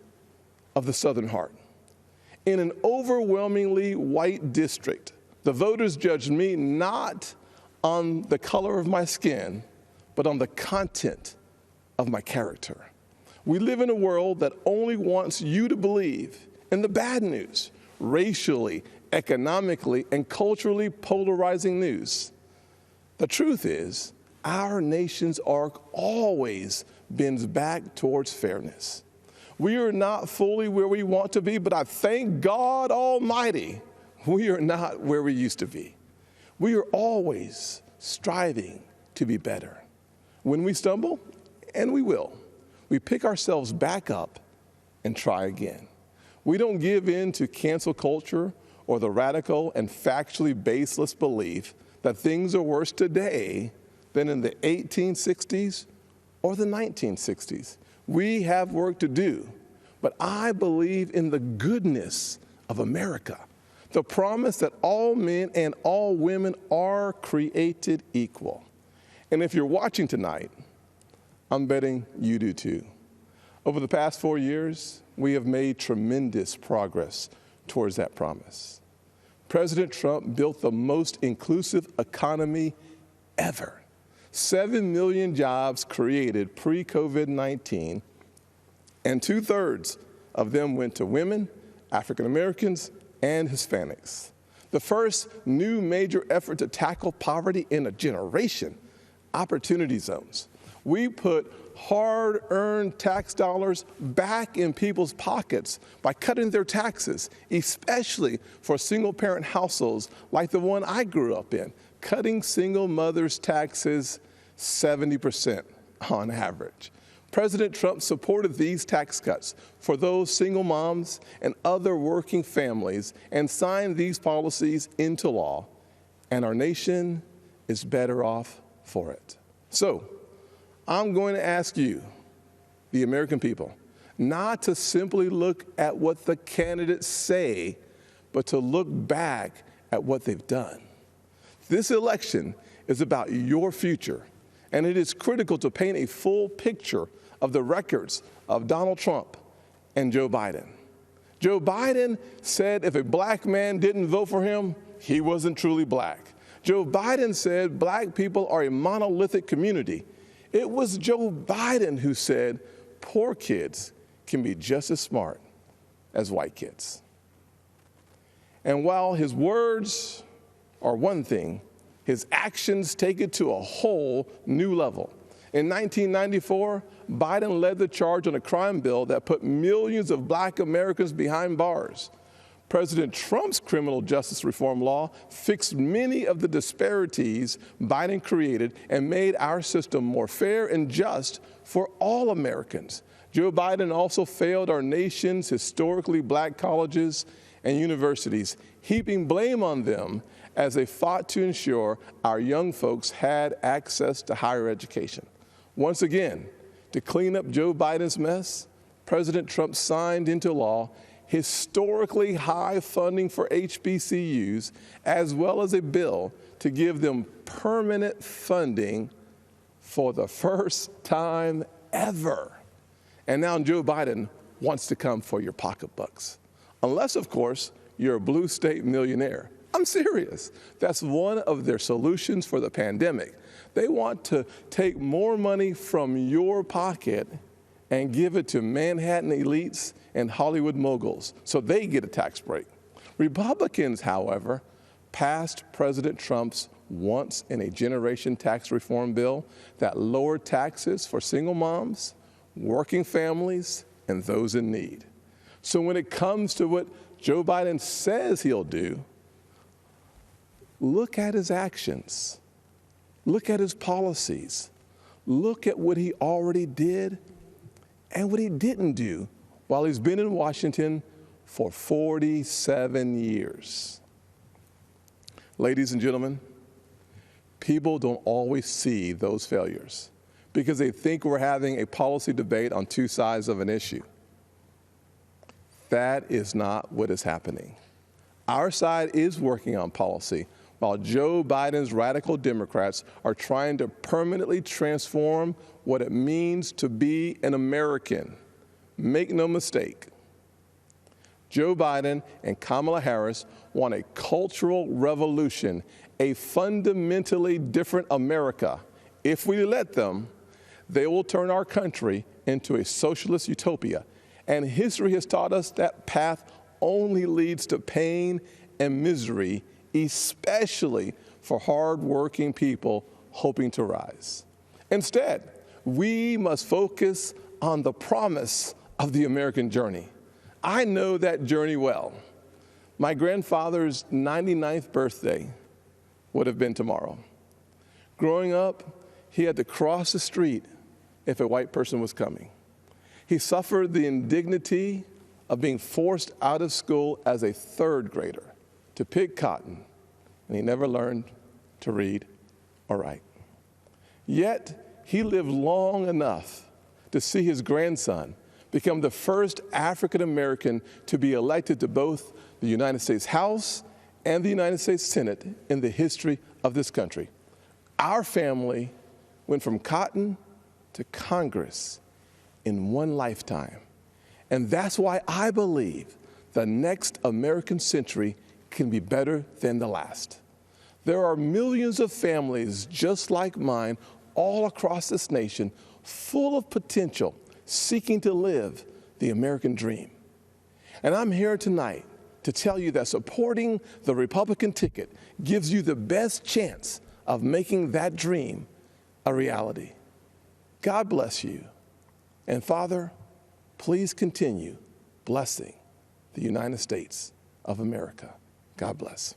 of the Southern heart. In an overwhelmingly white district, the voters judged me not on the color of my skin, but on the content of my character. We live in a world that only wants you to believe in the bad news, racially, economically, and culturally polarizing news. The truth is, our nation's arc always bends back towards fairness. We are not fully where we want to be, but I thank God Almighty, we are not where we used to be. We are always striving to be better. When we stumble, and we will, we pick ourselves back up and try again. We don't give in to cancel culture or the radical and factually baseless belief that things are worse today than in the 1860s or the 1960s. We have work to do, but I believe in the goodness of America, the promise that all men and all women are created equal. And if you're watching tonight, I'm betting you do too. Over the past 4 years, we have made tremendous progress towards that promise. President Trump built the most inclusive economy ever. 7 million jobs created pre-COVID-19, and 2/3 of them went to women, African Americans, and Hispanics. The first new major effort to tackle poverty in a generation, opportunity zones. We put hard-earned tax dollars back in people's pockets by cutting their taxes, especially for single-parent households like the one I grew up in, cutting single mothers' taxes 70% on average. President Trump supported these tax cuts for those single moms and other working families and signed these policies into law, and our nation is better off for it. So, I'm going to ask you, the American people, not to simply look at what the candidates say, but to look back at what they've done. This election is about your future, and it is critical to paint a full picture of the records of Donald Trump and Joe Biden. Joe Biden said if a black man didn't vote for him, he wasn't truly black. Joe Biden said black people are a monolithic community. It was Joe Biden who said poor kids can be just as smart as white kids. And while his words are one thing, his actions take it to a whole new level. In 1994, Biden led the charge on a crime bill that put millions of black Americans behind bars. President Trump's criminal justice reform law fixed many of the disparities Biden created and made our system more fair and just for all Americans. Joe Biden also failed our nation's historically black colleges and universities, heaping blame on them as they fought to ensure our young folks had access to higher education. Once again, to clean up Joe Biden's mess, President Trump signed into law historically high funding for HBCUs, as well as a bill to give them permanent funding for the first time ever. And now Joe Biden wants to come for your pocketbooks. Unless, of course, you're a blue state millionaire. I'm serious. That's one of their solutions for the pandemic. They want to take more money from your pocket and give it to Manhattan elites and Hollywood moguls so they get a tax break. Republicans, however, passed President Trump's once-in-a-generation tax reform bill that lowered taxes for single moms, working families, and those in need. So when it comes to what Joe Biden says he'll do, look at his actions. Look at his policies. Look at what he already did and what he didn't do while he's been in Washington for 47 years. Ladies and gentlemen, people don't always see those failures because they think we're having a policy debate on two sides of an issue. That is not what is happening. Our side is working on policy, while Joe Biden's radical Democrats are trying to permanently transform what it means to be an American. Make no mistake, Joe Biden and Kamala Harris want a cultural revolution, a fundamentally different America. If we let them, they will turn our country into a socialist utopia. And history has taught us that path only leads to pain and misery, especially for hardworking people hoping to rise. Instead, we must focus on the promise of the American journey. I know that journey well. My grandfather's 99th birthday would have been tomorrow. Growing up, he had to cross the street if a white person was coming. He suffered the indignity of being forced out of school as a third grader to pick cotton, and he never learned to read or write. Yet, he lived long enough to see his grandson become the first African American to be elected to both the United States House and the United States Senate in the history of this country. Our family went from cotton to Congress in one lifetime. And that's why I believe the next American century can be better than the last. There are millions of families just like mine all across this nation, full of potential, seeking to live the American dream. And I'm here tonight to tell you that supporting the Republican ticket gives you the best chance of making that dream a reality. God bless you. And Father, please continue blessing the United States of America. God bless.